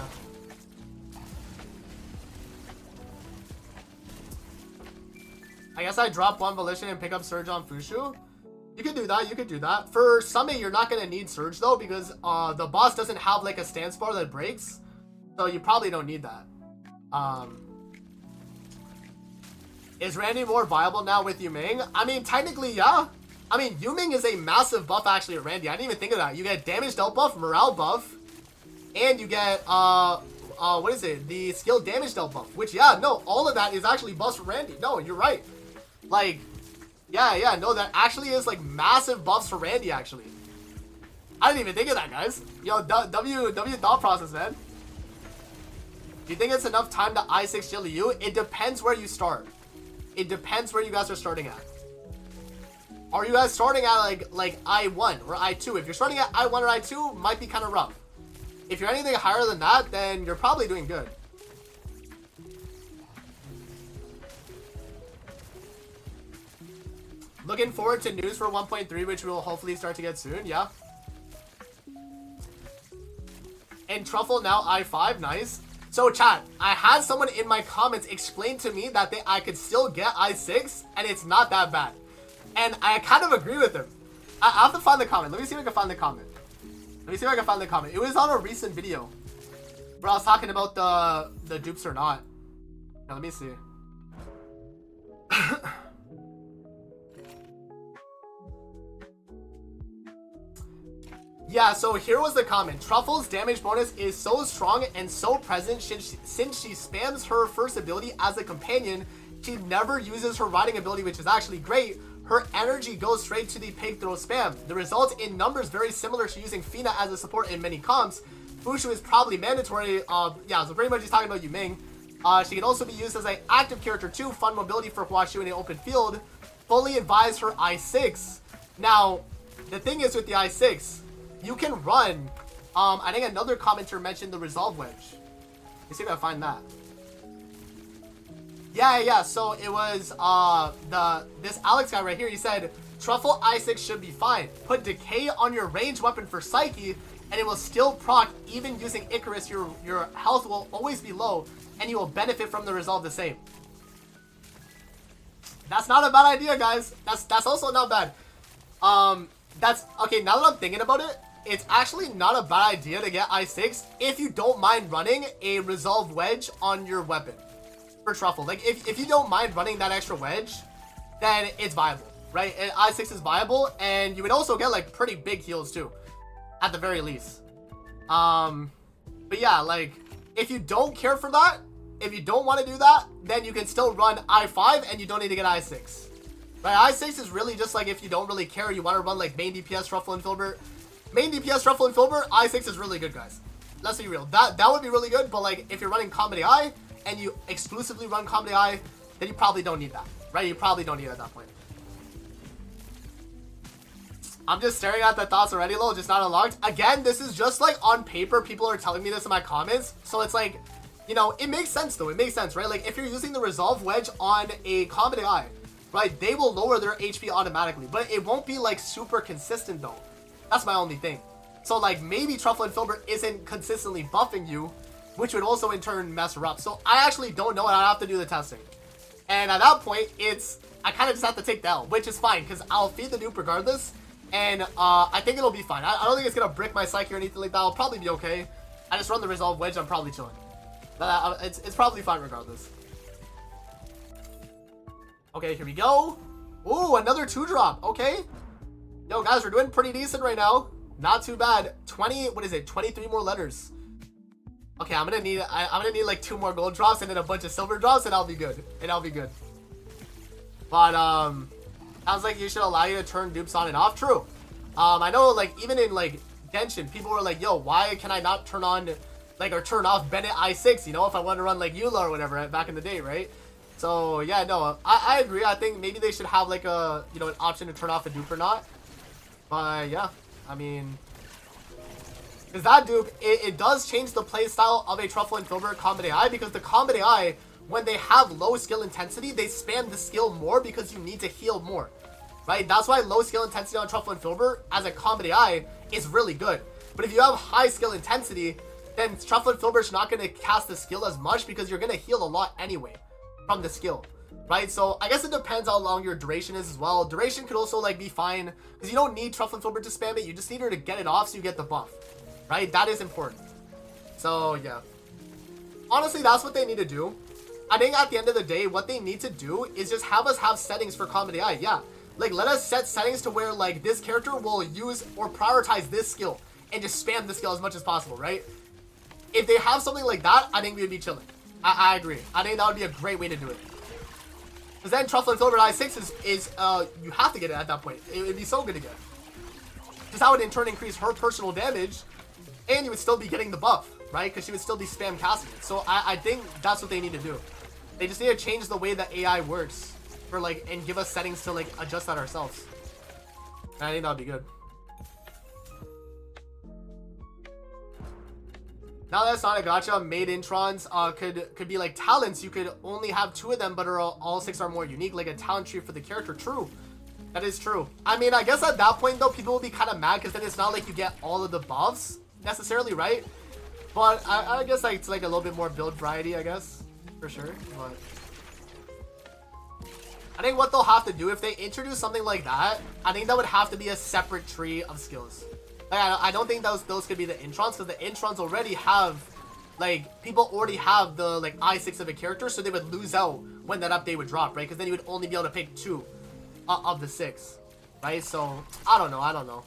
I guess I drop one Volition and pick up Surge on Fushu. You could do that. You could do that. For Summit, you're not going to need Surge, though, because the boss doesn't have, like, a stance bar that breaks. So you probably don't need that. Is Randy more viable now with YUMING? I mean, technically, yeah. I mean, YUMING is a massive buff, actually, at Randy. I didn't even think of that. You get damage dealt buff, morale buff, and you get, what is it? The skill damage dealt buff. Which, yeah, no, all of that is actually buffs for Randy. No, you're right. Like, yeah, no, that actually is, like, massive buffs for Randy, actually. I didn't even think of that, guys. Yo, W thought process, man. Do you think it's enough time to I6 Chili you? It depends where you start. It depends where you guys are starting at. Are you guys starting at like I1 or I2? If you're starting at I1 or I2, might be kind of rough. If you're anything higher than that, then you're probably doing good. Looking forward to news for 1.3, which we'll hopefully start to get soon. Yeah. And Truffle now I5. Nice. So chat, I had someone in my comments explain to me that I could still get I6 and it's not that bad. And I kind of agree with him. I have to find the comment. Let me see if I can find the comment. It was on a recent video where I was talking about the dupes or not. Now, let me see. Yeah, so here was the comment. Truffle's damage bonus is so strong and so present since she spams her first ability as a companion. She never uses her riding ability, which is actually great. Her energy goes straight to the pig throw spam. The result in numbers very similar to using Fina as a support in many comps. Fushu is probably mandatory. Yeah, so pretty much he's talking about YUMING. She can also be used as an active character too. Fun mobility for Huashu in an open field. Fully advise her I6. Now, the thing is with the I6, you can run. I think another commenter mentioned the Resolve Wedge. Let's see if I find that. Yeah. So it was this Alex guy right here. He said Truffle I6 should be fine. Put Decay on your ranged weapon for Psyche, and it will still proc even using Icarus. Your health will always be low, and you will benefit from the Resolve the same. That's not a bad idea, guys. That's also not bad. That's okay. Now that I'm thinking about it, it's actually not a bad idea to get I6 if you don't mind running a Resolve Wedge on your weapon for Truffle. Like, if you don't mind running that extra wedge, then it's viable, right? And I6 is viable, and you would also get, like, pretty big heals, too, at the very least. But yeah, like, if you don't care for that, if you don't want to do that, then you can still run I5, and you don't need to get I6. Right, I6 is really just, like, if you don't really care, you want to run, like, main DPS, Truffle, and Filbert. Main DPS, Truffle, and Filbert, I6 is really good, guys. Let's be real. That would be really good, but, like, if you're running Comedy Eye, and you exclusively run Comedy Eye, then you probably don't need that, right? You probably don't need it at that point. I'm just staring at the thoughts already, lol, just not unlocked. Again, this is just, like, on paper. People are telling me this in my comments, so it's like, you know, it makes sense, though. It makes sense, right? Like, if you're using the Resolve Wedge on a Comedy Eye, right, they will lower their HP automatically, but it won't be, like, super consistent, though. That's my only thing. So, like, maybe Truffle and Filbert isn't consistently buffing you, which would also in turn mess her up. So I actually don't know, and I have to do the testing. And at that point, I kind of just have to take the L, which is fine, because I'll feed the dupe regardless, and I think it'll be fine. I don't think it's going to brick my Psyche or anything like that. I'll probably be okay. I just run the Resolve Wedge, I'm probably chilling. But it's probably fine regardless. Okay, here we go. Ooh, another 2-drop. Okay. Yo, guys, we're doing pretty decent right now. Not too bad. 23 more letters. Okay, I'm gonna need like 2 more gold drops and then a bunch of silver drops, and I'll be good. But sounds like you should allow you to turn dupes on and off. True. I know, like, even in like Genshin, people were like, yo, why can I not turn on like or turn off Bennett I6, you know, if I want to run like Eula or whatever back in the day, right? So yeah, no, I agree. I think maybe they should have like a, you know, an option to turn off a dupe or not. But yeah, I mean, because that dupe, it does change the playstyle of a Truffle and Filbert combat AI, because the combat AI, when they have low skill intensity, they spam the skill more because you need to heal more, right? That's why low skill intensity on Truffle and Filbert as a combat AI is really good. But if you have high skill intensity, then Truffle and Filbert's not going to cast the skill as much because you're going to heal a lot anyway from the skill, right? So I guess it depends how long your duration is as well. Duration could also like be fine because you don't need Truffle and Filbert to spam it. You just need her to get it off so you get the buff, right? That is important. So yeah, honestly, that's what they need to do. I think at the end of the day, what they need to do is just have us have settings for combat AI. Yeah, like let us set settings to where like this character will use or prioritize this skill and just spam the skill as much as possible, right? If they have something like that, I think we would be chilling. I agree. I think that would be a great way to do it. Because then Truffle and Filbert I6 is you have to get it at that point. It would be so good to get. Because that would in turn increase her personal damage, and you would still be getting the buff, right? Because she would still be spam casting it. So I think that's what they need to do. They just need to change the way that AI works for like, and give us settings to like adjust that ourselves. And I think that would be good. Now that's not a gacha, made introns could be like talents. You could only have 2 of them, but all 6 are more unique, like a talent tree for the character. True. That is true. I mean, I guess at that point though, people will be kind of mad because then it's not like you get all of the buffs necessarily, right? But I guess like it's like a little bit more build variety, I guess, for sure. But I think what they'll have to do if they introduce something like that, I think that would have to be a separate tree of skills. Like, I don't think those could be the introns, because the introns already have, like, people already have the like I6 of a character, so they would lose out when that update would drop, right? Because then you would only be able to pick 2 of the 6, right? So I don't know.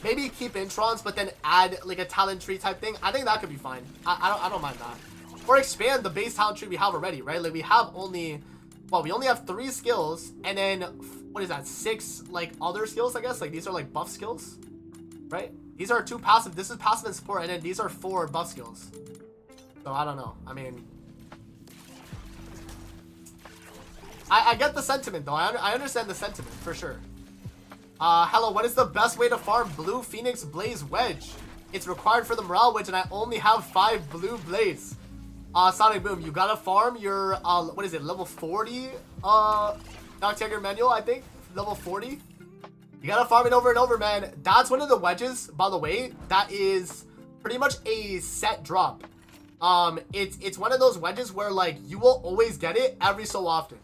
Maybe keep introns, but then add like a talent tree type thing. I think that could be fine. I don't mind that. Or expand the base talent tree we have already, right? Like we only have 3 skills, and then what is that? 6 like other skills, I guess. Like these are like buff skills. Right? These are 2 passive. This is passive and support, and then these are 4 buff skills. So I don't know. I mean, I get the sentiment though. I understand the sentiment for sure. Hello, what is the best way to farm blue Phoenix Blaze Wedge? It's required for the morale wedge, and I only have 5 blue blades. Sonic Boom, you gotta farm your what is it, level 40 Noctiger manual, I think. Level 40. You gotta farm it over and over, man. That's one of the wedges, by the way, that is pretty much a set drop. It's one of those wedges where like you will always get it every so often,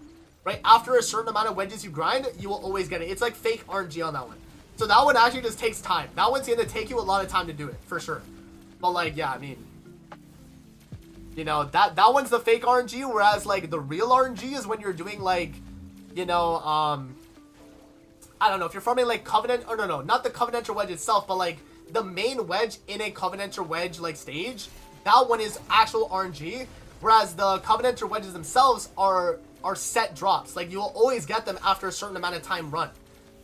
right? After a certain amount of wedges you grind, you will always get it. It's like fake RNG on that one. So that one actually just takes time. That one's gonna take you a lot of time to do it, for sure. But like, yeah, I mean, you know, that one's the fake RNG, whereas like the real RNG is when you're doing like, you know, I don't know, if you're farming like Covenant, or no, not the Covenanter wedge itself, but like the main wedge in a Covenanter wedge like stage, that one is actual RNG, whereas the Covenanter wedges themselves are set drops. Like you will always get them after a certain amount of time run.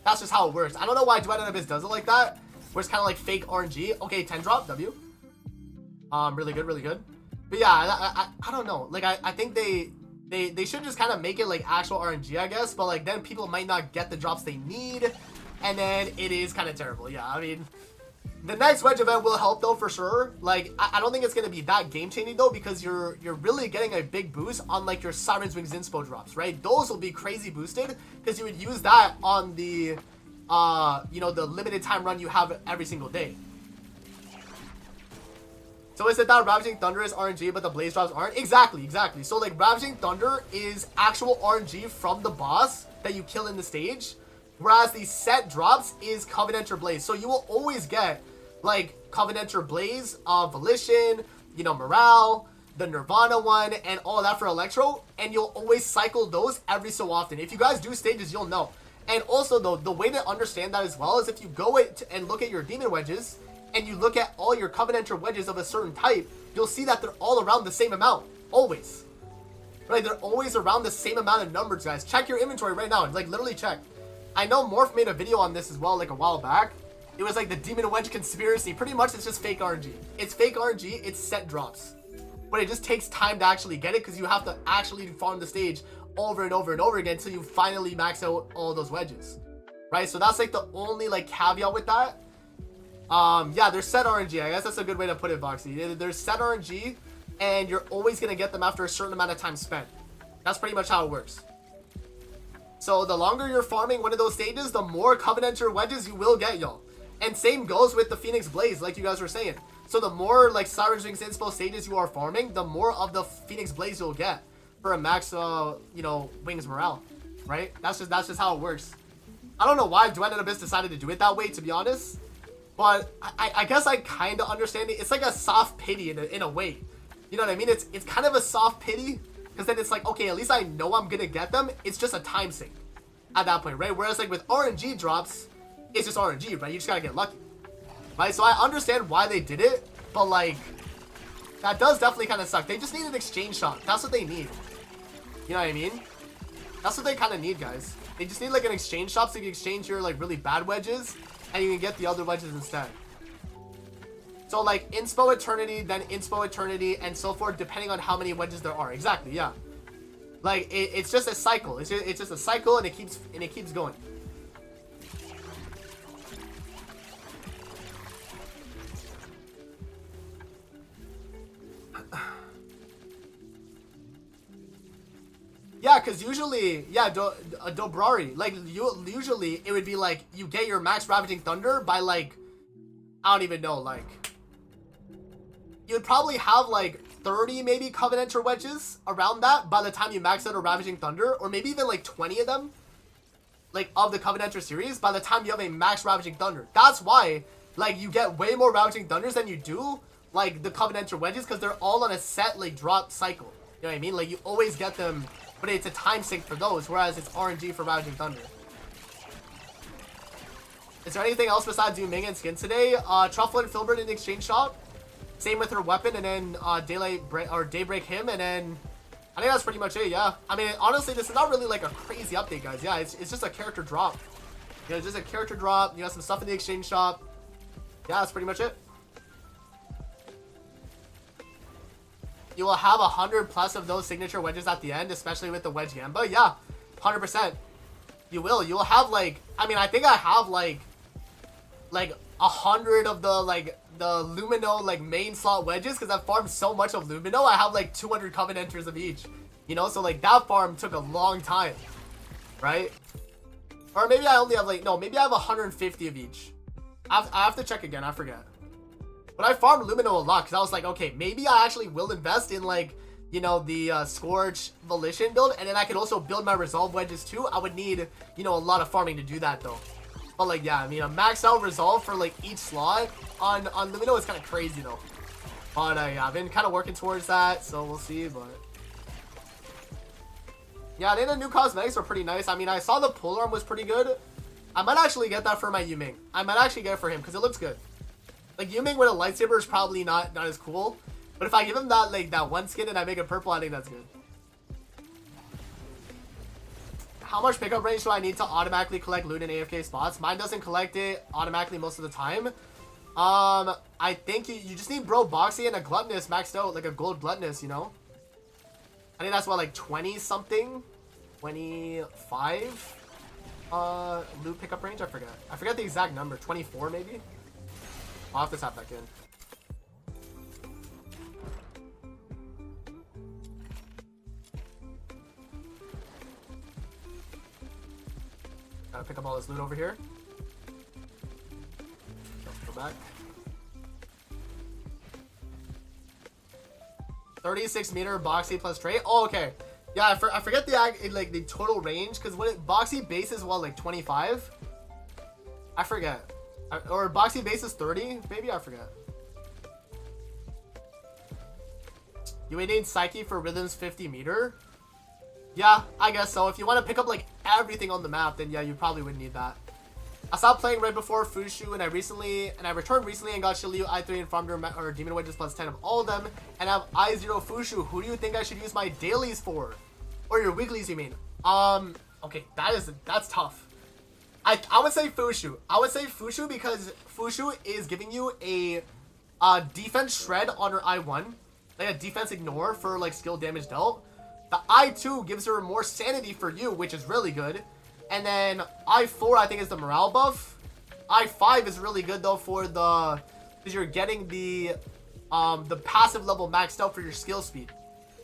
That's just how it works. I don't know why Duet does it like that, where it's kind of like fake RNG. Okay, 10 drop, W. Really good. But yeah, I don't know. Like I think they should just kind of make it like actual RNG, I guess, but like then people might not get the drops they need, and then it is kind of terrible. Yeah, I mean, the next wedge event will help though, for sure. Like I don't think it's gonna be that game changing though, because you're really getting a big boost on like your Siren's Wings inspo drops, right? Those will be crazy boosted because you would use that on the you know, the limited time run you have every single day. So is it that Ravaging Thunder is RNG, but the Blaze drops aren't? Exactly. So like Ravaging Thunder is actual RNG from the boss that you kill in the stage, whereas the set drops is Covenanter Blaze. So you will always get like Covenanter Blaze, Volition, you know, Morale, the Nirvana one, and all that for Electro, and you'll always cycle those every so often. If you guys do stages, you'll know. And also though, the way to understand that as well is if you go and look at your Demon Wedges, and you look at all your Covenanter wedges of a certain type, you'll see that they're all around the same amount. Always. Right? They're always around the same amount of numbers, guys. Check your inventory right now. Like, literally check. I know Morph made a video on this as well, like a while back. It was like the Demon Wedge conspiracy. Pretty much, it's just fake RNG. It's fake RNG. It's set drops. But it just takes time to actually get it, because you have to actually farm the stage over and over and over again until you finally max out all those wedges, right? So that's like the only like caveat with that. Yeah, there's set RNG. I guess that's a good way to put it, Boxy. There's set RNG, and you're always gonna get them after a certain amount of time spent. That's pretty much how it works. So the longer you're farming one of those stages, the more Covenanter wedges you will get, y'all. And same goes with the Phoenix Blaze, like you guys were saying. So the more like Siren's Wings inspo stages you are farming, the more of the Phoenix Blaze you'll get for a max, you know, Wings morale, right? That's just how it works. I don't know why Duet and Abyss decided to do it that way, to be honest. But I guess I kind of understand it. It's like a soft pity in a way. You know what I mean? It's kind of a soft pity. Because then it's like, okay, at least I know I'm going to get them. It's just a time sink at that point, right? Whereas like with RNG drops, it's just RNG, right? You just got to get lucky, right? So I understand why they did it. But like, that does definitely kind of suck. They just need an exchange shot. That's what they need. You know what I mean? That's what they kind of need, guys. They just need like an exchange shop so you can exchange your like really bad wedges. And you can get the other wedges instead. So like inspo eternity, then inspo eternity, and so forth, depending on how many wedges there are. Exactly, yeah. Like it's just a cycle. It's just a cycle, and it keeps going. Yeah, because usually, yeah, Dobrari, like, usually it would be like, you get your max Ravaging Thunder by, like, I don't even know, like, you would probably have, like, 30, maybe, Covenanter wedges around that by the time you max out a Ravaging Thunder, or maybe even, like, 20 of them, like, of the Covenanter series, by the time you have a max Ravaging Thunder. That's why, like, you get way more Ravaging Thunders than you do, like, the Covenanter wedges, because they're all on a set, like, drop cycle. You know what I mean? Like, you always get them. But it's a time sink for those, whereas it's RNG for Ravaging Thunder. Is there anything else besides YUMING and skins today? Truffle and Filbert in the exchange shop. Same with her weapon, and then Daybreak him, and then I think that's pretty much it, yeah. I mean, honestly, this is not really like a crazy update, guys. Yeah, it's just a character drop. You know, just a character drop. You got some stuff in the exchange shop. Yeah, that's pretty much it. You will have 100 plus of those signature wedges at the end, especially with the wedge gamba. Yeah, 100%. You will. You will have like, I mean, I think I have like 100 of the the Lumino like main slot wedges because I farmed so much of Lumino. I have like 200 Covenanters of each. You know, so like that farm took a long time, right? Or maybe I only have like, no, maybe I have 150 of each. I have to check again. I forget. But I farmed Lumino a lot because I was like, okay, maybe I actually will invest in like, you know, the Scourge Volition build, and then I could also build my Resolve wedges too. I would need, you know, a lot of farming to do that though. But like, yeah, I mean, a max out Resolve for like each slot on Lumino is kind of crazy though. But yeah, I've been kind of working towards that, so we'll see. But yeah, I think the new cosmetics are pretty nice. I mean, I saw the polearm was pretty good. I might actually get that for my YUMING. I might actually get it for him because it looks good. Like, YUMING with a lightsaber is probably not as cool. But if I give him that, like, that one skin and I make it purple, I think that's good. How much pickup range do I need to automatically collect loot in AFK spots? Mine doesn't collect it automatically most of the time. I think you just need Bro Boxy and a Gluttonous maxed out, like a gold Gluttonous, you know? I think that's what, like 20 something? 25? Loot pickup range? I forget. I forget the exact number. 24 maybe? I'll have to tap back in. Gotta pick up all this loot over here. Go back. 36 meter Boxy plus trait. Oh, okay. Yeah, I forget the total range because when Boxy base is what, like 25? I forget. Or Boxy base is 30? Maybe, I forget. You would need Psyche for Rhythm's 50 meter? Yeah, I guess so. If you want to pick up like everything on the map, then yeah, you probably would need that. I stopped playing right before Fushu, and I returned recently and got Shiryu I3 and farmed or Demon Wedges plus 10 of all of them, and I have I0 Fushu. Who do you think I should use my dailies for? Or your weeklies, you mean? Okay, that's tough. I would say Fushu. I would say Fushu because Fushu is giving you a defense shred on her I1, like a defense ignore for like skill damage dealt. The I2 gives her more sanity for you, which is really good. And then I4 I think is the morale buff. I5 is really good though for the, because you're getting the passive level maxed out for your skill speed.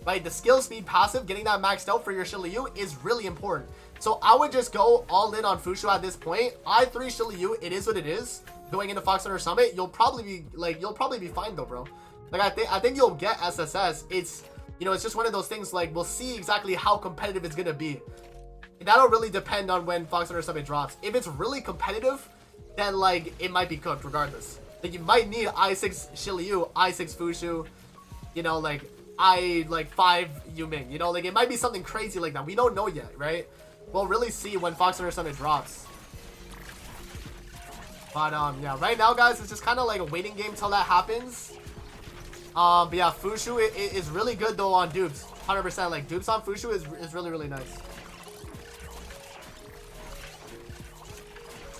Right, the skill speed passive, getting that maxed out for your Shirley is really important. So I would just go all in on Fushu at this point. I3 Shirley, it is what it is. Going into Fox Hunter Summit, you'll probably be fine though, bro. Like I think you'll get SSS. It's, you know, it's just one of those things, like we'll see exactly how competitive it's gonna be. That'll really depend on when Fox Hunter Summit drops. If it's really competitive, then like it might be cooked regardless. Like you might need I6 Shirley, I6 Fushu, you know, like I5 Yuming, you know, like it might be something crazy like that. We don't know yet, right? We'll really see when Fox Hunter Summit drops. But yeah, right now guys, it's just kind of like a waiting game till that happens. But yeah, Fushu is really good though on dupes. 100%, like dupes on Fushu is really, really nice.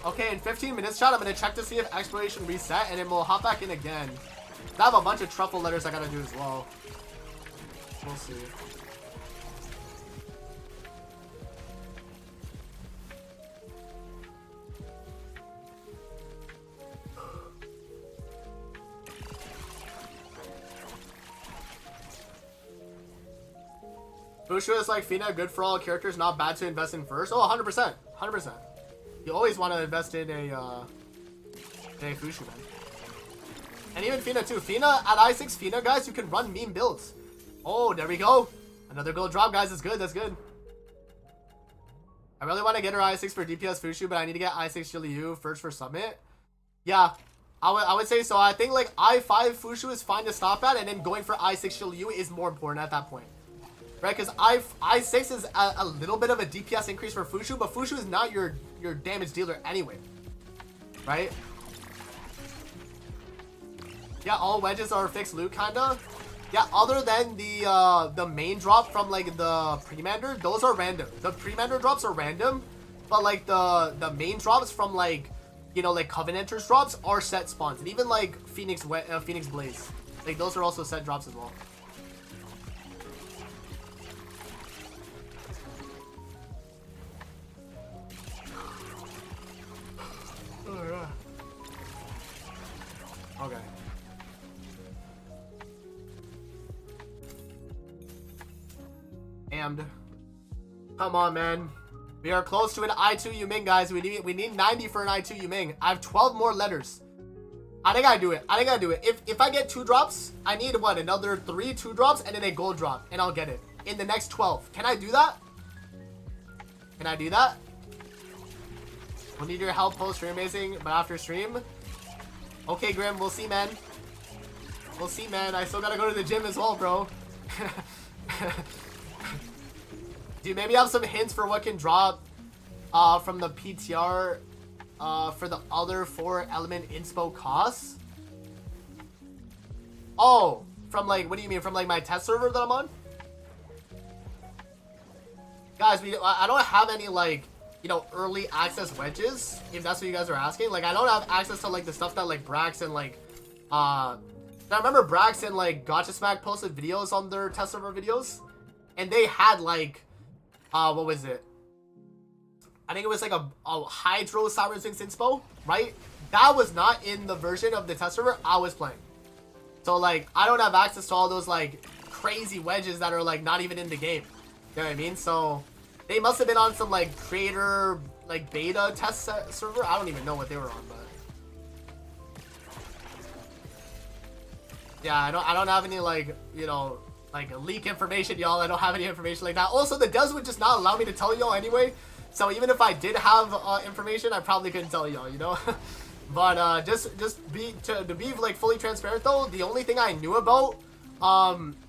Okay, in 15 minutes, chat, I'm gonna check to see if exploration reset, and then we'll hop back in again. I have a bunch of truffle letters I gotta do as well. We'll see. Fushu is like Fina, good for all characters, not bad to invest in first. Oh, 100%. 100%. You always want to invest in a Fushu, man. And even Fina too. Fina, at I6 Fina, guys, you can run meme builds. Oh, there we go. Another gold drop, guys. That's good. That's good. I really want to get her I6 for DPS Fushu, but I need to get I6 Shirley first for Summit. Yeah, I would say so. I think like I5 Fushu is fine to stop at, and then going for I6 Shirley is more important at that point. Right, because I6 is a little bit of a DPS increase for Fushu, but Fushu is not your damage dealer anyway. Right? Yeah, all wedges are fixed loot, kinda. Yeah, other than the main drop from like the Premander, those are random. The Premander drops are random, but like the main drops from like, you know, like Covenanters drops are set spawns, and even like Phoenix Blaze, like those are also set drops as well. Okay. And come on, man. We are close to an I2 Yuming, guys. We need 90 for an I2 Yuming. I have 12 more letters. I think I do it. I think I do it. If I get 2 drops, I need what? Another 3 2 drops and then a gold drop, and I'll get it in the next 12. Can I do that? Can I do that? We'll need your help post stream amazing, but after stream. Okay, Grim, we'll see, man. We'll see, man. I still gotta go to the gym as well, bro. Do you maybe have some hints for what can drop from the PTR for the other 4 element inspo costs? Oh, from like, what do you mean? From like my test server that I'm on? Guys, I don't have any like, you know, early access wedges, if that's what you guys are asking. Like, I don't have access to like the stuff that like Brax and like I remember Brax and like Gotcha Smack posted videos on their test server videos, and they had like what was it? I think it was like a Hydro Siren Sphinx inspo, right? That was not in the version of the test server I was playing. So like I don't have access to all those like crazy wedges that are like not even in the game. You know what I mean? So they must have been on some like creator like beta test server. I don't even know what they were on, but yeah, I don't have any like, you know, like leak information, y'all. I don't have any information like that. Also, the devs would just not allow me to tell y'all anyway. So even if I did have information, I probably couldn't tell y'all, you know. But just to be like fully transparent though, the only thing I knew about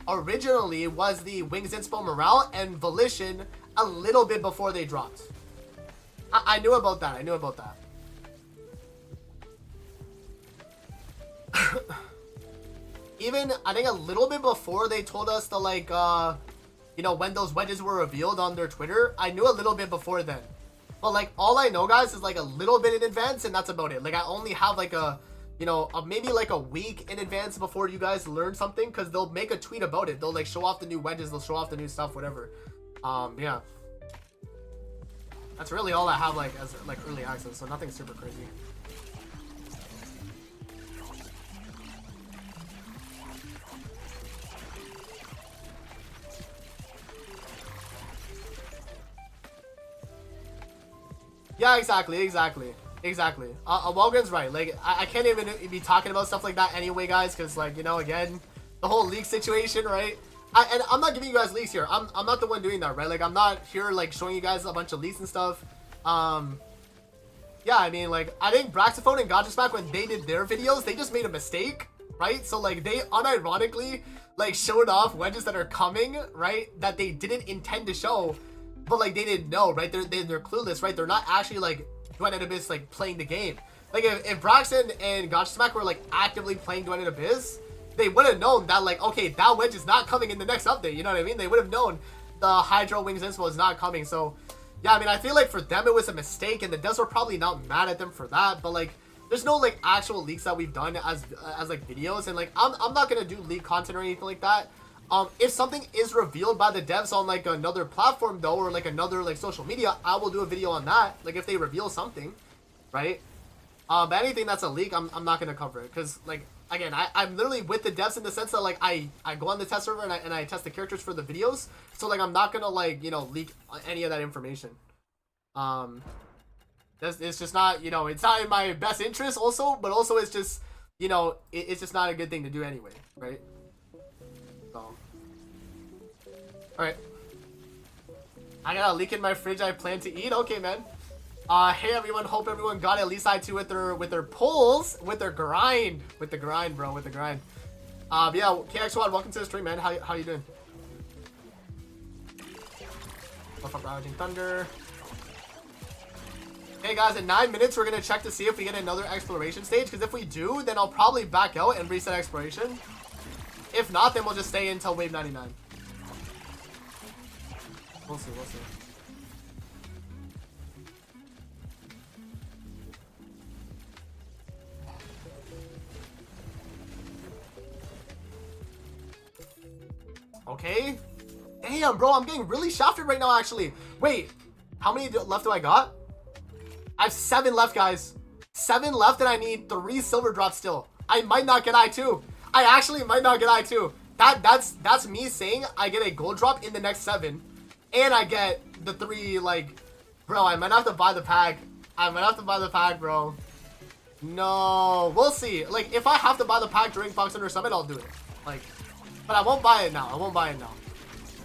originally was the Wings Inspo Morale and Volition a little bit before they dropped. I knew about that. I knew about that. Even, I think a little bit before they told us to like, you know, when those wedges were revealed on their Twitter, I knew a little bit before then. But like, all I know, guys, is like a little bit in advance, and that's about it. Like, I only have like a, you know, maybe like a week in advance before you guys learn something, because they'll make a tweet about it. They'll like show off the new wedges, they'll show off the new stuff, whatever. Yeah. That's really all I have like as like early access, so nothing super crazy. Yeah, exactly. Walgren's right. Like, I can't even be talking about stuff like that anyway, guys, because, like, you know, again, the whole leak situation, right? And I'm not giving you guys leaks here. I'm not the one doing that, right? Like, I'm not here, like, showing you guys a bunch of leaks and stuff. Yeah, I mean, like, I think Braxophone and Gotchasback, when they did their videos, they just made a mistake, right? So, like, they unironically, like, showed off wedges that are coming, right? That they didn't intend to show. But, like, they didn't know, right? They're clueless, right? They're not actually, like, Duet and Abyss, like, playing the game. Like, if Braxton and Gotchasmack were, like, actively playing Duet and Abyss, they would have known that, like, okay, that wedge is not coming in the next update, you know what I mean? They would have known the Hydro Wings Inspo is not coming, so, yeah, I mean, I feel like for them it was a mistake, and the devs were probably not mad at them for that, but, like, there's no, like, actual leaks that we've done as like, videos, and, like, I'm not gonna do leak content or anything like that. If something is revealed by the devs on, like, another platform, though, or, like, another, like, social media, I will do a video on that, like, if they reveal something, right? But anything that's a leak, I'm not gonna cover it, because, like, again, I'm literally with the devs in the sense that, like, I go on the test server and I test the characters for the videos, so, like, I'm not gonna, like, you know, leak any of that information. It's just not, you know, it's not in my best interest also, but also it's just, you know, it's just not a good thing to do anyway, right? Alright. I got a leak in my fridge I plan to eat. Okay, man. Hey everyone, hope everyone got at least I2 with their pulls, with their grind. With the grind, bro, with the grind. Yeah, KX1, welcome to the stream, man. How you doing? What's up, Ravaging Thunder? Okay, guys, in 9 minutes, we're gonna check to see if we get another exploration stage, because if we do, then I'll probably back out and reset exploration. If not, then we'll just stay until wave 99. We'll see. Okay. Damn, bro, I'm getting really shafted right now, actually. Wait, how many left do I got? I have 7 left, guys. 7 left, and I need 3 silver drops still. I might not get I2. I actually might not get I2. That's me saying I get a gold drop in the next 7. And I get the 3, like, bro, I might have to buy the pack. Bro. No, we'll see. Like, if I have to buy the pack during Fox Thunder Summit, I'll do it. Like, but I won't buy it now.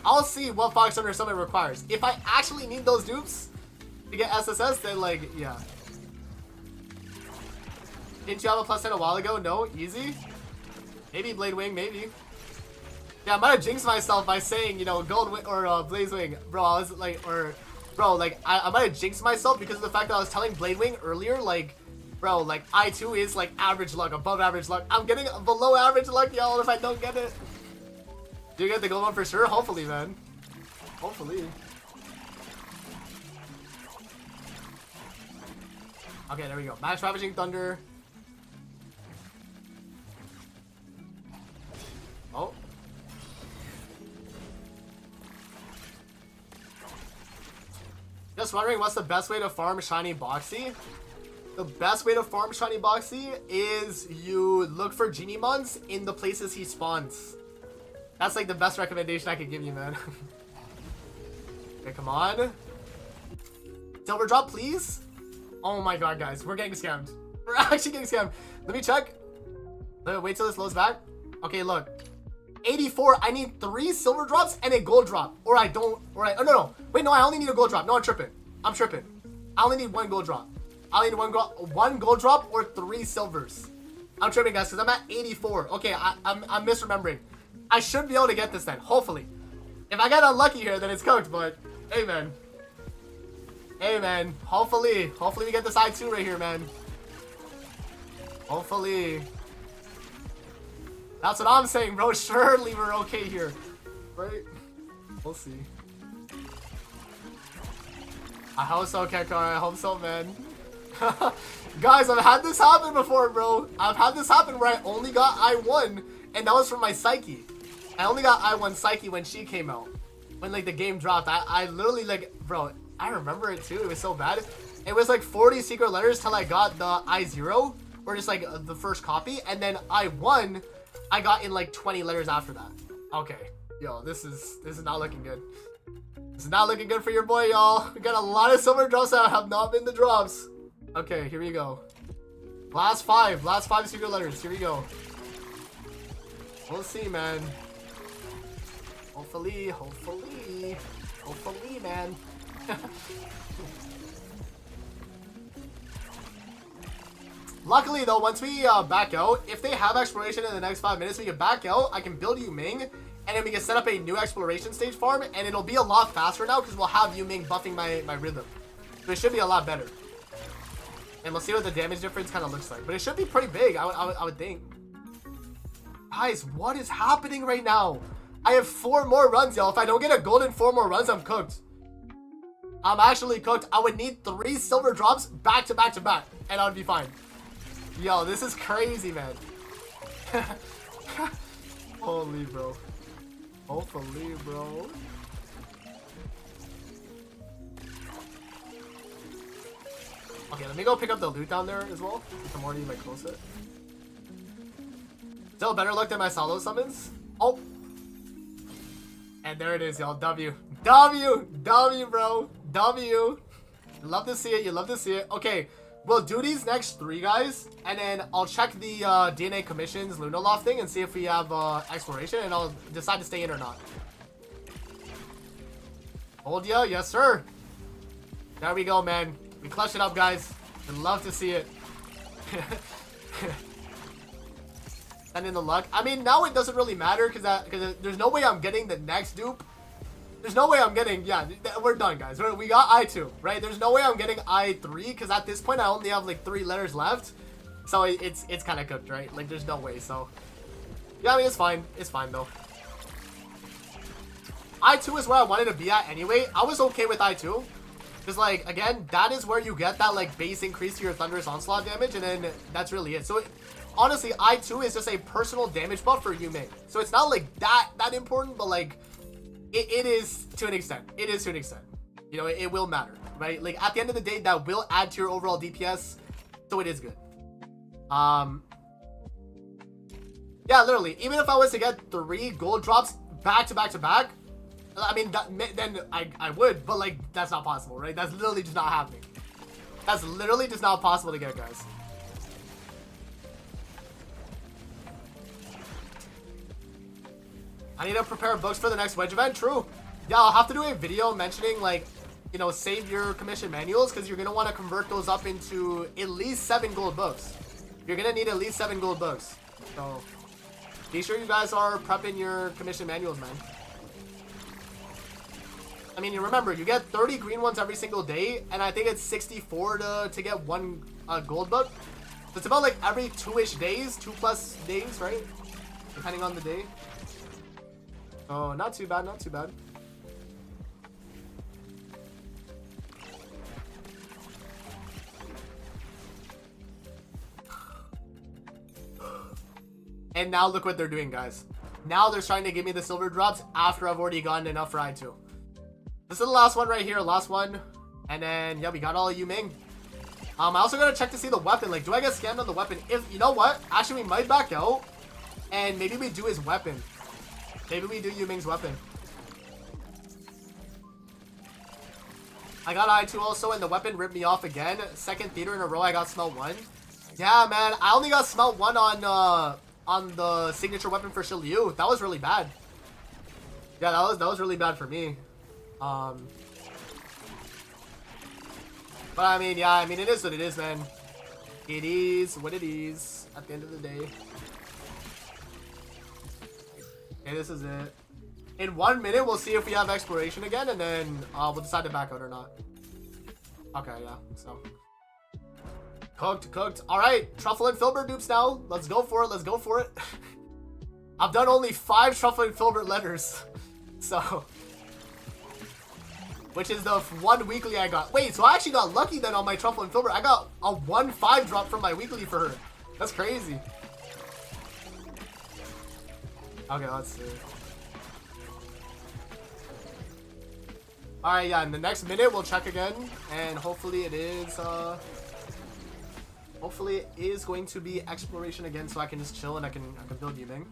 I'll see what Fox Thunder Summit requires. If I actually need those dupes to get SSS, then, like, yeah. Didn't you have a plus 10 a while ago? No, easy. Maybe Blade Wing, maybe. Yeah, I might have jinxed myself by saying, you know, Gold Wing or Blaze Wing. Bro, I was like, I might have jinxed myself because of the fact that I was telling Blade Wing earlier, like, bro, like, I2 is, like, average luck, above average luck. I'm getting below average luck, y'all, if I don't get it. Do you get the gold one for sure? Hopefully, man. Hopefully. Okay, there we go. Max Ravaging Thunder. Oh. Just wondering what's the best way to farm Shiny Boxy? The best way to farm Shiny Boxy is you look for Genie Mons in the places he spawns. That's like the best recommendation I could give you, man. Okay, come on. Silver drop, please. Oh my god, guys. We're getting scammed. We're actually getting scammed. Let me check. Wait till this loads back. Okay, look. 84. I need 3 silver drops and a gold drop. Or I don't. Oh, no. Wait, no. I only need a gold drop. No, I'm tripping. I only need 1 gold drop. I need one gold drop or 3 silvers. I'm tripping, guys, because I'm at 84. Okay, I'm misremembering. I should be able to get this then, hopefully. If I get unlucky here, then it's cooked, but hey, man. Hey, man. Hopefully we get this I2 right here, man. Hopefully. That's what I'm saying, bro. Surely we're okay here. Right? We'll see. I hope so, Kekar. I hope so, man. Guys, I've had this happen before, bro. I've had this happen where I only got I1, and that was from my Psyche. I only got I1 Psyche when she came out. When, like, the game dropped. I literally, like, bro, I remember it, too. It was so bad. It was, like, 40 secret letters till I got the I0, or just, like, the first copy. And then I1, I got in, like, 20 letters after that. Okay. Yo, this is not looking good. This is not looking good for your boy, y'all. We got a lot of silver drops that have not been the drops. Okay, here we go. Last five secret letters. Here we go. We'll see, man. Hopefully, man. Luckily, though, once we back out, if they have exploration in the next 5 minutes, we can back out. I can build YUMING, and then we can set up a new exploration stage farm, and it'll be a lot faster now because we'll have YUMING buffing my rhythm. So it should be a lot better. And we'll see what the damage difference kind of looks like. But it should be pretty big, I would think. Guys, what is happening right now? I have 4 more runs, y'all. If I don't get a gold in 4 more runs, I'm cooked. I'm actually cooked. I would need 3 silver drops back to back to back, and I would be fine. Yo, this is crazy, man. Holy, bro. Hopefully, bro. Okay, let me go pick up the loot down there as well. I'm already, like, close to it. Still better luck than my solo summons. Oh. And there it is, y'all. W, bro. W. You love to see it. You love to see it. Okay, we'll do these next 3 guys, and then I'll check the DNA commissions Lunaloft thing and see if we have exploration, and I'll decide to stay in or not. Hold ya, yes sir. There we go, man. We clutched it up, guys. I'd love to see it. And in the luck. I mean, now it doesn't really matter because there's no way I'm getting the next dupe. There's no way I'm getting, yeah, we're done, guys. We got I2, right? There's no way I'm getting I3 because at this point I only have like 3 letters left. So it's kind of cooked, right? Like there's no way, so. Yeah, I mean, it's fine. It's fine though. I2 is where I wanted to be at anyway. I was okay with I2. Because, like, again, that is where you get that, like, base increase to your Thunderous Onslaught damage, and then that's really it. So, honestly, I2 is just a personal damage buff for YUMING. So, it's not, like, that important, but, like, it is to an extent. It is to an extent. You know, it will matter, right? Like, at the end of the day, that will add to your overall DPS, so it is good. Yeah, literally, even if I was to get 3 gold drops back to back to back, I mean, then I would, but, like, that's not possible, right? That's literally just not happening. That's literally just not possible to get, guys. I need to prepare books for the next Wedge event. True. Yeah, I'll have to do a video mentioning, like, you know, save your commission manuals, because you're going to want to convert those up into at least 7 gold books. You're going to need at least 7 gold books. So, be sure you guys are prepping your commission manuals, man. I mean, you remember, you get 30 green ones every single day, and I think it's 64 to get 1 gold book. So it's about like every 2-ish days, 2+ days, right? Depending on the day. Oh, not too bad, not too bad. And now look what they're doing, guys. Now they're trying to give me the silver drops after I've already gotten enough for I2. This is the last one right here, last one. And then, yeah, we got all of YUMING. I also gotta check to see the weapon. Like, do I get scammed on the weapon? If, you know what? Actually, we might back out. And maybe we do his weapon. Maybe we do YUMING's weapon. I got I2 also, and the weapon ripped me off again. Second theater in a row, I got smelt 1. Yeah, man. I only got smelt 1 on the signature weapon for Shiliu. That was really bad. Yeah, that was really bad for me. But I mean, yeah, I mean, it is what it is, man. It is what it is at the end of the day. Okay, this is it. In 1 minute, we'll see if we have exploration again, and then we'll decide to back out or not. Okay, yeah, so. Cooked. Alright, Truffle and Filbert dupes now. Let's go for it, I've done only 5 Truffle and Filbert letters. So. which is the one weekly I got. Wait, so I actually got lucky then on my Truffle and Filbert. I got a 1-5 drop from my weekly for her. That's crazy. Okay, let's see. Alright, yeah, in the next minute we'll check again, and hopefully it is going to be exploration again, so I can just chill and I can build Yuming.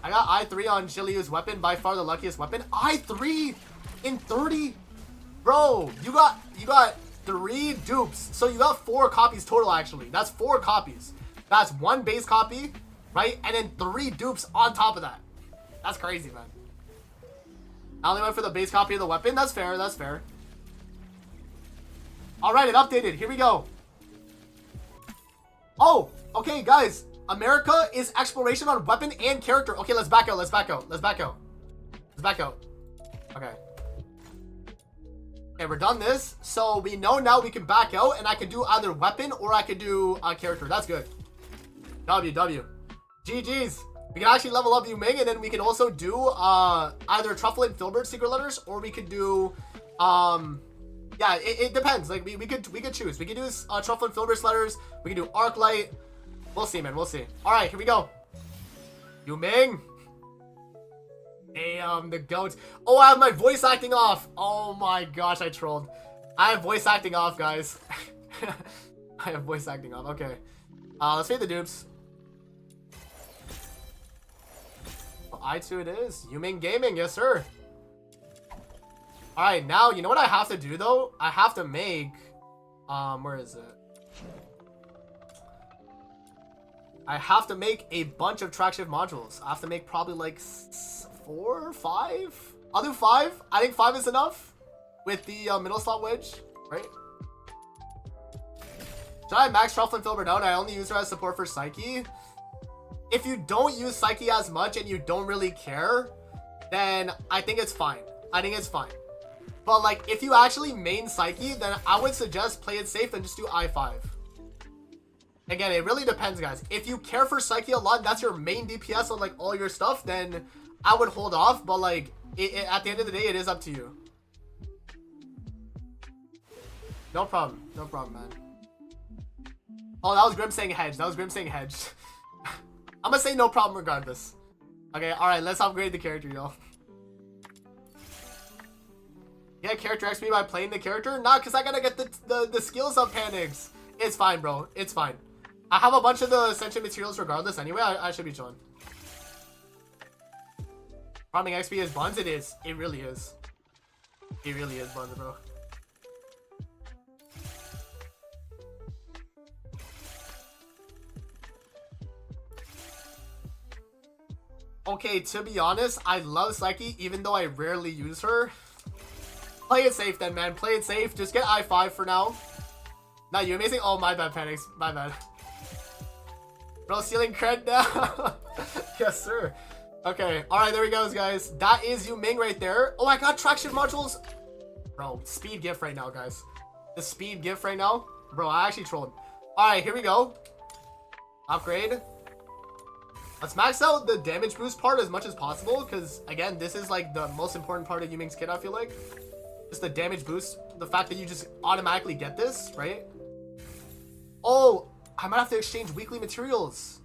I got I3 on Shiliu's weapon, by far the luckiest weapon. I3 in 30? Bro, you got 3 dupes. So you got 4 copies total actually. That's 4 copies. That's 1 base copy, right? And then 3 dupes on top of that. That's crazy, man. I only went for the base copy of the weapon. That's fair, that's fair. Alright, it updated. Here we go. Oh, okay, guys. America is exploration on weapon and character. Okay, let's back out. Let's back out. Let's back out. Let's back out. Okay. Okay, we're done this. So we know now we can back out and I can do either weapon or I could do character. That's good. W. GG's. We can actually level up Yuming and then we can also do either Truffle and Filbert secret letters or we could do yeah, it depends. Like we could choose. We could do Truffle and Filbert's letters. We can do Arclight. We'll see, man. We'll see. All right, here we go. Yuming. Damn, the goat. Oh, I have my voice acting off. Oh my gosh, I trolled. I have voice acting off, guys. I have voice acting off. Okay. Let's pay the dupes. Well, I2 it is. Yuming Gaming, yes sir. All right, now you know what I have to do though? I have to make. Where is it? I have to make a bunch of track shift modules. I have to make probably like 4 or 5. I'll do 5. I think 5 is enough with the middle slot wedge, right? Should I max Truffle and Filbert out? I only use her as support for Psyche. If you don't use Psyche as much and you don't really care, then I think it's fine. I think it's fine. But like, if you actually main Psyche, then I would suggest play it safe and just do I5. Again, it really depends, guys. If you care for Psyche a lot, that's your main DPS on like all your stuff, then I would hold off. But like, at the end of the day, it is up to you. No problem. No problem, man. Oh, that was Grim saying hedge. That was Grim saying hedge. I'm gonna say no problem regardless. Okay, alright, let's upgrade the character, y'all. Yeah, character XP by playing the character? Nah, because I gotta get the skills up, Panics. It's fine, bro. It's fine. I have a bunch of the Ascension materials regardless anyway. I should be chilling. Farming XP is buns? It is. It really is. It really is buns, bro. Okay, to be honest, I love Psyche even though I rarely use her. Play it safe then, man. Play it safe. Just get I5 for now. Nah, you amazing. Oh, my bad, Panics. My bad. Bro, stealing cred now. Yes, sir. Okay. Alright, there we go, guys. That is Yuming right there. Oh, I got traction modules. Bro, speed gift right now, guys. The speed gift right now. Bro, I actually trolled. Alright, here we go. Upgrade. Let's max out the damage boost part as much as possible. Because, again, this is like the most important part of Yuming's kit, I feel like. Just the damage boost. The fact that you just automatically get this, right? Oh, I might have to exchange weekly materials.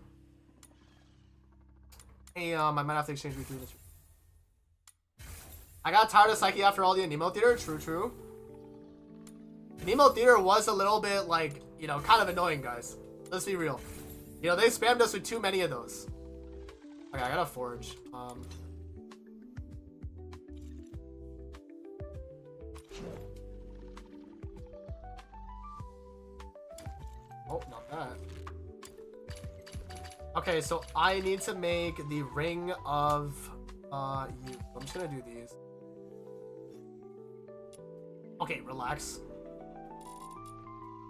I might have to exchange weekly materials. I got tired of Psyche after all the Nemo Theater. True. Nemo Theater was a little bit like, you know, kind of annoying, guys. Let's be real. You know, they spammed us with too many of those. Okay, I gotta forge. Oh, not that. Okay, so I need to make the ring of you. I'm just gonna do these. Okay, relax.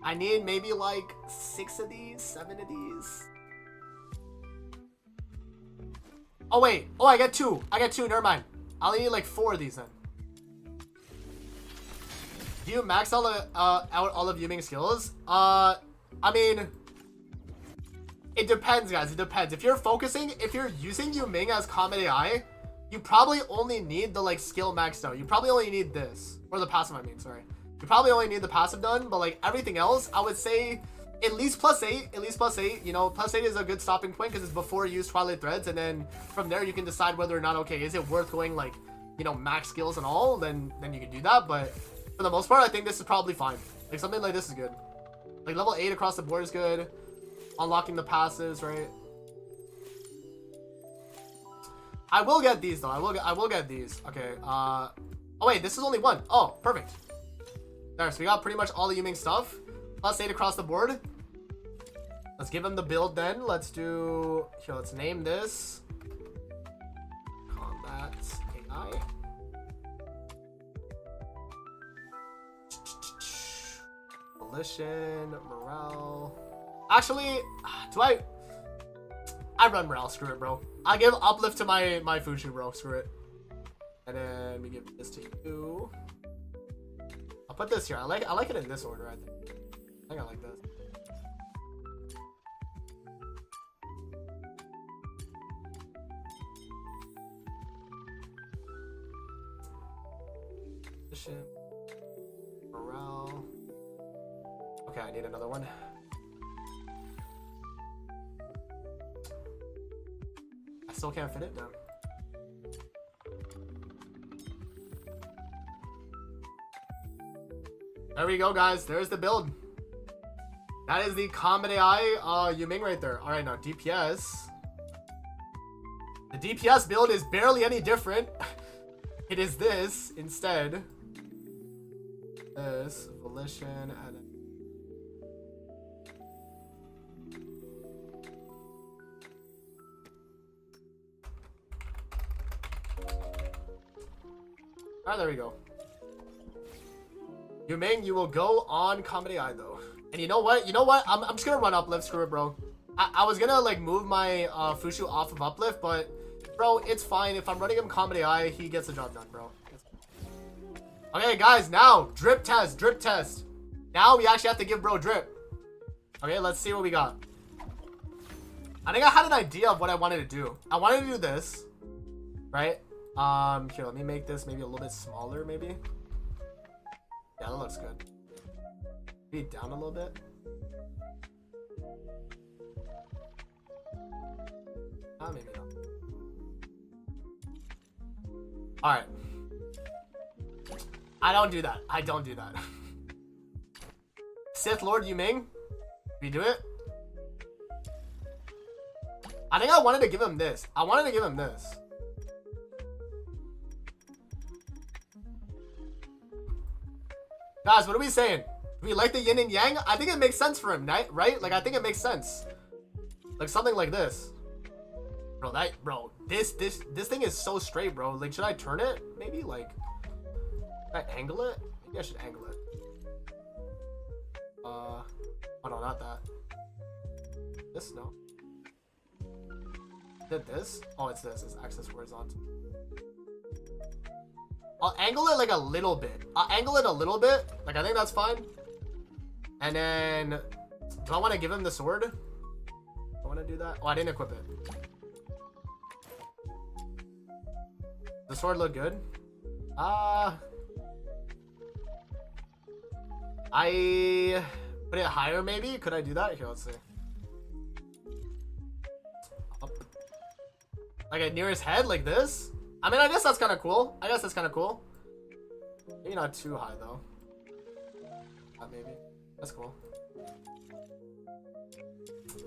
I need maybe like 6 of these, 7 of these. Oh wait, oh I got 2. I got 2, never mind. I'll need like 4 of these then. Do you max out all of Yuming's skills? I mean, it depends, guys. It depends. If you're focusing, if you're using Yuming as Comet AI, you probably only need the like skill maxed out. You probably only need this, or the passive. I mean, sorry. You probably only need the passive done, but like everything else, I would say at least +8. At least +8. You know, +8 is a good stopping point because it's before you use Twilight Threads, and then from there you can decide whether or not, okay, is it worth going like, you know, max skills and all? Then you can do that. But for the most part, I think this is probably fine. Like something like this is good. Like level 8 across the board is good. Unlocking the passives, right? I will get these though. I will get these. Okay. Oh wait, this is only one. Oh, perfect. There, so we got pretty much all the Yuming stuff. +8 across the board. Let's give him the build then. Let's do here. Let's name this Combat AI. Volition, morale. Actually, do I run morale, screw it, bro. I give uplift to my Fushu, bro. Screw it. And then we give this to you. I'll put this here. I like it in this order, I think. I think I like this. Volition, morale. Okay, I need another one. I still can't fit it down. There we go, guys. There's the build. That is the Combat AI Yuming right there. Alright, now DPS. The DPS build is barely any different. It is this instead. This, Volition, and alright, there we go. Yuming, you will go on Comedy Eye though. And you know what? I'm just gonna run uplift, screw it, bro. I was gonna like move my Fushu off of uplift, but bro, it's fine. If I'm running him Comedy Eye, he gets the job done, bro. Okay, guys, now drip test. Now we actually have to give bro drip. Okay, let's see what we got. I think I had an idea of what I wanted to do. I wanted to do this, right? Here, let me make this maybe a little bit smaller, maybe. Yeah, that looks good. Maybe down a little bit. Maybe not. Alright. I don't do that. Sith Lord Yuming. We do it? I think I wanted to give him this. Guys, what are we saying? Do we like the yin and yang? I think it makes sense for him, right? Like, I think it makes sense. Like, something like this. Bro, this thing is so straight, bro. Like, should I turn it? Maybe, like, should I angle it? Maybe I should angle it. Oh, no, not that. This, no. Did this? Oh, it's this. It's axis horizontal. I'll angle it like a little bit. Like, I think that's fine. And then, do I want to give him the sword? Do I want to do that? Oh, I didn't equip it. The sword look good? I put it higher maybe? Could I do that? Here, let's see. Up. Like near his head, like this? I mean, I guess that's kind of cool. Maybe not too high though. Maybe. That's cool.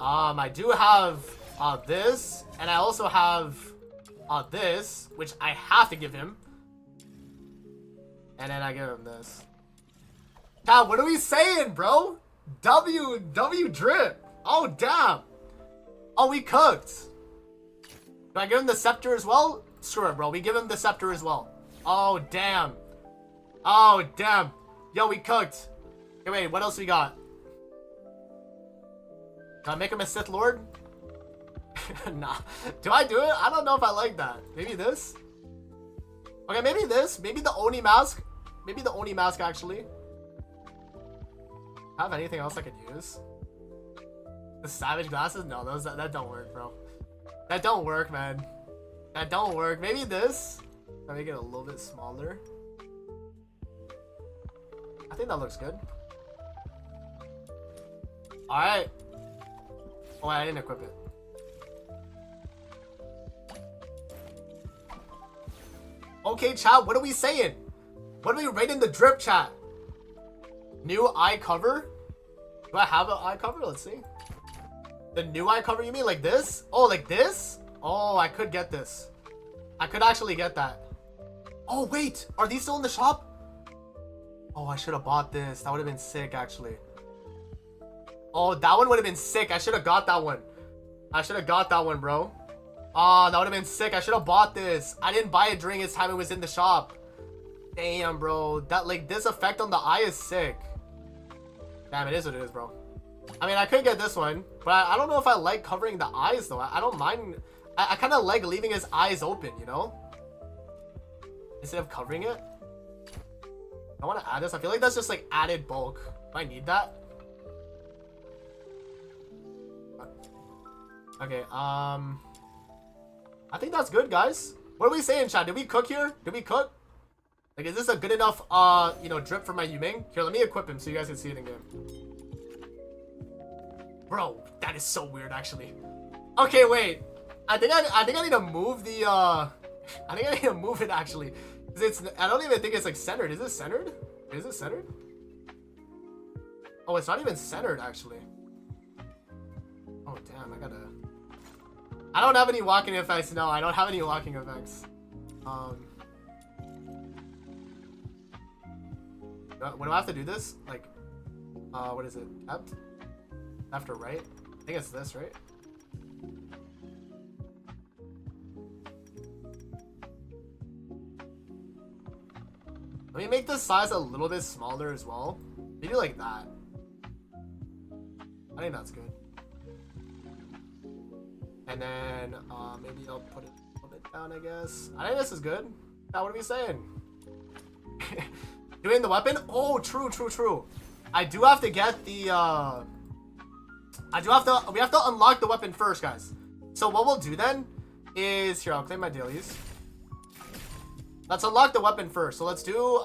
I do have this, and I also have this, which I have to give him. And then I give him this. God, what are we saying, bro? W drip. Oh, damn. Oh, we cooked. Do I give him the scepter as well? Sure, bro. We give him the scepter as well. Oh, damn. Yo, we cooked. Okay, wait. What else we got? Can I make him a Sith Lord? Nah. Do I do it? I don't know if I like that. Maybe this? Okay, maybe this. Maybe the Oni mask. Actually. Have anything else I could use? The savage glasses? No, that don't work, bro. That don't work, man. That don't work. Maybe this. I'll make it a little bit smaller. I think that looks good. Alright. Oh, I didn't equip it. Okay, chat, what are we saying? What are we rating the drip, chat? New eye cover? Do I have an eye cover? Let's see. The new eye cover, you mean like this? Oh, like this? Oh, I could get this. I could actually get that. Oh, wait. Are these still in the shop? Oh, I should have bought this. That would have been sick, actually. Oh, that one would have been sick. I should have got that one. I should have got that one, bro. Oh, that would have been sick. I should have bought this. I didn't buy it during its time it was in the shop. Damn, bro. That, like, this effect on the eye is sick. Damn, it is what it is, bro. I mean, I could get this one, but I don't know if I like covering the eyes, though. I don't mind. I kind of like leaving his eyes open, you know? Instead of covering it. I want to add this. I feel like that's just, like, added bulk. Do I need that? Okay, I think that's good, guys. What are we saying, chat? Did we cook here? Did we cook? Like, is this a good enough, you know, drip for my Yuming? Here, let me equip him so you guys can see it in game. Bro, that is so weird, actually. Okay, wait. I think I need to move the, I think I need to move it, actually. I don't even think it's, like, centered. Is it centered? Is it centered? Oh, it's not even centered, actually. Oh, damn, I don't have any walking effects. No, I don't have any walking effects. When do I have to do this? Like, what is it? Left or right? I think it's this, right? Let me make the size a little bit smaller as well. Maybe like that. I think that's good. And then, maybe I'll put it a little bit down, I guess. I think this is good. Now, what are we saying? Doing the weapon? Oh, true. I do have to get the, we have to unlock the weapon first, guys. So what we'll do then is, here, I'll claim my dailies. Let's unlock the weapon first. So let's do,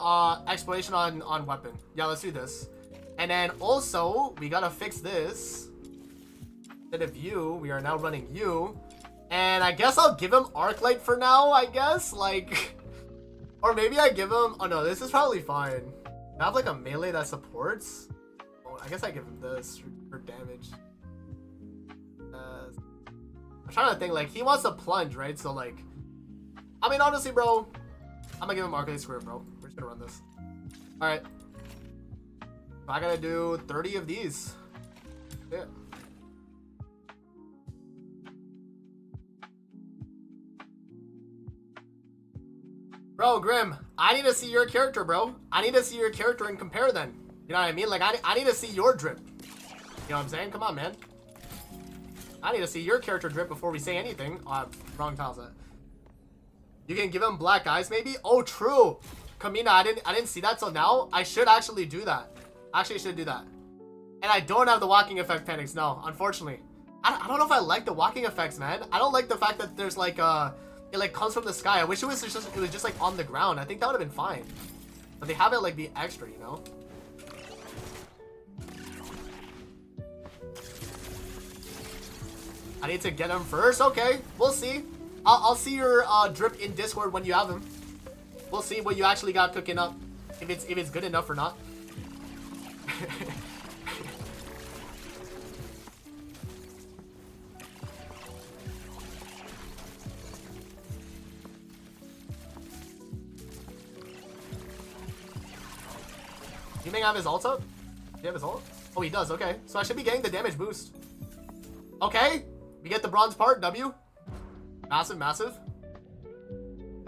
exploration on weapon. Yeah, let's do this. And then also, we gotta fix this. Instead of you, we are now running you. And I guess I'll give him arc light for now, I guess. Like, or maybe I give him, oh no, this is probably fine. I have like a melee that supports. Oh, I guess I give him this for damage. I'm trying to think, like, he wants to plunge, right? So like, I mean, honestly, bro, I'm gonna give him arc light. Screw it, bro. We're just gonna run this. All right. I gotta do 30 of these. Yeah. Bro, Grim, I need to see your character, bro. I need to see your character and compare then. You know what I mean? Like, I need to see your drip. You know what I'm saying? Come on, man. I need to see your character drip before we say anything. Wrong tile set. You can give him black eyes, maybe? Oh, true. Kamina, I didn't see that till now. I should actually do that. Actually, I should do that. And I don't have the walking effect panics. No, unfortunately. I don't know if I like the walking effects, man. I don't like the fact that there's like it like comes from the sky. I wish it was just like on the ground. I think that would have been fine. But they have it like be extra, you know? I need to get him first. Okay, we'll see. I'll see your drip in Discord when you have him. We'll see what you actually got cooking up. If it's good enough or not. You may have his ult up? Do you have his ult? Oh, he does. Okay. So I should be getting the damage boost. Okay. We get the bronze part. W. Massive.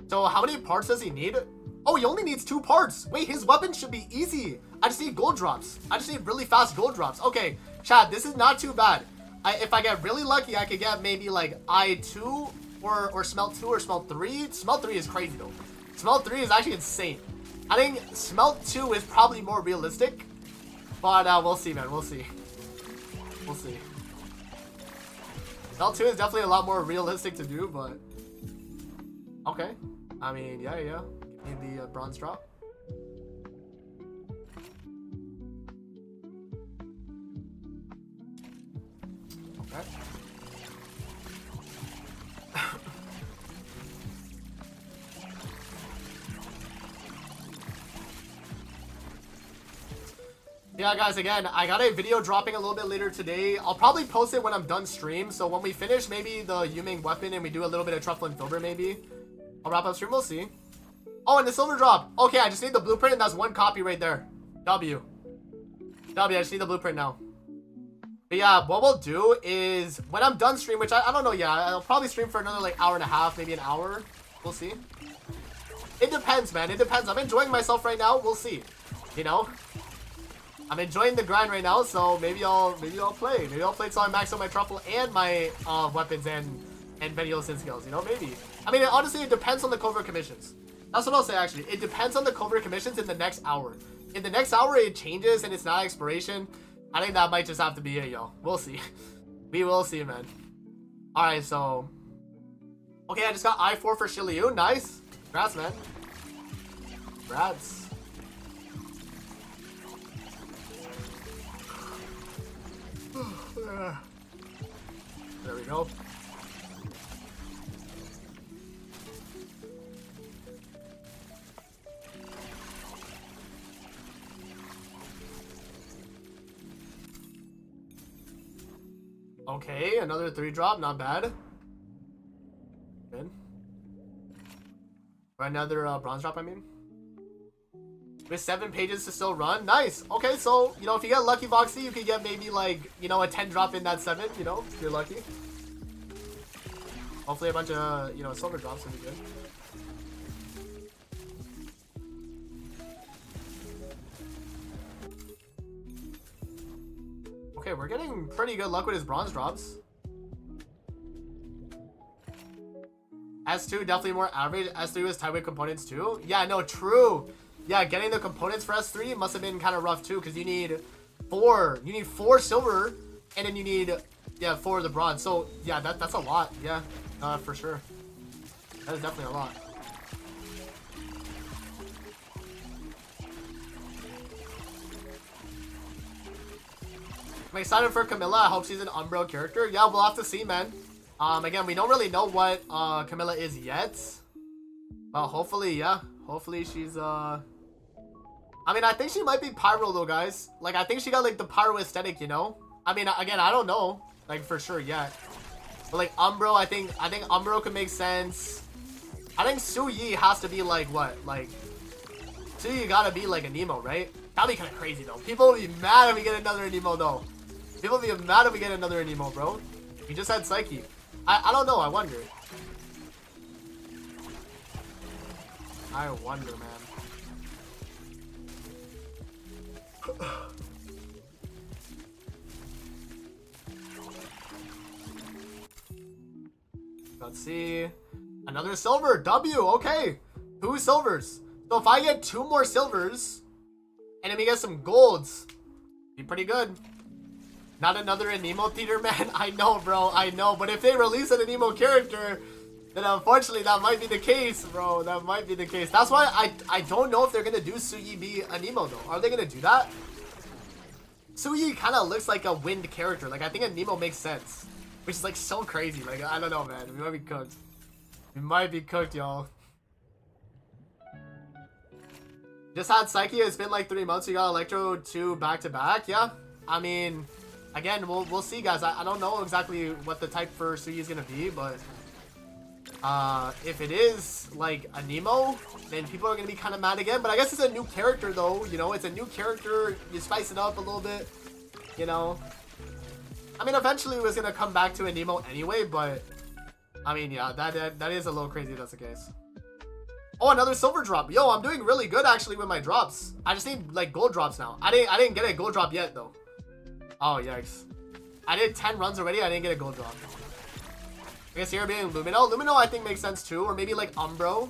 So how many parts does he need? Oh, he only needs 2 parts. Wait, his weapon should be easy. I just need gold drops. I just need really fast gold drops. Okay, chat, this is not too bad. If I get really lucky, I could get maybe like I2 or Smelt 2 or Smelt 3. Smelt 3 is crazy though. Smelt 3 is actually insane. I think Smelt 2 is probably more realistic. But we'll see, man. We'll see. We'll see. Smelt 2 is definitely a lot more realistic to do, but Okay. I mean, yeah. Give me the bronze drop. Okay. Yeah, guys, again, I got a video dropping a little bit later today. I'll probably post it when I'm done stream. So when we finish maybe the YUMING weapon and we do a little bit of truffle and filter maybe, I'll wrap up stream. We'll see. Oh, and the silver drop. Okay, I just need the blueprint and that's one copy right there. W. I just need the blueprint now. But yeah, what we'll do is when I'm done stream, which I don't know, yeah, I'll probably stream for another like hour and a half, maybe an hour. We'll see. It depends, man. It depends. I'm enjoying myself right now. We'll see. You know? I'm enjoying the grind right now, so maybe I'll play. Maybe I'll play until I max out my truffle and my weapons and videos and skills. You know, maybe. I mean, honestly, it depends on the covert commissions. That's what I'll say. Actually, it depends on the covert commissions in the next hour. In the next hour, it changes and it's not exploration. I think that might just have to be it, yo. We'll see. We will see, man. All right, so okay, I just got I4 for Shiliu. Nice. Congrats, man. Congrats. There we go. Okay, another 3 drop, not bad. Good. Or another bronze drop, I mean. With 7 pages to still run. Nice. Okay, so, you know, if you get lucky, Voxy, you could get maybe, like, you know, a 10 drop in that 7, you know, if you're lucky. Hopefully a bunch of, you know, silver drops would be good. Okay, we're getting pretty good luck with his bronze drops. S2 definitely more average. S3 was tied with components too. Yeah, no, true. Yeah, getting the components for S3 must have been kind of rough too, because you need 4. You need 4 silver, and then you need 4 of the bronze. So yeah, that's a lot. Yeah, for sure. That is definitely a lot. I'm excited for Camilla. I hope she's an Umbro character. Yeah, we'll have to see, man. Again, we don't really know what Camilla is yet. Well, hopefully, yeah. Hopefully she's I mean, I think she might be Pyro though, guys. Like, I think she got like the Pyro aesthetic, you know? I mean, again, I don't know, like for sure yet. But like Umbro, I think Umbro could make sense. I think Su Yi has to be like what? Like Su Yi gotta be like a Nemo, right? That'd be kind of crazy though. People will be mad if we get another Nemo though. People will be mad if we get another Nemo, bro. We just had Psyche. I don't know. I wonder. I wonder, man. Let's see. Another silver. W. Okay. 2 silvers. So if I get 2 more silvers, and then we get some golds, be pretty good. Not another Anemo theater, man. I know, bro. I know. But if they release an Anemo character, then unfortunately that might be the case, bro. That might be the case. That's why I don't know if they're gonna do Suyi be Anemo though. Are they gonna do that? Suyi kind of looks like a wind character. Like, I think Anemo makes sense, which is like so crazy. Like, I don't know, man. We might be cooked. We might be cooked, y'all. Just had Psyche. It's been like 3 months. You got Electro 2 back to back. Yeah. I mean, again, we'll see, guys. I don't know exactly what the type for Suyi is gonna be, but if it is like a Nemo, then people are gonna be kind of mad again. But I guess it's a new character though, you know. It's a new character. You spice it up a little bit, you know. I mean, eventually it was gonna come back to a Nemo anyway, but I mean, yeah, that is a little crazy if that's the case. Oh, another silver drop. Yo, I'm doing really good actually with my drops. I just need like gold drops now. I didn't get a gold drop yet though. Oh, yikes. I did 10 runs already. I didn't get a gold drop. I guess here being Lumino. Lumino I think makes sense too, or maybe like Umbro.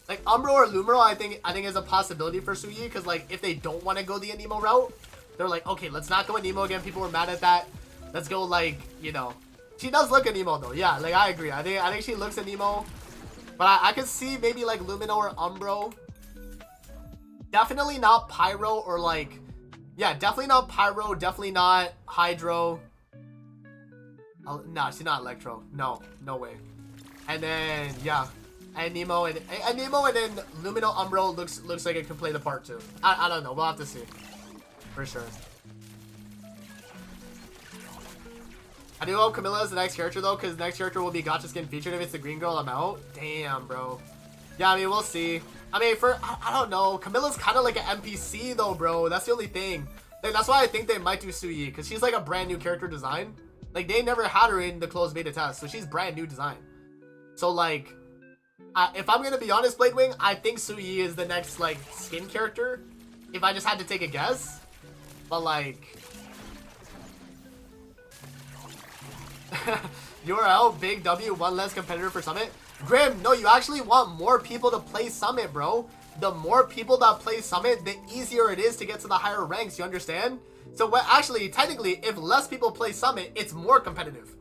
Like Umbro or Lumino I think is a possibility for Suyi, because like if they don't want to go the Anemo route, they're like, okay, let's not go Anemo again. People were mad at that. Let's go like, you know. She does look Anemo though. Yeah, like I agree. I think she looks Anemo. But I could see maybe like Lumino or Umbro. Definitely not Pyro or like... Yeah, definitely not Pyro. Definitely not Hydro. Oh, nah, she's not Electro. No, no way. And then, yeah. And Nemo and then Lumino Umbro looks like it can play the part too. I don't know. We'll have to see. For sure. I do hope Camilla is the next character though, because the next character will be Gacha Skin featured. If it's the green girl, I'm out. Damn, bro. Yeah, I mean, we'll see. I mean, I don't know. Camilla's kind of like an NPC though, bro. That's the only thing. Like, that's why I think they might do Suyi, because she's like a brand new character design. Like, they never had her in the closed beta test, so she's brand new design. So, like, if I'm gonna be honest, Bladewing, I think Suyi is the next, like, skin character. If I just had to take a guess. But, like... URL, big W, one less competitor for Summit. Grim, no, you actually want more people to play Summit, bro. The more people that play Summit, the easier it is to get to the higher ranks, you understand? So, what actually, technically, if less people play Summit, it's more competitive.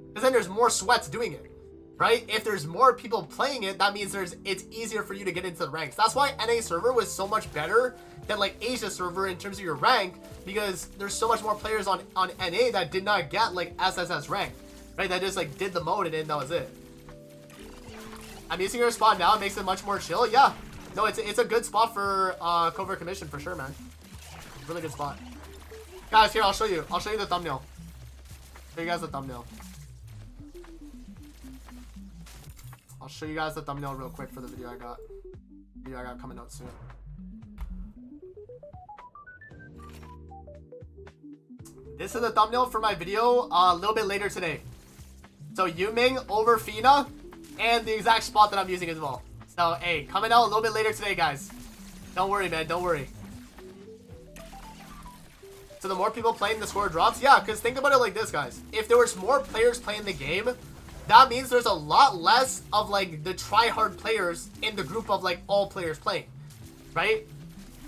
Because then there's more sweats doing it, right? If there's more people playing it, that means it's easier for you to get into the ranks. That's why NA server was so much better than, like, Asia server in terms of your rank, because there's so much more players on NA that did not get, like, SSS rank, right? That just, like, did the mode and then that was it. I'm using your spot now. It makes it much more chill. Yeah. No, it's a good spot for Covert Commission for sure, man. Really good spot. Guys, here, I'll show you. I'll show you the thumbnail. Show you guys the thumbnail. I'll show you guys the thumbnail real quick for the video I got. Coming out soon. This is the thumbnail for my video a little bit later today. So Yuming over Fina, and the exact spot that I'm using as well. So hey, coming out a little bit later today, guys. Don't worry, man. Don't worry. So the more people playing, the score drops. Yeah, because think about it like this, guys. If there was more players playing the game, that means there's a lot less of like the try-hard players in the group of like all players playing, right?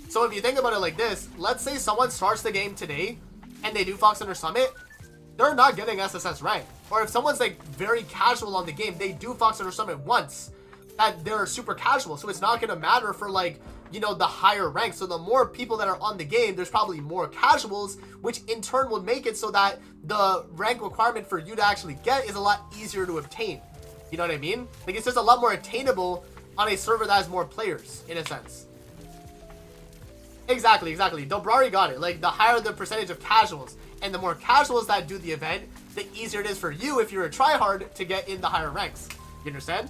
So if you think about it like this, let's say someone starts the game today and they do Fox Hunter Summit, they're not getting SSS rank. Or if someone's like very casual on the game, they do Fox Hunter Summit once, that they're super casual. So it's not going to matter for like, you know, the higher rank. So the more people that are on the game, there's probably more casuals, which in turn will make it so that the rank requirement for you to actually get is a lot easier to obtain. You know what I mean? Like, it's just a lot more attainable on a server that has more players, in a sense. Exactly. Dobrari got it. Like, the higher the percentage of casuals, and the more casuals that do the event, the easier it is for you, if you're a tryhard, to get in the higher ranks. You understand?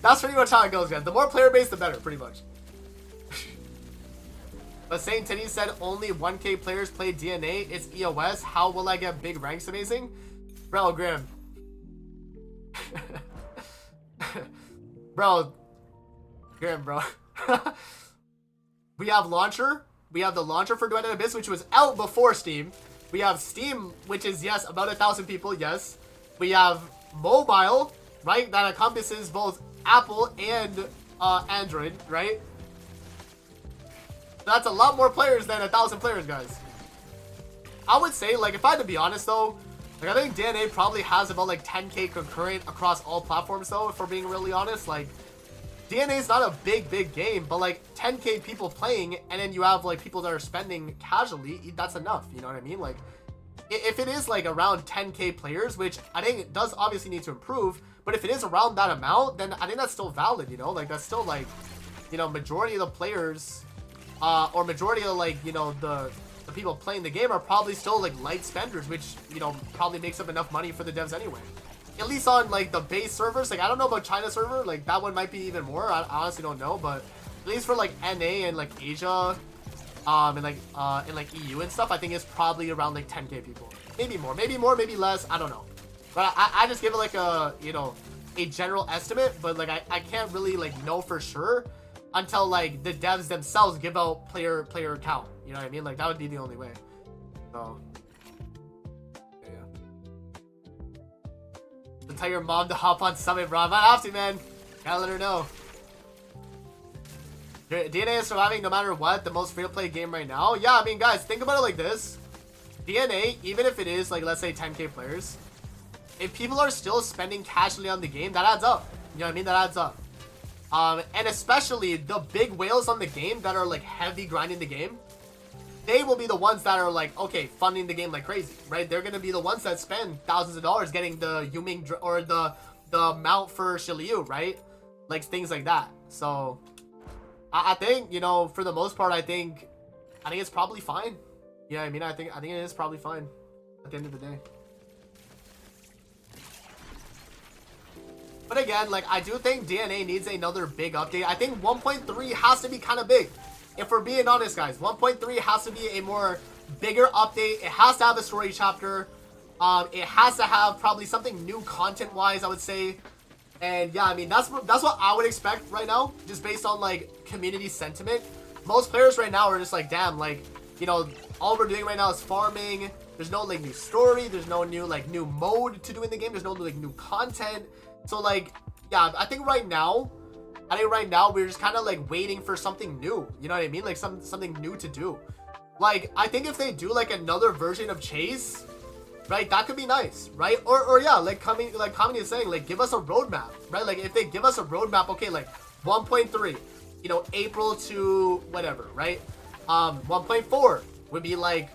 That's pretty much how it goes, guys. The more player base, the better, pretty much. But Saint Titty said only 1K players play DNA. It's EOS. How will I get big ranks? Amazing. Bro, Grim. Bro. Grim, bro. We have launcher. We have the launcher for Duet and Abyss, which was out before Steam. We have Steam, which is, yes, about 1,000 people, yes. We have mobile, right? That encompasses both Apple and Android, right? That's a lot more players than 1,000 players, guys. I would say, like, if I had to be honest, though, like, I think DNA probably has about, like, 10K concurrent across all platforms, though, if we're being really honest. Like, DNA is not a big game, but, like, 10K people playing, and then you have, like, people that are spending casually, that's enough, you know what I mean? Like, if it is, like, around 10K players, which I think it does obviously need to improve, but if it is around that amount, then I think that's still valid, you know? Like, that's still, like, you know, majority of the players... or majority of, like, you know, the people playing the game are probably still, like, light spenders, which, you know, probably makes up enough money for the devs anyway. At least on, like, the base servers. Like, I don't know about China server. Like, that one might be even more. I honestly don't know. But at least for, like, NA and, like, Asia, and, like, EU and stuff, I think it's probably around, like, 10K people. Maybe more, maybe less. I don't know. But I just give it, like, a, you know, a general estimate. But, like, I can't really, like, know for sure until, like, the devs themselves give out player count. You know what I mean? Like, that would be the only way. So, yeah. So tell your mom to hop on Summit, bro. I might have to, man. Gotta let her know. DNA is surviving no matter what. The most free-to-play game right now. Yeah, I mean, guys, think about it like this. DNA, even if it is, like, let's say 10K players, if people are still spending casually on the game, that adds up. You know what I mean? That adds up. And especially the big whales on the game that are like heavy grinding the game, they will be the ones that are like, okay, funding the game like crazy, right? They're gonna be the ones that spend thousands of dollars getting the YUMING or the mount for Shiliu, right? Like things like that. So I think, you know, for the most part, I think it's probably fine. You know what I mean? I think it is probably fine at the end of the day. But again, like, I do think DNA needs another big update. I think 1.3 has to be kind of big. If we're being honest, guys, 1.3 has to be a more bigger update. It has to have a story chapter. It has to have probably something new content-wise, I would say. And yeah, I mean, that's what I would expect right now, just based on like community sentiment. Most players right now are just like, damn, like, you know, all we're doing right now is farming. There's no like new story. There's no new like new mode to do in the game. There's no like new content. So like, yeah, I think right now we're just kind of like waiting for something new. You know what I mean? Like something new to do. Like, I think if they do like another version of Chase, right, that could be nice, right? Or yeah, like Kamini is saying, like, give us a roadmap, right? Like, if they give us a roadmap, okay, like 1.3, you know, April to whatever, right? 1.4 would be like,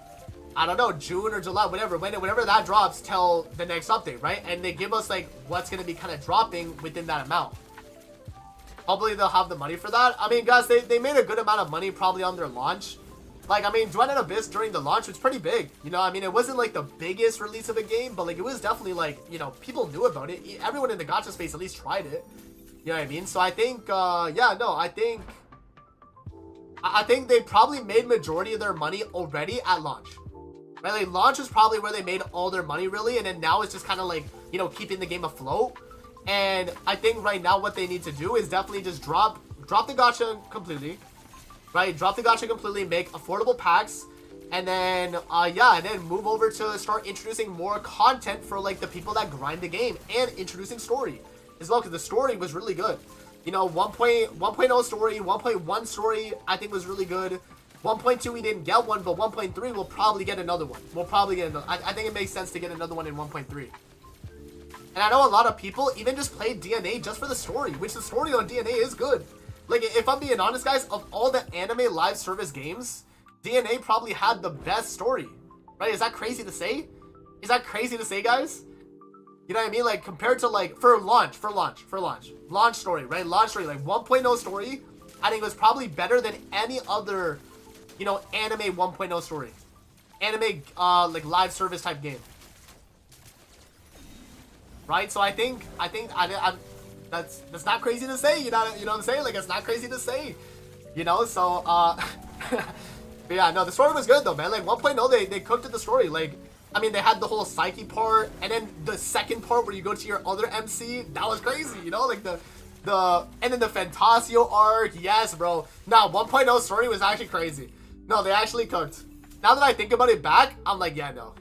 I don't know, June or July, whatever, whenever that drops till the next update, right? And they give us like what's gonna be kind of dropping within that amount. Hopefully they'll have the money for that. I mean, guys, they made a good amount of money probably on their launch. Like, I mean, Duet and Abyss during the launch was pretty big. You know, I mean, it wasn't like the biggest release of a game, but like it was definitely like, you know, people knew about it. Everyone in the gacha space at least tried it. You know what I mean? So I think, yeah, no, I think they probably made majority of their money already at launch. Right? Like, launch is probably where they made all their money, really, and then now it's just kind of like, you know, keeping the game afloat. And I think right now what they need to do is definitely just drop the gacha completely, right? Drop the gacha completely, make affordable packs, and then, yeah, and then move over to start introducing more content for, like, the people that grind the game, and introducing story as well, because the story was really good. You know, 1.0 story, 1.1 story, I think was really good. 1.2 we didn't get one, but 1.3 we'll probably get another one. We'll probably get another. I think it makes sense to get another one in 1.3. And I know a lot of people even just play DNA just for the story, which the story on DNA is good. Like, if I'm being honest, guys, of all the anime live service games, DNA probably had the best story, right? Is that crazy to say? Is that crazy to say, guys? You know what I mean? Like, compared to, like, for launch story, right? Launch story, like 1.0 story, I think it was probably better than any other, you know, anime 1.0 story. Anime, like, live service type game. Right? So I think that's not crazy to say, you know what I'm saying? Like, it's not crazy to say, you know? So, but yeah, no, the story was good, though, man. Like, 1.0, they cooked at the story. Like, I mean, they had the whole Psyche part, and then the second part where you go to your other MC, that was crazy, you know? Like, and then the Fantasio arc, yes, bro. No, 1.0 story was actually crazy. No, they actually cooked. Now that I think about it back, I'm like, yeah, no.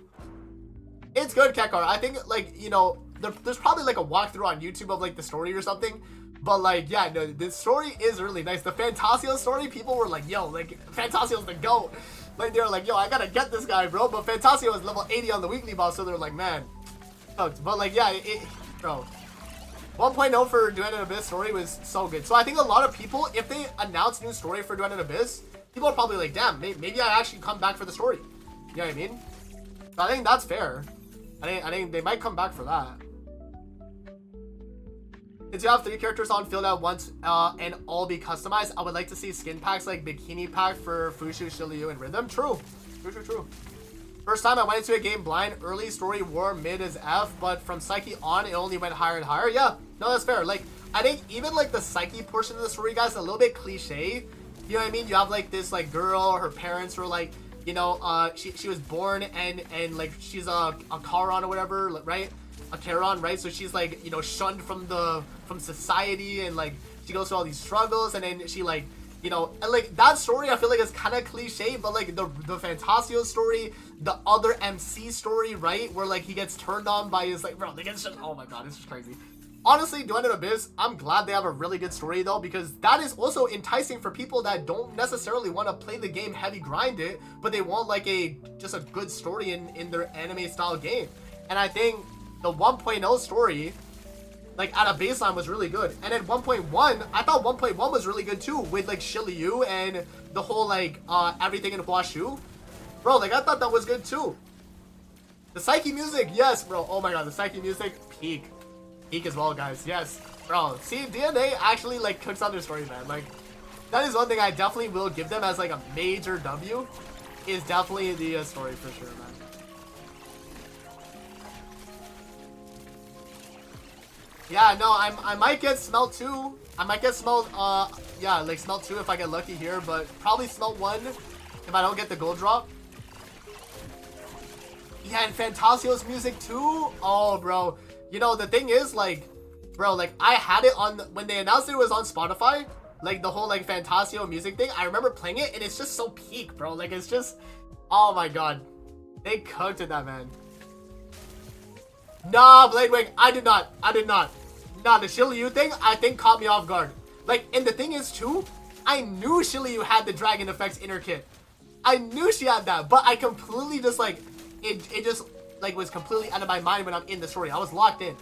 It's good, Kekar. I think, like, you know, there's probably, like, a walkthrough on YouTube of, like, the story or something. But, like, yeah, no, the story is really nice. The Fantasio story, people were like, yo, like, Fantasio's the GOAT. Like, they were like, yo, I gotta get this guy, bro. But Fantasio was level 80 on the weekly boss, so they're like, man. But, like, yeah, bro. 1.0 for Duet and Abyss story was so good. So I think a lot of people, if they announce new story for Duet and Abyss, people are probably like, damn, maybe I actually come back for the story. You know what I mean? So I think that's fair. I think they might come back for that. Since you have 3 characters on field at once and all be customized, I would like to see skin packs like Bikini Pack for Fushu, Shiliu, and Rhythm. True. True. First time I went into a game blind, early story war, mid is F, but from Psyche on, it only went higher and higher. Yeah, no, that's fair. Like, I think even like the Psyche portion of the story, guys, is a little bit cliche. You know what I mean? You have like this like girl, her parents were like, you know, she was born and like she's a Charon or whatever, right? A Charon, right? So she's like, you know, shunned from society, and like she goes through all these struggles, and then she like, you know, and like that story I feel like is kind of cliche, but like the Fantasio story, the other MC story, right, where like he gets turned on by his like, bro, they get oh my god, it's just crazy. Honestly, Duet and Abyss, I'm glad they have a really good story though, because that is also enticing for people that don't necessarily want to play the game heavy grind it, but they want like just a good story in their anime style game. And I think the 1.0 story like at a baseline was really good. And then 1.1, I thought 1.1 was really good too, with like Shiliu and the whole like everything in Huashu. Bro, like I thought that was good too. The Psyche music, yes, bro. Oh my god, the Psyche music, peak as well, guys. Yes, bro. See, DNA actually like cooks on their story, man. Like that is one thing I definitely will give them as like a major W. Is definitely the story for sure, man. Yeah, no, I might get Smelt 2. I might get Smelt, yeah, like Smelt 2 if I get lucky here, but probably Smelt 1 if I don't get the gold drop. Yeah, and Fantasio's music too. Oh, bro. You know, the thing is, like, bro, like, I had it on, when they announced it was on Spotify, like, the whole, like, Fantasio music thing, I remember playing it, and it's just so peak, bro. Like, it's just, oh my god. They cooked at that, man. Nah, Blade Wing, I did not. Nah, the Shiliu thing, I think caught me off guard. Like, and the thing is, too, I knew Shiliu had the Dragon Effects inner kit. I knew she had that, but I completely just, like, it just, like, was completely out of my mind when I'm in the story. I was locked in.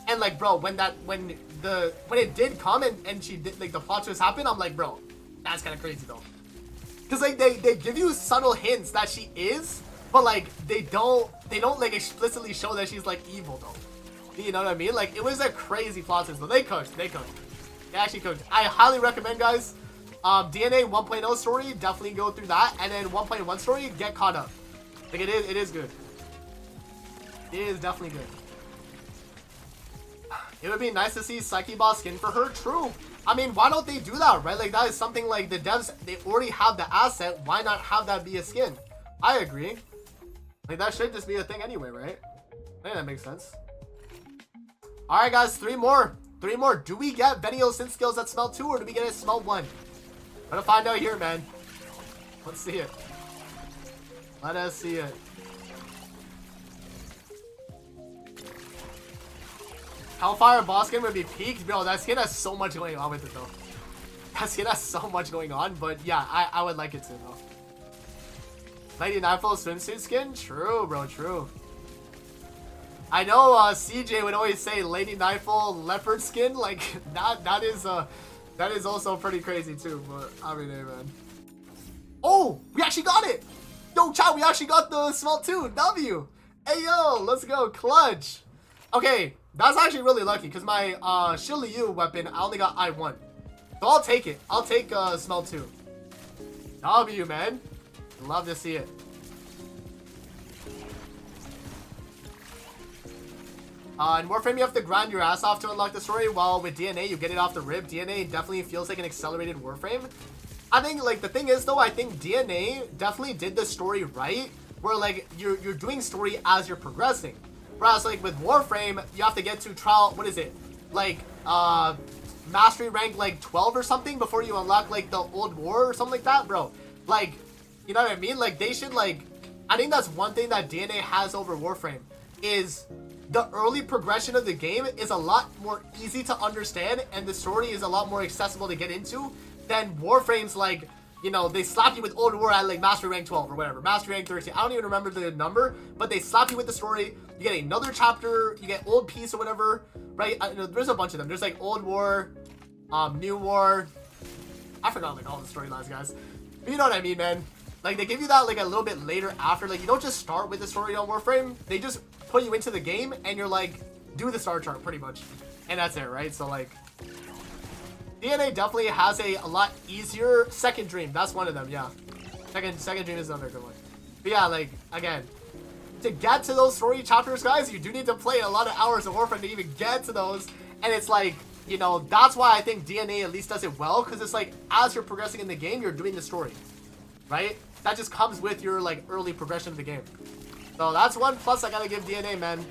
And, like, bro, when it did come and she did, like, the plot twist happened, I'm like, bro, that's kind of crazy, though. Because, like, they give you subtle hints that she is, but, like, they don't, like, explicitly show that she's, like, evil, though. You know what I mean? Like, it was a crazy plot twist, though. They cooked. They actually cooked. I highly recommend, guys, DNA 1.0 story, definitely go through that. And then 1.1 story, get caught up. Like, it is good. It is definitely good. It would be nice to see Psyche Boss skin for her. True. I mean, why don't they do that, right? Like, that is something, like, the devs, they already have the asset. Why not have that be a skin? I agree. Like, that should just be a thing anyway, right? I think that makes sense. Alright, guys, 3 more. 3 more. Do we get Benio Synth skills at Smelt 2, or do we get it at Smelt 1? Gonna find out here, man. Let's see it. Let us see it. Hellfire boss skin would be peaked. Bro, that skin has so much going on with it, though. That skin has so much going on, but yeah, I would like it too, though. Lady Nightfall swimsuit skin? True, bro, true. I know CJ would always say Lady Nightfall leopard skin. Like, that is also pretty crazy too, but I mean, hey, man. Oh, we actually got it! Yo, chat, we actually got the Smelt 2 W. Hey, yo, let's go, clutch. Okay, that's actually really lucky, because my Shiliu weapon, I only got I1. So I'll take it. I'll take Smelt 2. W, man. Love to see it. In Warframe, you have to grind your ass off to unlock the story, while with DNA, you get it off the rip. DNA definitely feels like an accelerated Warframe. I think, like, the thing is, though, I think DNA definitely did the story right, where, like, you're doing story as you're progressing. Whereas, like, with Warframe, you have to get to trial, what is it? Like, mastery rank, like, 12 or something before you unlock, like, the old war or something like that, bro. Like, you know what I mean? Like, they should, like, I think that's one thing that DNA has over Warframe, is the early progression of the game is a lot more easy to understand, and the story is a lot more accessible to get into than Warframe's, like, you know, they slap you with Old War at, like, Mastery Rank 12 or whatever, Mastery Rank 13, I don't even remember the number, but they slap you with the story, you get another chapter, you get Old Peace or whatever, right? There's a bunch of them. There's, like, Old War, New War, I forgot, like, all the storylines, guys, but you know what I mean, man. Like, they give you that, like, a little bit later after. Like, you don't just start with the story on Warframe. They just put you into the game, and you're, like, do the star chart, pretty much. And that's it, right? So, like, DNA definitely has a lot easier Second Dream. That's one of them, yeah. Second Dream is another good one. But, yeah, like, again, to get to those story chapters, guys, you do need to play a lot of hours of Warframe to even get to those. And it's, like, you know, that's why I think DNA at least does it well. Because it's, like, as you're progressing in the game, you're doing the story. Right? That just comes with your, like, early progression of the game. So that's one plus I gotta give DNA, man.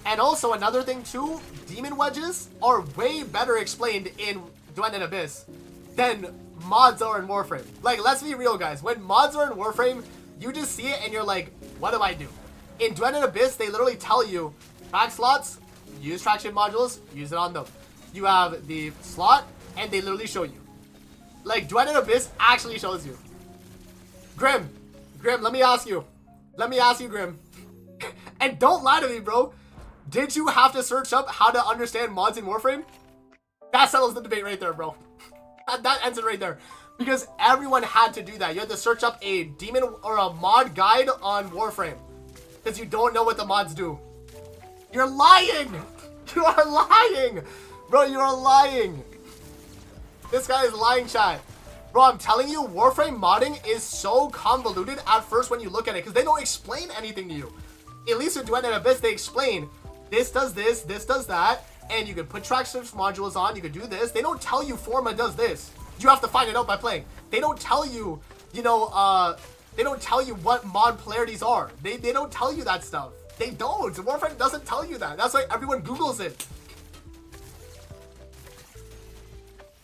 And also another thing too, demon wedges are way better explained in Duet and Abyss than mods are in Warframe. Like, let's be real, guys. When mods are in Warframe, you just see it and you're like, what do I do? In Duet and Abyss, they literally tell you, track slots, use traction modules, use it on them. You have the slot, and they literally show you. Like, Duet and Abyss actually shows you. Grim, let me ask you, Grim. And don't lie to me, bro. Did you have to search up how to understand mods in Warframe? That settles the debate right there, bro. That ends it right there. Because everyone had to do that. You had to search up a demon or a mod guide on Warframe. Because you don't know what the mods do. You're lying! You are lying! Bro, you are lying. This guy is lying, chat. Bro, I'm telling you, Warframe modding is so convoluted at first when you look at it. Because they don't explain anything to you. At least with Duet and Abyss, they explain. This does this does that. And you can put track shifts modules on. You can do this. They don't tell you Forma does this. You have to find it out by playing. They don't tell you, you know, they don't tell you what mod polarities are. They don't tell you that stuff. They don't. Warframe doesn't tell you that. That's why everyone Googles it.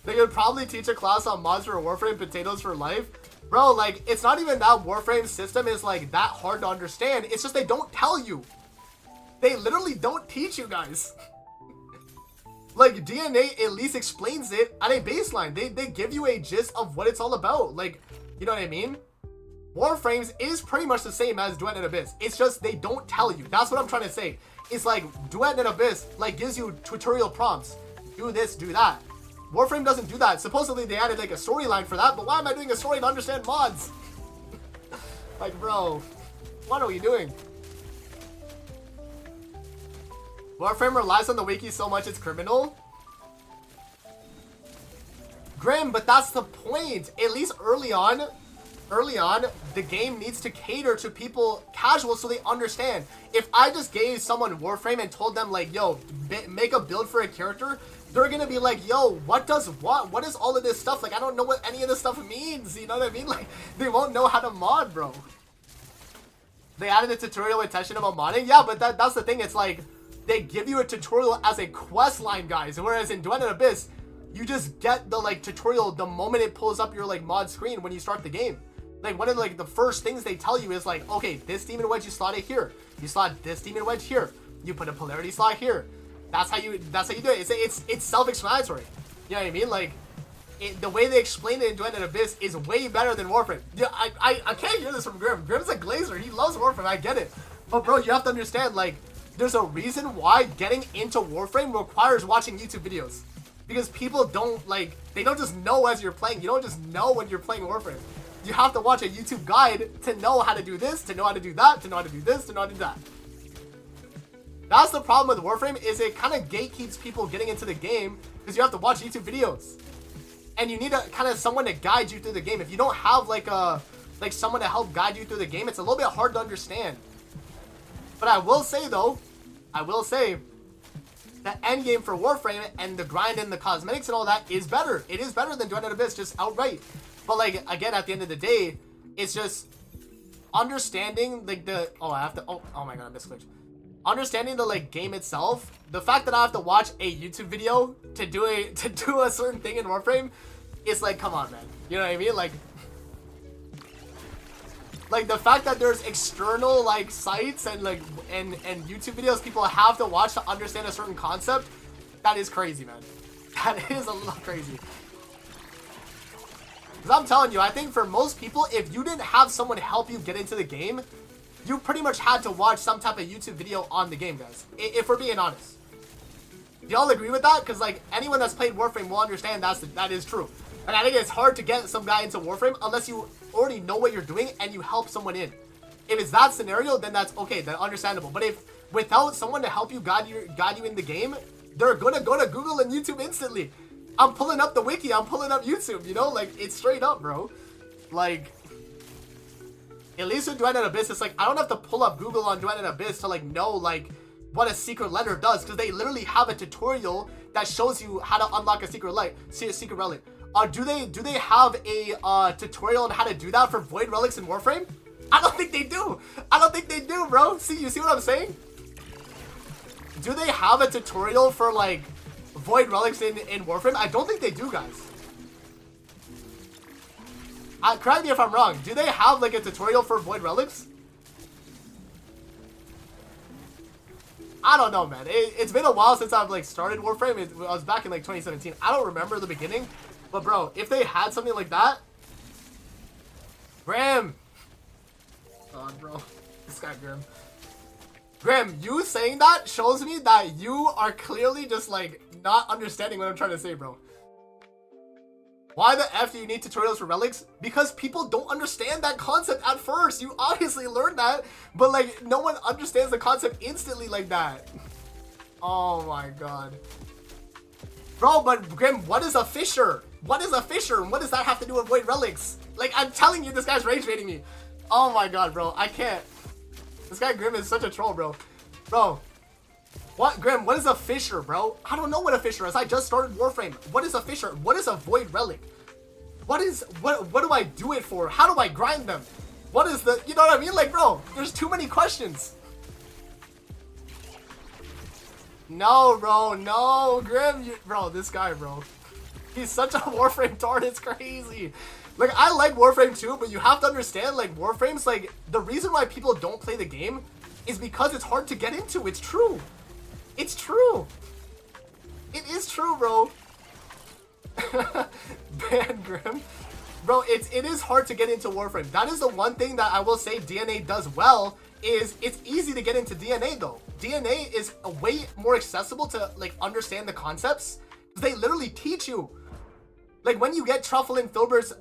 They could probably teach a class on mods for Warframe potatoes for life. Bro, like, it's not even that Warframe system is, like, that hard to understand. It's just they don't tell you. They literally don't teach you guys. Like, DNA at least explains it at a baseline. They give you a gist of what it's all about. Like, you know what I mean? Warframes is pretty much the same as Duet and Abyss. It's just they don't tell you. That's what I'm trying to say. It's like Duet and Abyss, like, gives you tutorial prompts. Do this, do that. Warframe doesn't do that. Supposedly they added, like, a storyline for that, but why am I doing a story to understand mods? Like, bro, what are we doing? Warframe relies on the wiki so much it's criminal. Grim, but that's the point. At least early on, the game needs to cater to people casual so they understand. If I just gave someone Warframe and told them, like, yo, make a build for a character, they're gonna be like, yo, what does what? What is all of this stuff? Like, I don't know what any of this stuff means. You know what I mean? Like, they won't know how to mod, bro. They added a tutorial with Teshin about modding. Yeah, but that's the thing. It's like, they give you a tutorial as a quest line, guys. Whereas in Duet and Abyss, you just get the, like, tutorial the moment it pulls up your, like, mod screen when you start the game. Like, one of, like, the first things they tell you is, like, okay, this demon wedge, you slot it here. You slot this demon wedge here. You put a polarity slot here. That's how you do it. It's self-explanatory. You know what I mean? Like, the way they explain it in Duet and Abyss is way better than Warframe. Yeah, I can't hear this from Grim. Grim's a glazer. He loves Warframe. I get it. But, bro, you have to understand, like, there's a reason why getting into Warframe requires watching YouTube videos. Because people don't, like, they don't just know as you're playing. You don't just know when you're playing Warframe. You have to watch a YouTube guide to know how to do this, to know how to do that, to know how to do this, to know how to do that. That's the problem with Warframe, is it kind of gatekeeps people getting into the game because you have to watch YouTube videos. And you need a kind of someone to guide you through the game. If you don't have, like, someone to help guide you through the game, it's a little bit hard to understand. But I will say, though, the end game for Warframe and the grind and the cosmetics and all that is better. It is better than Duet and Abyss, just outright. But, like, again, at the end of the day, it's just understanding, like, oh my god, I misclicked. Understanding the, like, game itself. The fact that I have to watch a YouTube video to do a certain thing in Warframe is like, come on, man. You know what I mean? Like the fact that there's external, like, sites and, like, and YouTube videos people have to watch to understand a certain concept, that is crazy, man. That is a little crazy. Because I'm telling you, I think for most people, if you didn't have someone help you get into the game, you pretty much had to watch some type of YouTube video on the game, guys. If we're being honest. Do y'all agree with that? Because, like, anyone that's played Warframe will understand that is true. And I think it's hard to get some guy into Warframe unless you already know what you're doing and you help someone in. If it's that scenario, then that's okay, then understandable. But if without someone to help you guide you in the game, they're gonna go to Google and YouTube instantly. I'm pulling up the wiki, I'm pulling up YouTube, you know? Like, it's straight up, bro. Like, at least with Duet and Abyss, it's like, I don't have to pull up Google on Duet and Abyss to, like, know, like, what a secret letter does. Because they literally have a tutorial that shows you how to unlock a secret relic. Do they have a tutorial on how to do that for Void Relics in Warframe? I don't think they do. I don't think they do, bro. See, you see what I'm saying? Do they have a tutorial for, like, Void Relics in Warframe? I don't think they do, guys. Correct me if I'm wrong. Do they have, like, a tutorial for Void Relics? I don't know, man. It's been a while since I've, like, started Warframe. I was back in, like, 2017. I don't remember the beginning. But, bro, if they had something like that... Grim! God, bro. This guy, Grim. Grim, you saying that shows me that you are clearly just like not understanding what I'm trying to say, bro. Why the F do you need tutorials for relics? Because people don't understand that concept at first. You obviously learned that, but like no one understands the concept instantly like that. Oh my god. Bro, but Grim, what is a fisher? What is a fisher? And what does that have to do with void relics? Like, I'm telling you, this guy's rage baiting me. Oh my god, bro. I can't. This guy Grim is such a troll, bro. Bro. What, Grim, what is a fisher, bro? I don't know what a fisher is. I just started Warframe. What is a fisher? What is a void relic? What do I do it for? How do I grind them? What is the, you know what I mean? Like, bro, there's too many questions. No, bro, no, Grim, bro, this guy, bro. He's such a Warframe tard, it's crazy. Like, I like Warframe too, but you have to understand, like, Warframe's, like, the reason why people don't play the game is because it's hard to get into. It's true. It's true. It is true, bro. Ban Grim. Bro, it is hard to get into Warframe. That is the one thing that I will say DNA does well, is it's easy to get into DNA though. DNA is a way more accessible to like understand the concepts. They literally teach you. Like when you get Truffle and Filbert's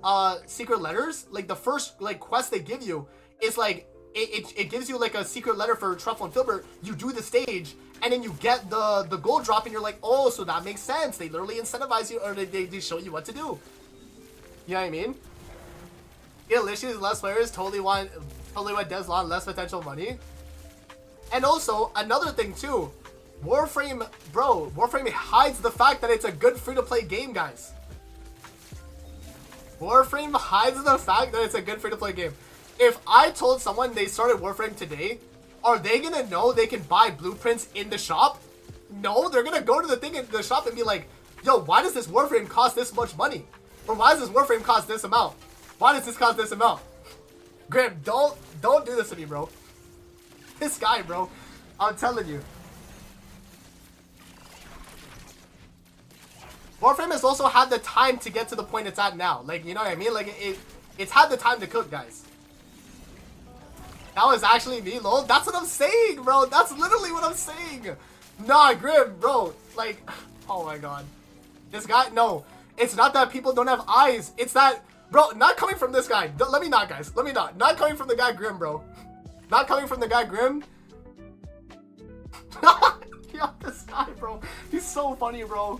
secret letters, like the first like quest they give you is like it gives you like a secret letter for Truffle and Filbert. You do the stage and then you get the gold drop and you're like, oh, so that makes sense. They literally incentivize you, or they show you what to do. You know what I mean? Illusions, less players, totally want Deslon, less potential money. And also, another thing too, Warframe, bro, Warframe hides the fact that it's a good free-to-play game, guys. Warframe hides the fact that it's a good free-to-play game. If I told someone they started Warframe today, are they gonna know they can buy blueprints in the shop? No, they're gonna go to the thing in the shop and be like, yo, why does this Warframe cost this much money? Or why does this Warframe cost this amount? Why does this cost this amount? Grim, don't do this to me, bro. This guy, bro. I'm telling you. Warframe has also had the time to get to the point it's at now. Like, you know what I mean? Like, it's had the time to cook, guys. That was actually me, lol. That's what I'm saying, bro. That's literally what I'm saying. Nah, Grim, bro. Like, oh my god. This guy, no. It's not that people don't have eyes. It's that, bro, not coming from this guy. Let me not, guys. Let me not. Not coming from the guy Grim, bro. Not coming from the guy Grim. Yo, this guy, bro. He's so funny, bro.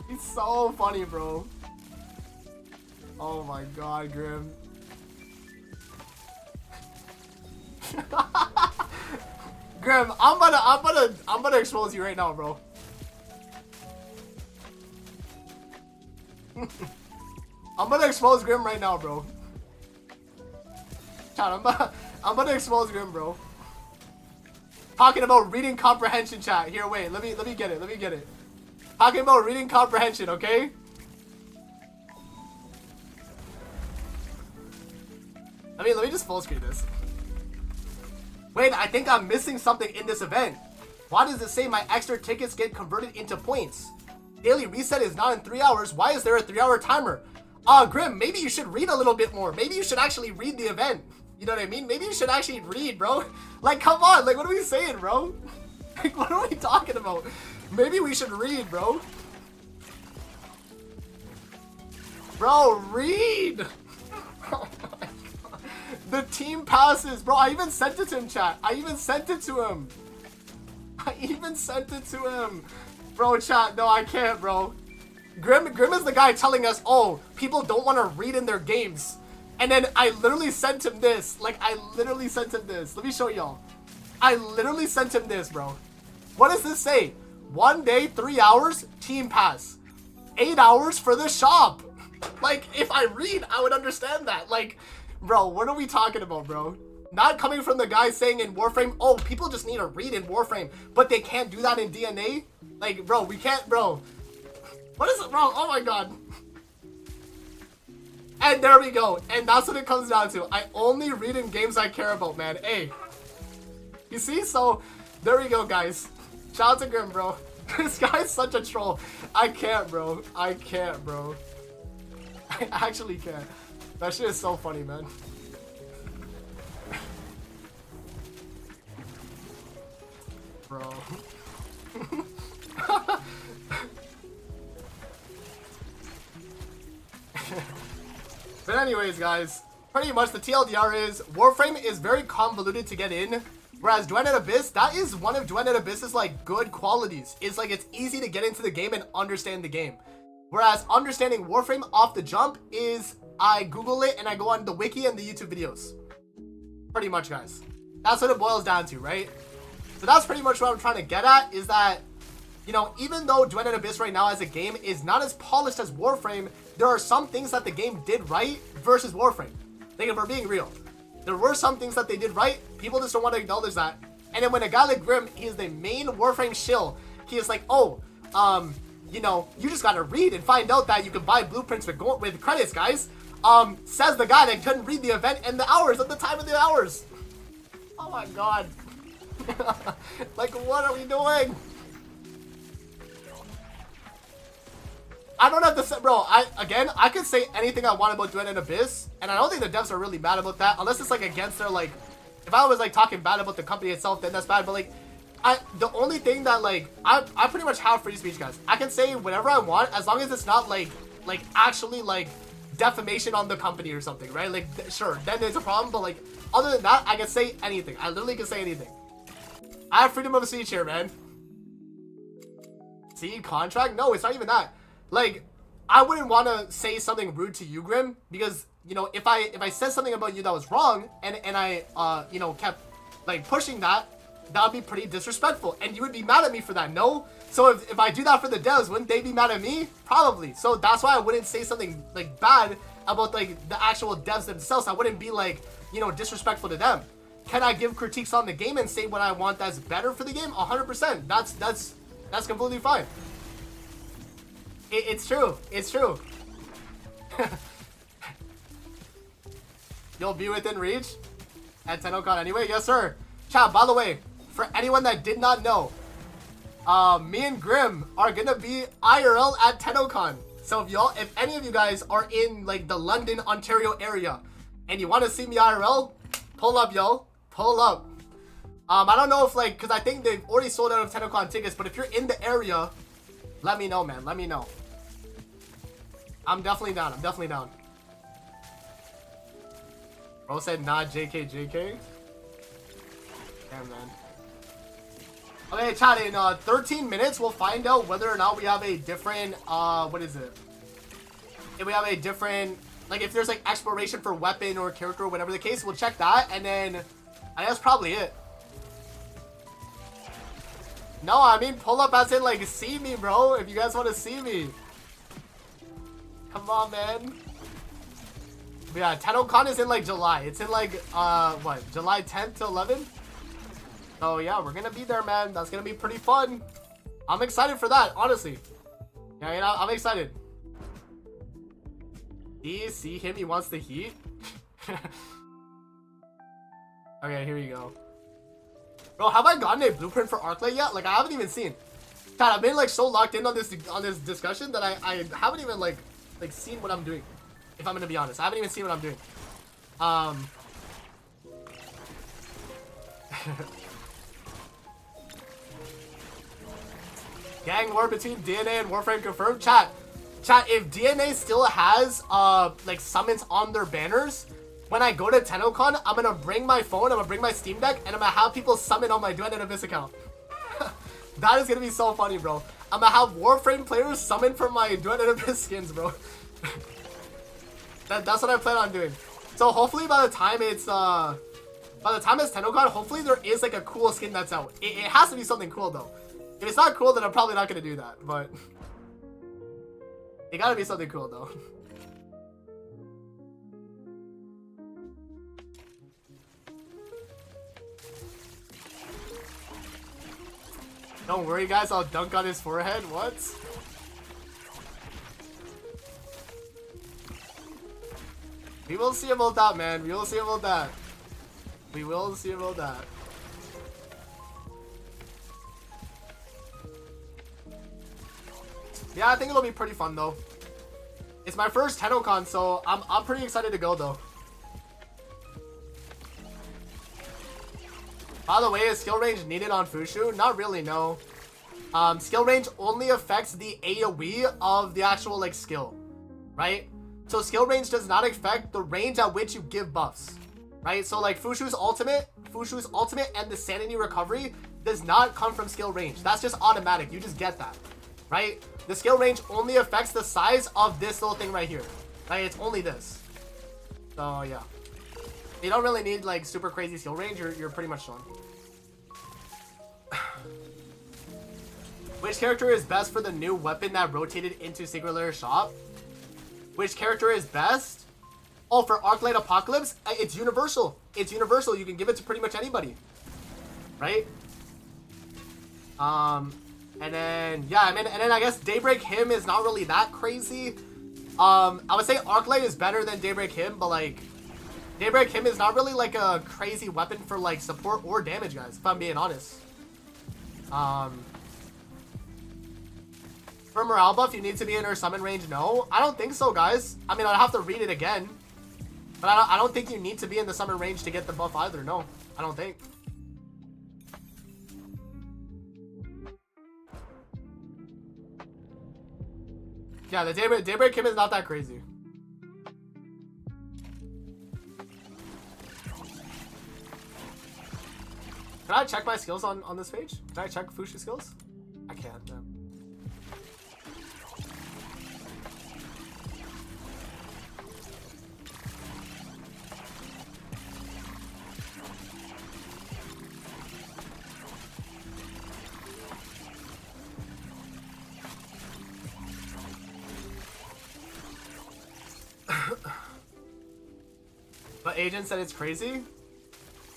He's so funny, bro. Oh my god, Grim. Grim, I'm gonna expose you right now, bro. I'm gonna expose Grim right now, bro. Chat, I'm gonna expose Grim, bro. Talking about reading comprehension, chat. Here, wait, let me get it. Let me get it. Talking about reading comprehension, okay? Let me just full screen this. Wait, I think I'm missing something in this event. Why does it say my extra tickets get converted into points? Daily reset is not in 3 hours. Why is there a 3-hour timer? Grim, maybe you should read a little bit more. Maybe you should actually read the event. You know what I mean? Maybe you should actually read, bro. Like, come on. Like, what are we saying, bro? Like, what are we talking about? Maybe we should read, bro. Bro, read. Oh my god. The team passes. Bro, I even sent it to him, chat. I even sent it to him. Bro, chat, no, I can't, bro. Grim is the guy telling us, oh, people don't want to read in their games. And then I literally sent him this. Like, I literally sent him this. Let me show y'all. I literally sent him this, bro. What does this say? 1 day, 3 hours, team pass. 8 hours for the shop. Like, if I read, I would understand that. Like, bro, what are we talking about, bro? Not coming from the guy saying in Warframe, oh, people just need to read in Warframe, but they can't do that in DNA? Like, bro, we can't, bro. What is it, bro? Oh my god. And there we go. And that's what it comes down to. I only read in games I care about, man. Hey. You see? So, there we go, guys. Shout out to Grim, bro. This guy's such a troll. I can't, bro. I can't, bro. I actually can't. That shit is so funny, man. bro. But anyways, guys, pretty much the TLDR is Warframe is very convoluted to get in, whereas Duet and Abyss, that is one of Duet and Abyss's like good qualities. It's like it's easy to get into the game and understand the game. Whereas understanding Warframe off the jump is I Google it and I go on the wiki and the YouTube videos. Pretty much, guys. That's what it boils down to, right? So that's pretty much what I'm trying to get at, is that, you know, even though Duet and Abyss right now as a game is not as polished as Warframe, there are some things that the game did right versus Warframe. Like, if we're being real, there were some things that they did right. People just don't want to acknowledge that. And then when a guy like Grim, he is the main Warframe shill, he is like, oh, you know, you just gotta read and find out that you can buy blueprints with credits, guys. Says the guy that couldn't read the event and the hours at the time of the hours. Oh my god. Like, what are we doing? I don't have to say, bro, I could say anything I want about Duet and Abyss, and I don't think the devs are really mad about that, unless it's like against their, like, if I was like talking bad about the company itself, then that's bad. But like, the only thing that like, I pretty much have free speech, guys. I can say whatever I want as long as it's not like actually like defamation on the company or something, right? Like, sure, then there's a problem, but like, other than that, I can say anything. I literally can say anything. I have freedom of speech here, man. See, contract? No, it's not even that. Like, I wouldn't want to say something rude to you, Grim, because, you know, if I said something about you that was wrong, and I, you know, kept, like, pushing that, that would be pretty disrespectful, and you would be mad at me for that, no? So if I do that for the devs, wouldn't they be mad at me? Probably. So that's why I wouldn't say something, like, bad about, like, the actual devs themselves. I wouldn't be, like, you know, disrespectful to them. Can I give critiques on the game and say what I want that's better for the game? 100%. That's completely fine. It's true. It's true. You'll be within reach at TennoCon anyway? Yes, sir. Chat, by the way, for anyone that did not know, me and Grim are gonna be IRL at TennoCon. So if any of you guys are in like the London, Ontario area and you want to see me IRL, pull up, yo. Pull up. I don't know if like, because I think they've already sold out of TennoCon tickets, but if you're in the area, let me know, man. Let me know. I'm definitely down. I'm definitely down. Bro said, nah, JK, JK. Damn, man. Okay, chat, in 13 minutes, we'll find out whether or not we have a different, what is it? If we have a different, like, if there's, like, exploration for weapon or character or whatever the case, we'll check that, and then, I guess that's probably it. No, I mean, pull up as in, like, see me, bro, if you guys want to see me. Come on, man. But yeah, TennoCon is in, like, July. It's in, like, what, July 10th to 11th? So, yeah, we're gonna be there, man. That's gonna be pretty fun. I'm excited for that, honestly. Yeah, you know, I'm excited. See him? He wants the heat? Okay, here you go. Bro, have I gotten a blueprint for Arclight yet? Like, I haven't even seen. God, I've been, like, so locked in on this discussion that I haven't even, like seen what I'm doing. If I'm gonna be honest, I haven't even seen what I'm doing. Gang war between DNA and Warframe confirmed. Chat, if DNA still has like summons on their banners, when I go to TennoCon, I'm gonna bring my phone, I'm gonna bring my Steam Deck, and I'm gonna have people summon on my Duet and Abyss account. That is gonna be so funny, bro. I'm gonna have Warframe players summon from my Duet and Abyss skins, bro. That's what I plan on doing. So hopefully by the time it's TennoCon, hopefully there is like a cool skin that's out. It has to be something cool though. If it's not cool, then I'm probably not gonna do that. But it gotta be something cool though. Don't worry, guys. I'll dunk on his forehead. What? We will see about that, man. We will see about that. We will see about that. Yeah, I think it'll be pretty fun though. It's my first TennoCon, so I'm pretty excited to go though. By the way, is skill range needed on Fushu? Not really, no. Skill range only affects the AoE of the actual, like, skill, right? So skill range does not affect the range at which you give buffs, right? So, like, Fushu's ultimate and the sanity recovery does not come from skill range. That's just automatic. You just get that, right? The skill range only affects the size of this little thing right here, right? It's only this. So, yeah. You don't really need, like, super crazy skill range. You're pretty much done. Which character is best for the new weapon that rotated into Singular Shop? Which character is best? Oh, for Arclight Apocalypse, it's universal. It's universal. You can give it to pretty much anybody, right? And then yeah, and then I guess Daybreak Hymn is not really that crazy. I would say Arclight is better than Daybreak Hymn, but like Daybreak Hymn is not really like a crazy weapon for like support or damage, guys. If I'm being honest. For morale buff, you need to be in her summon range. No, I don't think so, guys. I mean, I'd have to read it again. But I don't think you need to be in the summon range to get the buff either. No, I don't think. Yeah, the Daybreak Hymn is not that crazy. Can I check my skills on this page? Can I check Fushi skills? I can't. No. But Agent said it's crazy.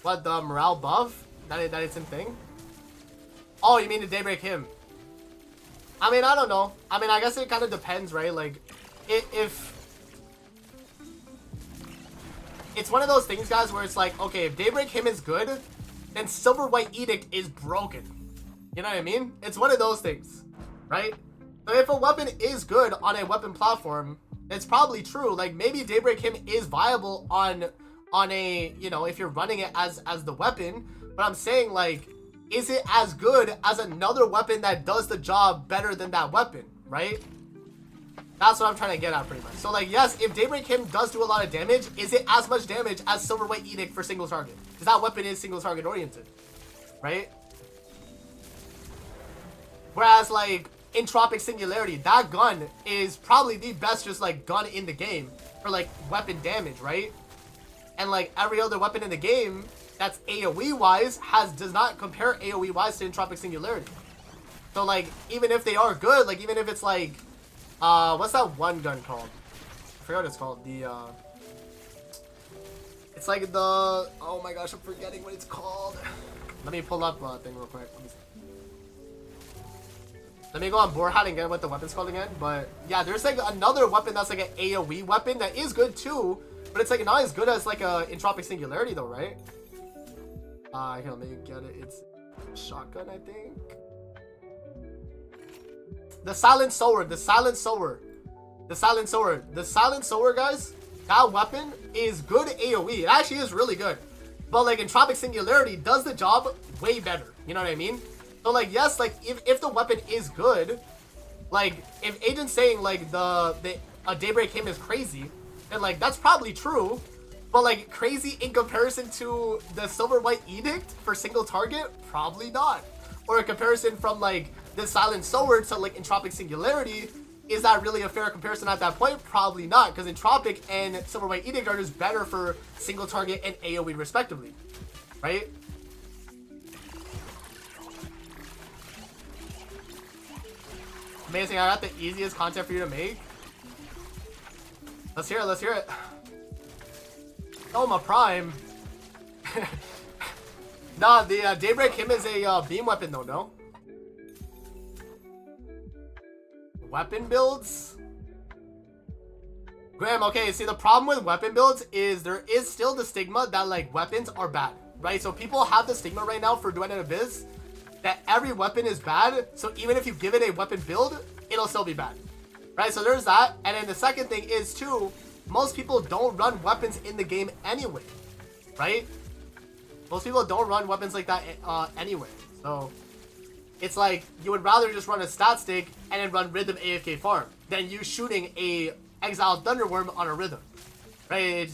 What, the morale buff? That it's a thing? Oh, you mean the Daybreak Hymn? I mean, I don't know. I mean, I guess it kind of depends, right? Like, if it's one of those things, guys, where it's like, okay, if Daybreak Hymn is good, then Silver White Edict is broken. You know what I mean? It's one of those things, right? So if a weapon is good on a weapon platform, it's probably true. Like, maybe Daybreak Hymn is viable on a, you know, if you're running it as the weapon. But I'm saying, like, is it as good as another weapon that does the job better than that weapon, right? That's what I'm trying to get at pretty much. So, like, yes, if Daybreak Hymn does do a lot of damage, is it as much damage as Silver White Edict for single target? Because that weapon is single target oriented, right? Whereas, like, Entropic Singularity, that gun is probably the best just, like, gun in the game for, like, weapon damage, right? And, like, every other weapon in the game that's AoE-wise does not compare AoE-wise to Entropic Singularity. So, like, even if they are good, like, even if it's, like, what's that one gun called? I forgot what it's called. It's like the, oh my gosh, I'm forgetting what it's called. Let me pull up thing real quick. Let me go on Boarhat and get what the weapon's called again. But yeah, there's like another weapon that's like an AoE weapon that is good too, but it's like not as good as like a Entropic Singularity though, right? Here, let me get it. It's shotgun, I think. The Silent Sower, guys. That weapon is good AoE. It actually is really good. But like Entropic Singularity does the job way better. You know what I mean? So like, yes, like if the weapon is good, like if Agent's saying like a Daybreak Hymn is crazy, then like that's probably true. But like crazy in comparison to the Silver White Edict for single target, probably not. Or a comparison from like the Silent Sower to like Entropic Singularity, is that really a fair comparison at that point? Probably not, because Entropic and Silver White Edict are just better for single target and AoE respectively, right? Amazing, I got the easiest content for you to make. Let's hear it. Oh, my Prime. Nah, the Daybreak Hymn is a beam weapon though, no? Weapon builds? Graham, okay, see the problem with weapon builds is there is still the stigma that like weapons are bad, right? So people have the stigma right now for Duet and Abyss that every weapon is bad, so even if you give it a weapon build, it'll still be bad, right? So there's that. And then the second thing is too, most people don't run weapons in the game anyway, right? Most people don't run weapons like that anyway. So it's like you would rather just run a stat stick and then run rhythm AFK farm than you shooting a exiled thunderworm on a rhythm, right?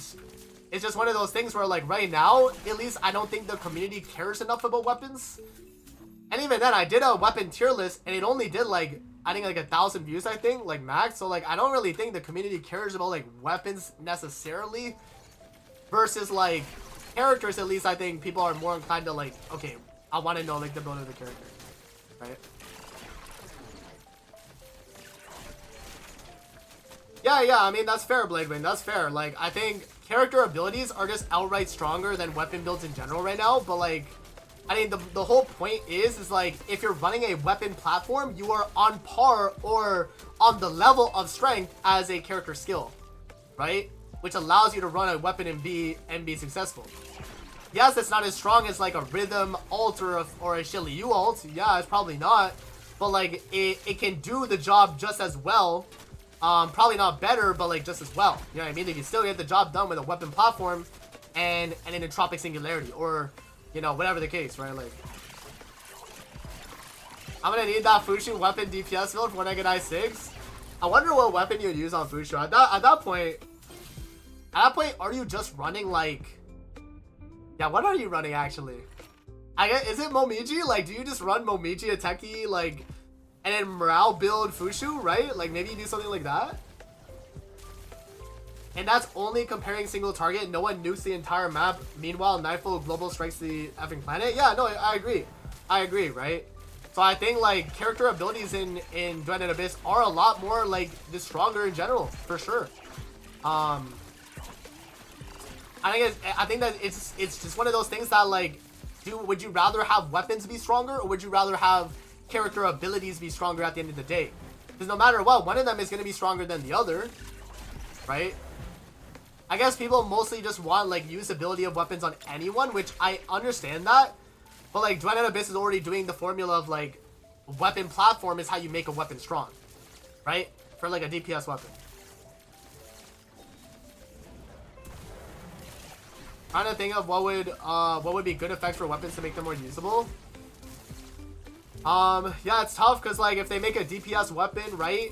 It's just one of those things where like right now, at least I don't think the community cares enough about weapons. And even then, I did a weapon tier list and it only did like, I think like 1,000 views, I think, like max. So like I don't really think the community cares about like weapons necessarily versus like characters. At least I think people are more inclined to like, okay, I want to know like the build of the character, right? Yeah, I mean, that's fair, Bladewind, that's fair. Like, I think character abilities are just outright stronger than weapon builds in general right now, but like, I mean, the whole point is like, if you're running a weapon platform, you are on par or on the level of strength as a character skill, right? Which allows you to run a weapon and be successful. Yes, it's not as strong as like a rhythm ult or a Shiliu ult. Yeah, it's probably not, but like, it can do the job just as well. Probably not better, but like just as well. You know what I mean? Like you still get the job done with a weapon platform and an entropic singularity, or you know, whatever the case, right? Like, I'm gonna need that Fushu weapon DPS build when I get I6. I wonder what weapon you'd use on Fushu. At that point, are you just running like? Yeah, what are you running actually? I guess, is it Momiji? Like, do you just run Momiji Ateki like? And then morale build Fushu, right? Like maybe you do something like that. And that's only comparing single target. No one nukes the entire map. Meanwhile, Nightfall Global strikes the effing planet. Yeah, no, I agree, right? So I think like character abilities in Duet and Abyss are a lot more like just stronger in general, for sure. I think that it's just one of those things that like, would you rather have weapons be stronger, or would you rather have character abilities be stronger at the end of the day? Because no matter what, one of them is going to be stronger than the other, right? I guess people mostly just want like usability of weapons on anyone, which I understand that, but like Duet and Abyss is already doing the formula of like weapon platform is how you make a weapon strong, right? For like a DPS weapon. Trying to think of what would be good effects for weapons to make them more usable. Yeah, it's tough because like if they make a DPS weapon, right,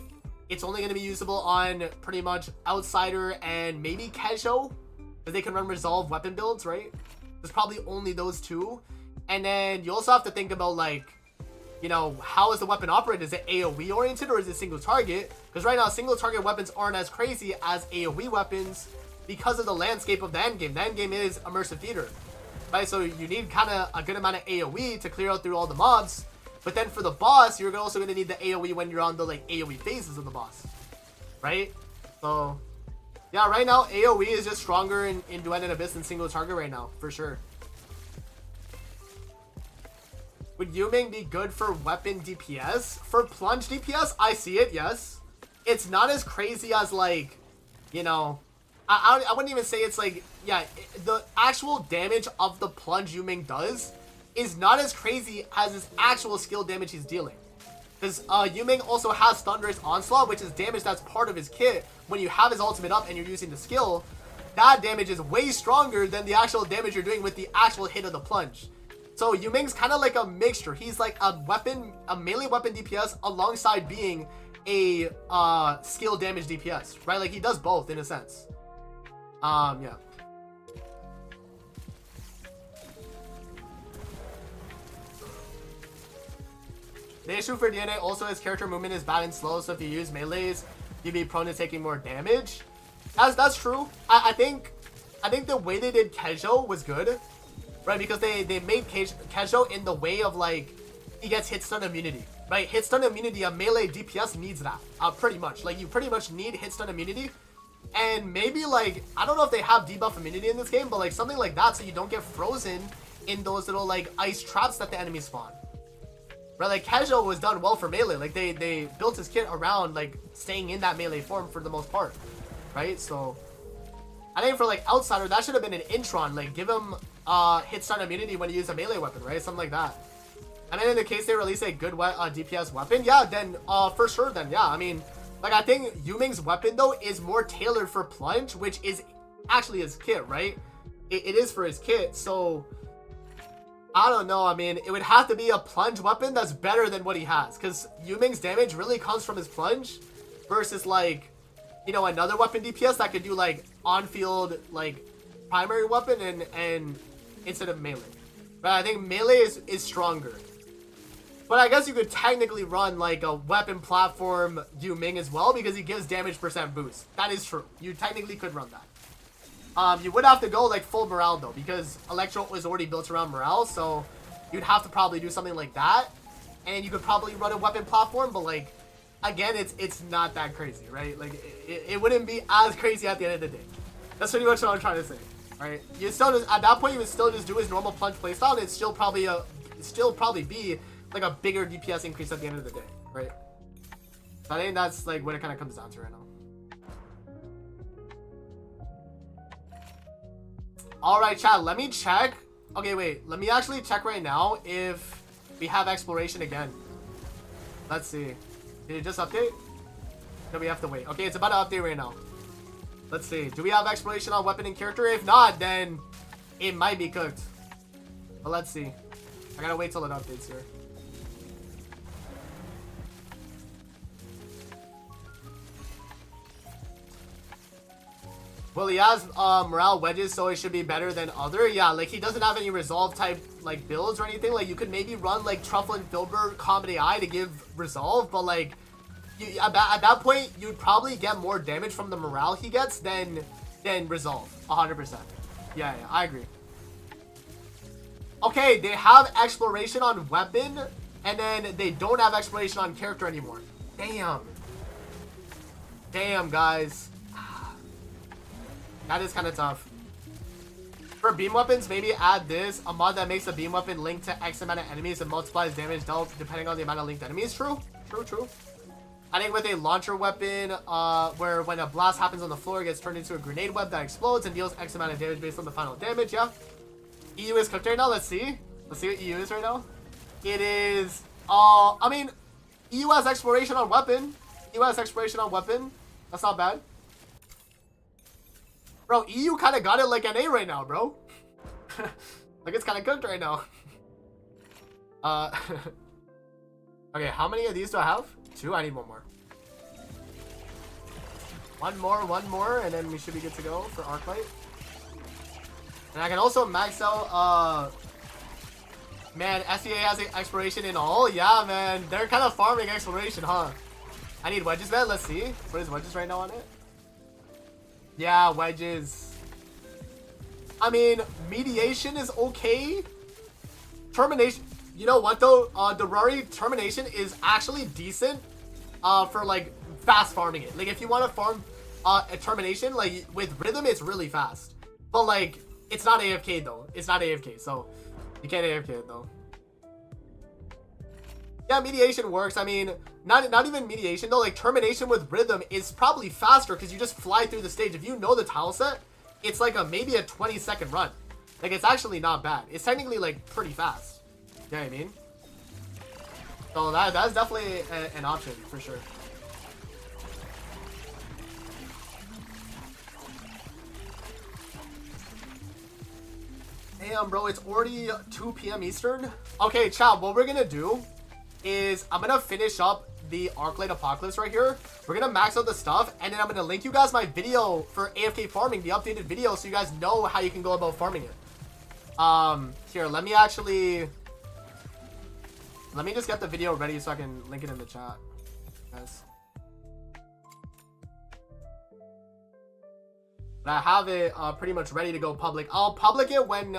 it's only going to be usable on pretty much Outsider and maybe Kesho, because they can run resolve weapon builds, right? There's probably only those two. And then you also have to think about like, you know, how is the weapon operated? Is it AoE oriented or is it single target? Because right now single target weapons aren't as crazy as AoE weapons because of the landscape of the endgame. The endgame is immersive theater, right? So you need kind of a good amount of AoE to clear out through all the mobs. But then for the boss, you're also going to need the AoE when you're on the like AoE phases of the boss, right? So yeah, right now AoE is just stronger in Duet and Abyss than single target right now, for sure. Would Yuming be good for weapon DPS? For plunge DPS, I see it, yes. It's not as crazy as like, you know, I wouldn't even say it's like, yeah, the actual damage of the plunge Yuming does is not as crazy as his actual skill damage he's dealing. Because Yuming also has Thunderous Onslaught, which is damage that's part of his kit. When you have his ultimate up and you're using the skill, that damage is way stronger than the actual damage you're doing with the actual hit of the plunge. So Yuming's kind of like a mixture. He's like a melee weapon DPS alongside being a skill damage DPS, right? Like he does both in a sense. Yeah. The issue for DNA also is character movement is bad and slow, so if you use melees, you'd be prone to taking more damage. That's true. I think the way they did Kesho was good, right? Because they made Kesho in the way of like, he gets hit stun immunity, right? Hit stun immunity, a melee DPS needs that, pretty much. Like you pretty much need hit stun immunity. And maybe like, I don't know if they have debuff immunity in this game, but like something like that so you don't get frozen in those little like ice traps that the enemies spawn. Right, like Kesho was done well for melee. Like they built his kit around like staying in that melee form for the most part, right? So I think for like Outsider, that should have been an intron. Like give him hit stun immunity when you use a melee weapon, right? Something like that. And then in the case they release a good DPS weapon, yeah, then for sure, then yeah. I mean, like I think Yuming's weapon though is more tailored for plunge, which is actually his kit, right? It is for his kit, so I don't know. I mean, it would have to be a plunge weapon that's better than what he has. Because Yuming's damage really comes from his plunge. Versus, like, you know, another weapon DPS that could do, like, on-field, like, primary weapon and instead of melee. But I think melee is stronger. But I guess you could technically run, like, a weapon platform Yuming as well. Because he gives damage percent boost. That is true. You technically could run that. You would have to go like full morale though, because Electro was already built around morale, so you'd have to probably do something like that, and you could probably run a weapon platform, but like, again, it's not that crazy, right? Like, it wouldn't be as crazy at the end of the day. That's pretty much what I'm trying to say, right? You still just, at that point, you would still just do his normal plunge playstyle, and it'd still probably be like a bigger DPS increase at the end of the day, right? So I think that's like what it kind of comes down to right now. Alright, chat, let me check. Okay, wait. Let me actually check right now if we have exploration again. Let's see. Did it just update? No, we have to wait. Okay, it's about to update right now. Let's see. Do we have exploration on weapon and character? If not, then it might be cooked. But let's see. I gotta wait till it updates here. Well, he has morale wedges, so it should be better than other. Yeah, like he doesn't have any resolve type like builds or anything. Like you could maybe run like Truffle and Filbert comedy eye to give resolve, but like at that point you'd probably get more damage from the morale he gets than resolve. 100%. Yeah, I agree. Okay, they have exploration on weapon, and then they don't have exploration on character anymore. Damn, guys. That is kind of tough. For beam weapons, maybe add this. A mod that makes a beam weapon linked to X amount of enemies and multiplies damage dealt depending on the amount of linked enemies. True. I think with a launcher weapon, where when a blast happens on the floor, it gets turned into a grenade web that explodes and deals X amount of damage based on the final damage. Yeah. EU is cooked right now. Let's see what EU is right now. It is, I mean, EU has exploration on weapon. That's not bad. Bro, EU kind of got it like NA right now, bro. Like it's kind of cooked right now. Okay, how many of these do I have? 2? I need one more. One more, and then we should be good to go for Arclight. And I can also max out, man, SEA has exploration in all? Yeah, man. They're kind of farming exploration, huh? I need wedges, man. Let's see. What is wedges right now on it? Yeah, wedges. I mean, mediation is okay. Termination. You know what, though? The Rari termination is actually decent for, like, fast farming it. Like, if you want to farm a termination, like, with rhythm, it's really fast. But, like, it's not AFK, though. It's not AFK, so you can't AFK it, though. Yeah, mediation works. I mean, not even mediation, though. Like, termination with rhythm is probably faster because you just fly through the stage. If you know the tile set, it's like maybe a 20-second run. Like, it's actually not bad. It's technically, like, pretty fast. You know what I mean? So that's definitely an option, for sure. Damn, bro, it's already 2 p.m. Eastern. Okay, chat, what we're gonna do is I'm gonna finish up the Arclight Apocalypse right here. We're gonna max out the stuff, and then I'm gonna link you guys my video for AFK farming, the updated video, so you guys know how you can go about farming it. Here, let me just get the video ready so I can link it in the chat, guys. But I have it pretty much ready to go public. I'll public it when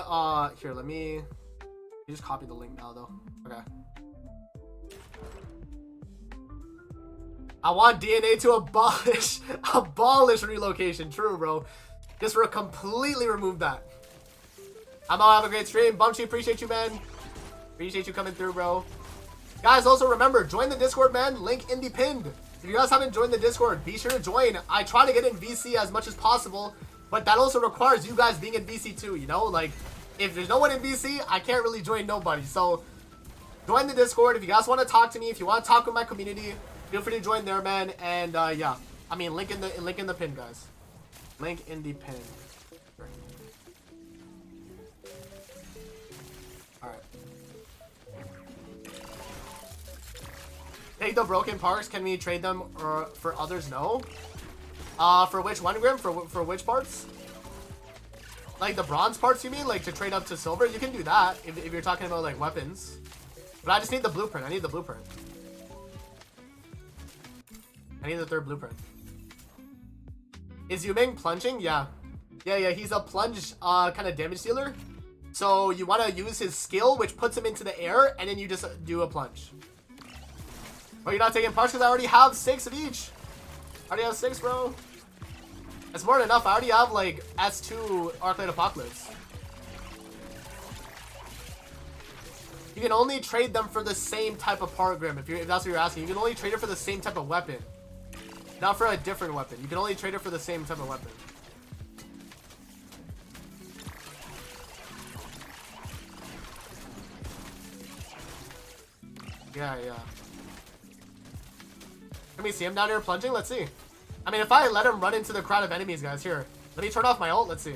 here, let me just copy the link now though. Okay. I want DNA to abolish relocation. True, bro. Just completely remove that. I'm gonna have a great stream. Bumchi, appreciate you, man. Appreciate you coming through, bro. Guys, also remember, join the Discord, man. Link in the pinned. If you guys haven't joined the Discord, be sure to join. I try to get in VC as much as possible, but that also requires you guys being in VC too, you know? Like, if there's no one in VC, I can't really join nobody. So, join the Discord. If you guys want to talk to me, if you want to talk with my community, feel free to join there, man. And yeah, I mean, link in the pin, guys. Link in the pin. All right. Like the broken parts, can we trade them for others? No. For which one, Grim? For which parts? Like the bronze parts, you mean? Like to trade up to silver? You can do that if you're talking about like weapons. But I just need the blueprint. I need the blueprint. I need the third blueprint. Is Yuming plunging? Yeah. Yeah, he's a plunge kind of damage dealer. So you want to use his skill, which puts him into the air, and then you just do a plunge. Oh, you're not taking punch because I already have 6 of each. I already have 6, bro. That's more than enough. I already have like S2 Arclight Apocalypse. You can only trade them for the same type of part, Grim. If that's what you're asking, you can only trade it for the same type of weapon, not for a different weapon. You can only trade it for the same type of weapon. Yeah. Can we see him down here plunging? Let's see. I mean, if I let him run into the crowd of enemies, guys, here. Let me turn off my ult. Let's see.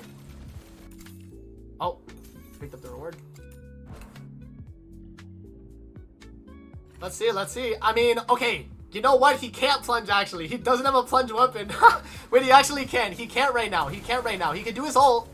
Oh, picked up the reward. Let's see. I mean, okay. You know what? He can't plunge, actually. He doesn't have a plunge weapon. Wait, he actually can. He can't right now. He can do his ult.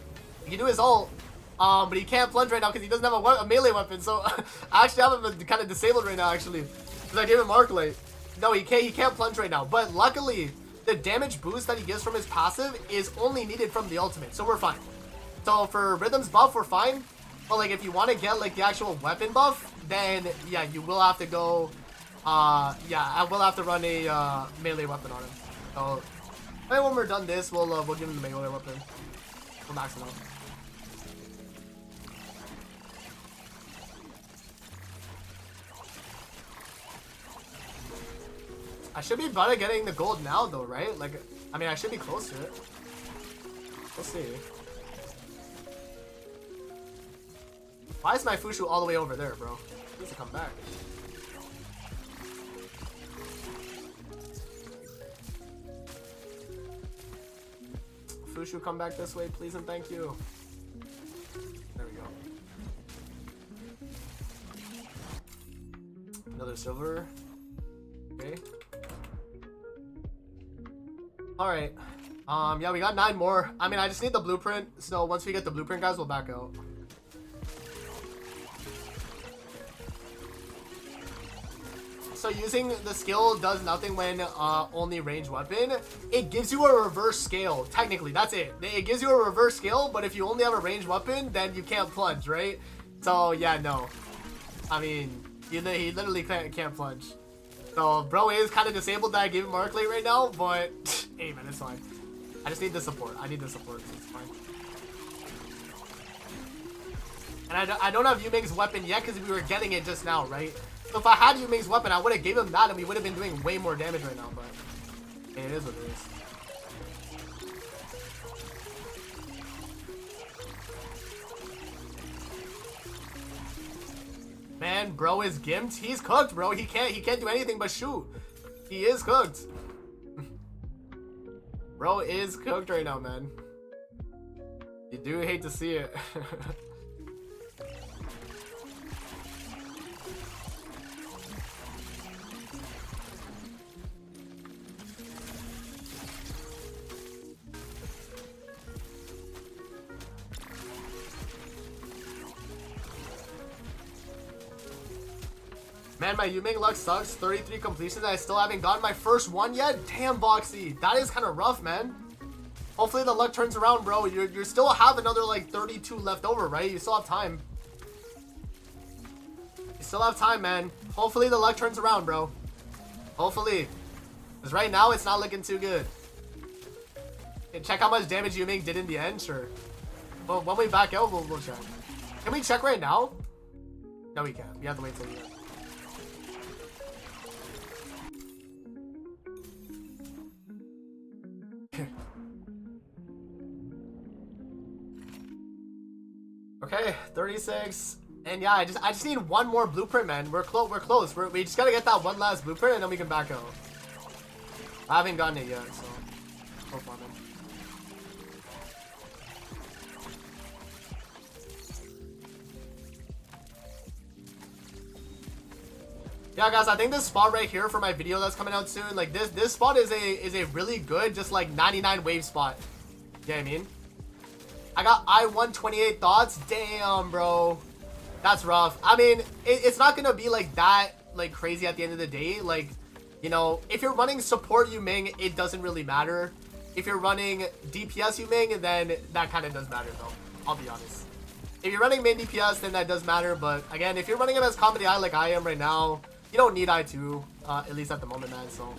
But he can't plunge right now because he doesn't have a melee weapon. So, I actually have him kind of disabled right now, actually. Because I gave him Arclight. No, he can't plunge right now. But luckily, the damage boost that he gives from his passive is only needed from the ultimate. So, we're fine. So, for Rhythm's buff, we're fine. But, like, if you want to get, like, the actual weapon buff, then, yeah, you will have to go... yeah, I will have to run a melee weapon on him. So, when we're done this, we'll give him the melee weapon. We'll max him out. I should be better getting the gold now, though, right? Like, I mean, I should be close to it. We'll see. Why is my Fushu all the way over there, bro? He needs to come back. Fushu, come back this way, please and thank you. There we go. Another silver. Okay. Alright. Yeah, we got 9 more. I mean, I just need the blueprint. So once we get the blueprint, guys, we'll back out. So using the skill does nothing when only ranged weapon. It gives you a reverse scale. Technically, that's it. It gives you a reverse scale, but if you only have a ranged weapon, then you can't plunge, right? So yeah, no. I mean, he literally can't plunge. So bro is kind of disabled that I gave him Arclight right now, but hey man, it's fine. I just need the support. I need the support. So it's fine. And I don't have Yuming's weapon yet because we were getting it just now, right? So if I had Yuming's weapon, I would have gave him that and we would have been doing way more damage right now, but it is what it is. Man, bro is gimped. He's cooked, bro. He can't do anything but shoot. He is cooked. Bro is cooked right now, man. You do hate to see it. Man, my Yuming luck sucks. 33 completions. I still haven't gotten my first one yet. Damn, Boxy. That is kind of rough, man. Hopefully the luck turns around, bro. You still have another, like, 32 left over, right? You still have time. You still have time, man. Hopefully the luck turns around, bro. Hopefully. Because right now, it's not looking too good. Okay, check how much damage Yuming did in the end, sure. But when we back out, we'll check. Can we check right now? No, we can't. We have to wait till the end. Okay, 36. And yeah, I just need one more blueprint, man. We're close. We just gotta get that one last blueprint and then we can back out. I haven't gotten it yet, so no problem. Yeah, guys, I think this spot right here for my video that's coming out soon, like this spot is a really good, just like 99 wave spot. You know what I mean? I got I-128 thoughts. Damn, bro. That's rough. I mean, it's not gonna be like that, like crazy at the end of the day. Like, you know, if you're running support YUMING, it doesn't really matter. If you're running DPS YUMING, then that kind of does matter, though. I'll be honest. If you're running main DPS, then that does matter. But again, if you're running him as comedy I like I am right now, you don't need I2, at least at the moment, man. So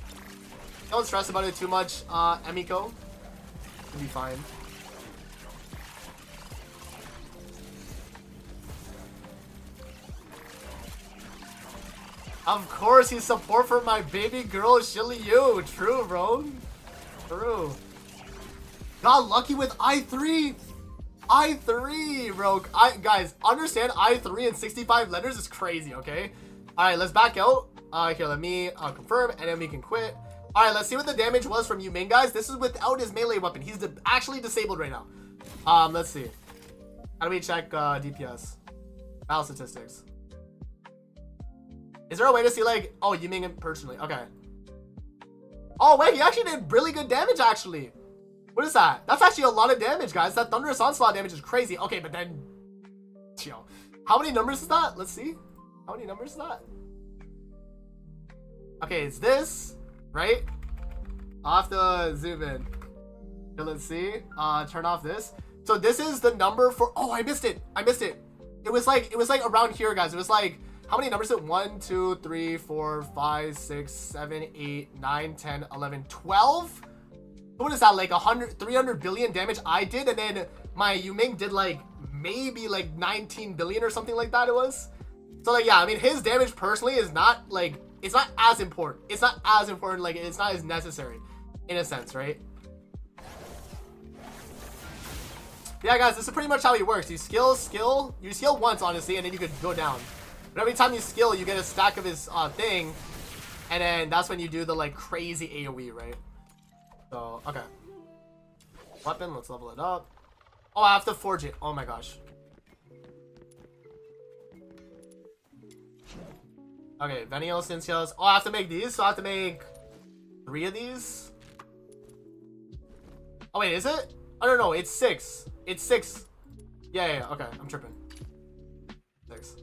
don't stress about it too much, Emiko. You'll be fine. Of course, he's support for my baby girl, Shiliu. True, bro. True. Got lucky with I3. I3, bro. Guys, understand I3 and 65 letters is crazy, okay? Alright, let's back out. Here, let me confirm, and then we can quit. Alright, let's see what the damage was from YUMING, guys. This is without his melee weapon. He's actually disabled right now. Let's see. How do we check DPS? Battle statistics. Is there a way to see, like, oh, YUMING personally? Okay. Oh, wait, he actually did really good damage, actually. What is that? That's actually a lot of damage, guys. That Thunderous Onslaught damage is crazy. Okay, but then... Yo, how many numbers is that? Let's see. How many numbers is that? Okay, it's this, right? I'll have to zoom in. Okay, let's see. Turn off this. So this is the number for... Oh, I missed it. I missed it. It was like around here, guys. It was like... How many numbers is it? 1, 2, 3, 4, 5, 6, 7, 8, 9, 10, 11, 12? What is that, like 300 billion damage I did, and then my YUMING did like maybe like 19 billion or something like that it was. So like, yeah, I mean, his damage personally is not like, it's not as important. It's not as important, like it's not as necessary in a sense, right? Yeah, guys, this is pretty much how he works. You skill once, honestly, and then you could go down. But every time you skill, you get a stack of his thing, and then that's when you do the like crazy AoE, right? So, okay. Weapon, let's level it up. Oh, I have to forge it. Oh my gosh. Okay, Venial Cincios. Oh, I have to make these, so I have to make 3 of these. Oh, wait, is it? Oh, no, no, it's 6. It's 6. Yeah, okay, I'm tripping. 6.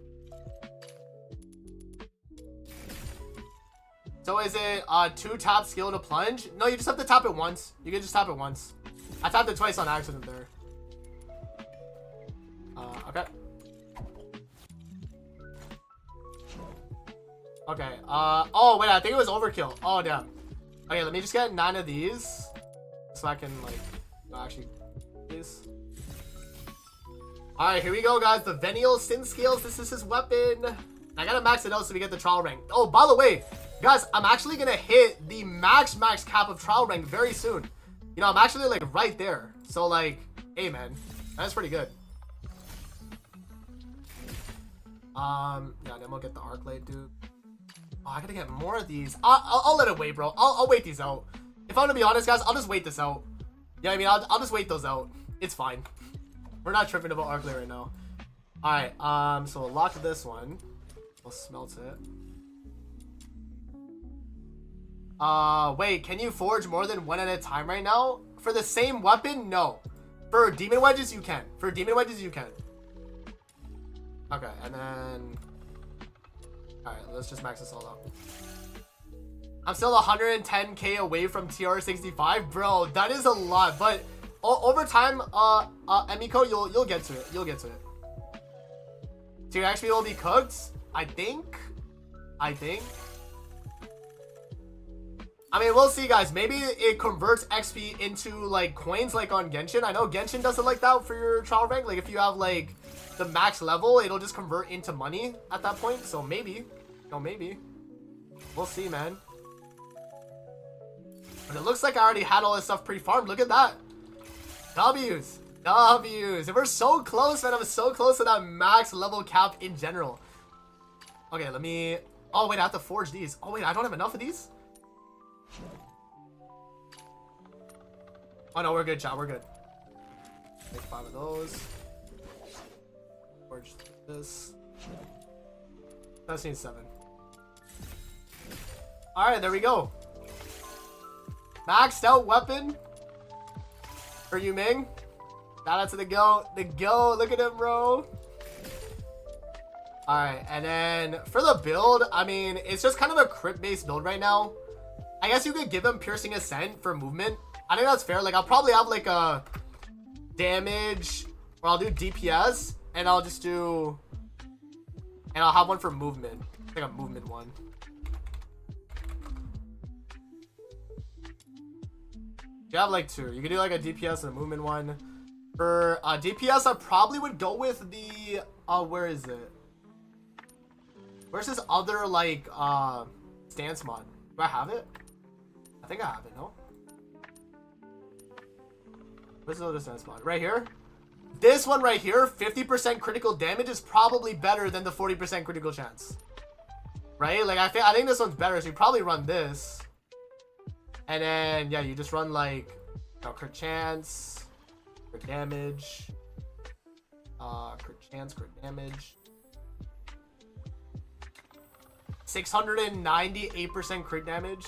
So is it 2 tap skill to plunge? No, you just have to tap it once. You can just tap it once. I tapped it twice on accident there. Okay. Okay. Oh wait, I think it was overkill. Oh damn. Okay, let me just get 9 of these, so I can like actually these. All right, here we go, guys. The Venial Sin Scales. This is his weapon. I gotta max it out so we get the trial rank. Oh, by the way, guys, I'm actually gonna hit the max cap of trial rank very soon. You know, I'm actually like right there. So like, hey man, that's pretty good. Yeah, then we'll get the arc light, dude. Oh, I gotta get more of these. I'll let it wait, bro. I'll wait these out. If I'm gonna be honest, guys, I'll just wait this out. Yeah, I mean, I'll just wait those out. It's fine. We're not tripping about arc light right now. All right, so we'll lock this one. We'll smelt it. Wait, can you forge more than 1 at a time right now? For the same weapon? No. For demon wedges, you can. For demon wedges, you can. Okay, and then... Alright, let's just max this all out. I'm still 110k away from TR65. Bro, that is a lot, but over time, Emiko, you'll get to it. You'll get to it. Tier XP will be cooked? I think. I mean, we'll see, guys. Maybe it converts XP into, like, coins, like on Genshin. I know Genshin does it like that for your trial rank. Like, if you have, like, the max level, it'll just convert into money at that point. So, maybe. No, maybe. We'll see, man. But it looks like I already had all this stuff pre-farmed. Look at that. W's. W's. And we're so close, man. I'm so close to that max level cap in general. Okay, let me... Oh, wait, I have to forge these. Oh, wait, I don't have enough of these? Oh, no, we're good, chat. We're good. Make 5 of those. Forge this. That needs 7. Alright, there we go. Maxed out weapon for YUMING. Shout out to the GOAT. The GOAT. Look at him, bro. Alright, and then for the build, I mean, it's just kind of a crit-based build right now. I guess you could give him Piercing Ascent for movement. I think that's fair. Like, I'll probably have, like, a damage, or I'll do DPS, and I'll just do... And I'll have one for movement. Like a movement one. You have, like, two. You can do, like, a DPS and a movement one. For DPS, I probably would go with the... where is it? Where's this other, like, stance mod? Do I have it? I think I have it, no? Where's the other stance mod? Right here? This one right here, 50% critical damage is probably better than the 40% critical chance. Right? Like, I think this one's better, so you probably run this. And then, yeah, you just run, like, you know, crit chance, crit damage, crit chance, crit damage. 698% crit damage.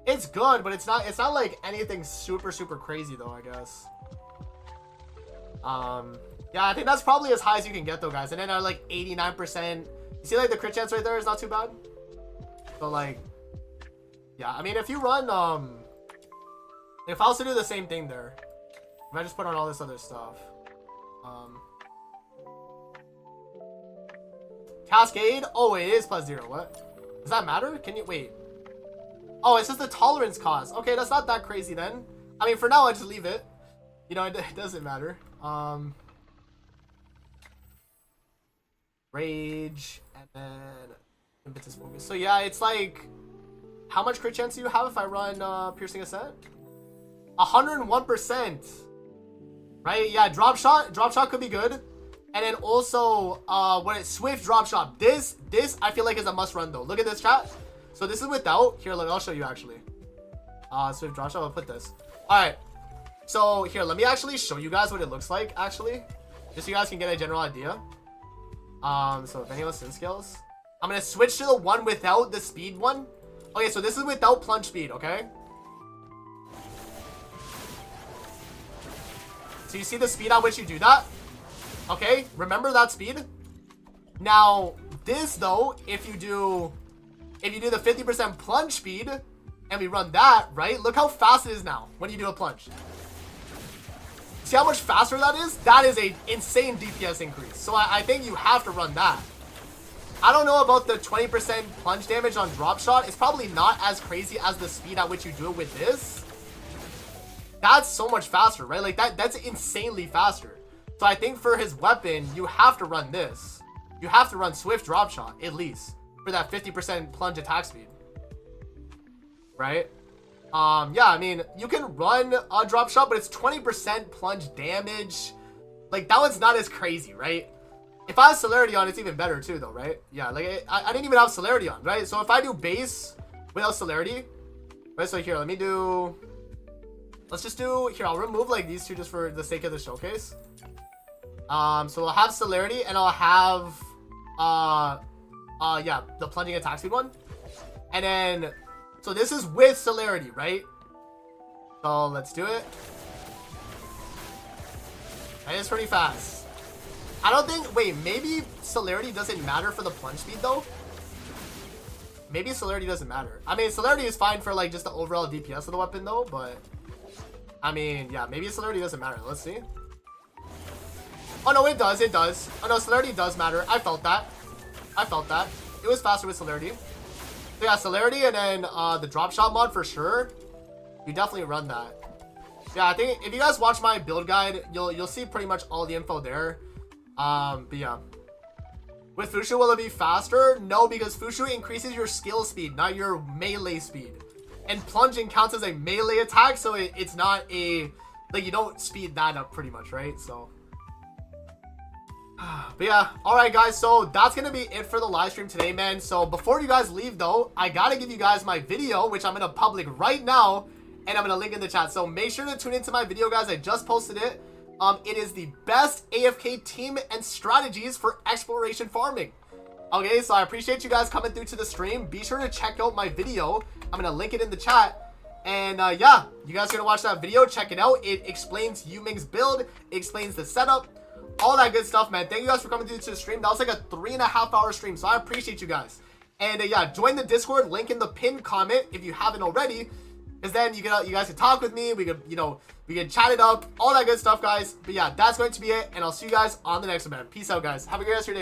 It's good, but it's not like anything super crazy though, I guess. Yeah, I think that's probably as high as you can get though, guys. And then like 89%. You see like the crit chance right there is not too bad. So like, yeah, I mean if you run if I was to do the same thing there, if I just put on all this other stuff. Cascade? Oh, it is +0. What? Does that matter? Can you wait? Oh, it's just the tolerance cost. Okay, that's not that crazy then. I mean, for now, I just leave it. You know, it doesn't matter. Rage and then impetus focus. So yeah, it's like, how much crit chance do you have if I run Piercing Ascent? 101%. Right? Yeah, drop shot could be good. And then also, when it's Swift drop shot, this I feel like is a must run though. Look at this, chat. So this is without. Here, look, I'll show you actually. Swift drop shot. I'll put this. All right. So here, let me actually show you guys what it looks like actually, just so you guys can get a general idea. So if anyone's sin skills, I'm gonna switch to the one without the speed one. Okay, so this is without plunge speed. Okay. So you see the speed at which you do that. Okay, remember that speed. Now this though, if you do the 50% plunge speed and we run that, right, look how fast it is now when you do a plunge. See how much faster that is? That is a insane DPS increase. So I think you have to run that. I don't know about the 20% plunge damage on drop shot. It's probably not as crazy as the speed at which you do it with this. That's so much faster, right? Like that's insanely faster. So I think for his weapon, you have to run this. You have to run Swift drop shot, at least, for that 50% plunge attack speed. Right? Yeah, I mean, you can run a drop shot, but it's 20% plunge damage. Like, that one's not as crazy, right? If I have celerity on, it's even better too, though, right? Yeah, like, I didn't even have celerity on, right? So if I do base without celerity, right? So here, let me do... Let's just do... Here, I'll remove, like, these two just for the sake of the showcase. So I'll have celerity and I'll have yeah, the plunging attack speed one. And then so this is with celerity, right? So let's do it. That is pretty fast. I don't think, wait, maybe celerity doesn't matter for the plunge speed though. Maybe celerity doesn't matter. I mean, celerity is fine for like just the overall DPS of the weapon though, but I mean, yeah, maybe celerity doesn't matter. Let's see. Oh no, it does, it does. Oh no, celerity does matter. I felt that. It was faster with celerity. So yeah, celerity and then the drop shot mod for sure. You definitely run that. Yeah, I think if you guys watch my build guide, you'll see pretty much all the info there. But yeah. With Fushu, will it be faster? No, because Fushu increases your skill speed, not your melee speed. And plunging counts as a melee attack, so it's not a... Like, you don't speed that up pretty much, right? So... But yeah, alright guys, so that's gonna be it for the live stream today, man. So before you guys leave though, I gotta give you guys my video, which I'm gonna public right now, and I'm gonna link in the chat. So make sure to tune into my video, guys. I just posted it. It is the best AFK team and strategies for exploration farming. Okay, so I appreciate you guys coming through to the stream. Be sure to check out my video. I'm gonna link it in the chat. And yeah, you guys are gonna watch that video. Check it out. It explains YUMING's build. It explains the setup. All that good stuff, man. Thank you guys for coming through to the stream. That was like a 3.5-hour stream, so I appreciate you guys. And yeah, join the Discord. Link in the pinned comment if you haven't already. Because then you guys can talk with me. We could, we can chat it up. All that good stuff, guys. But yeah, that's going to be it. And I'll see you guys on the next one, man. Peace out, guys. Have a great rest of your day, man.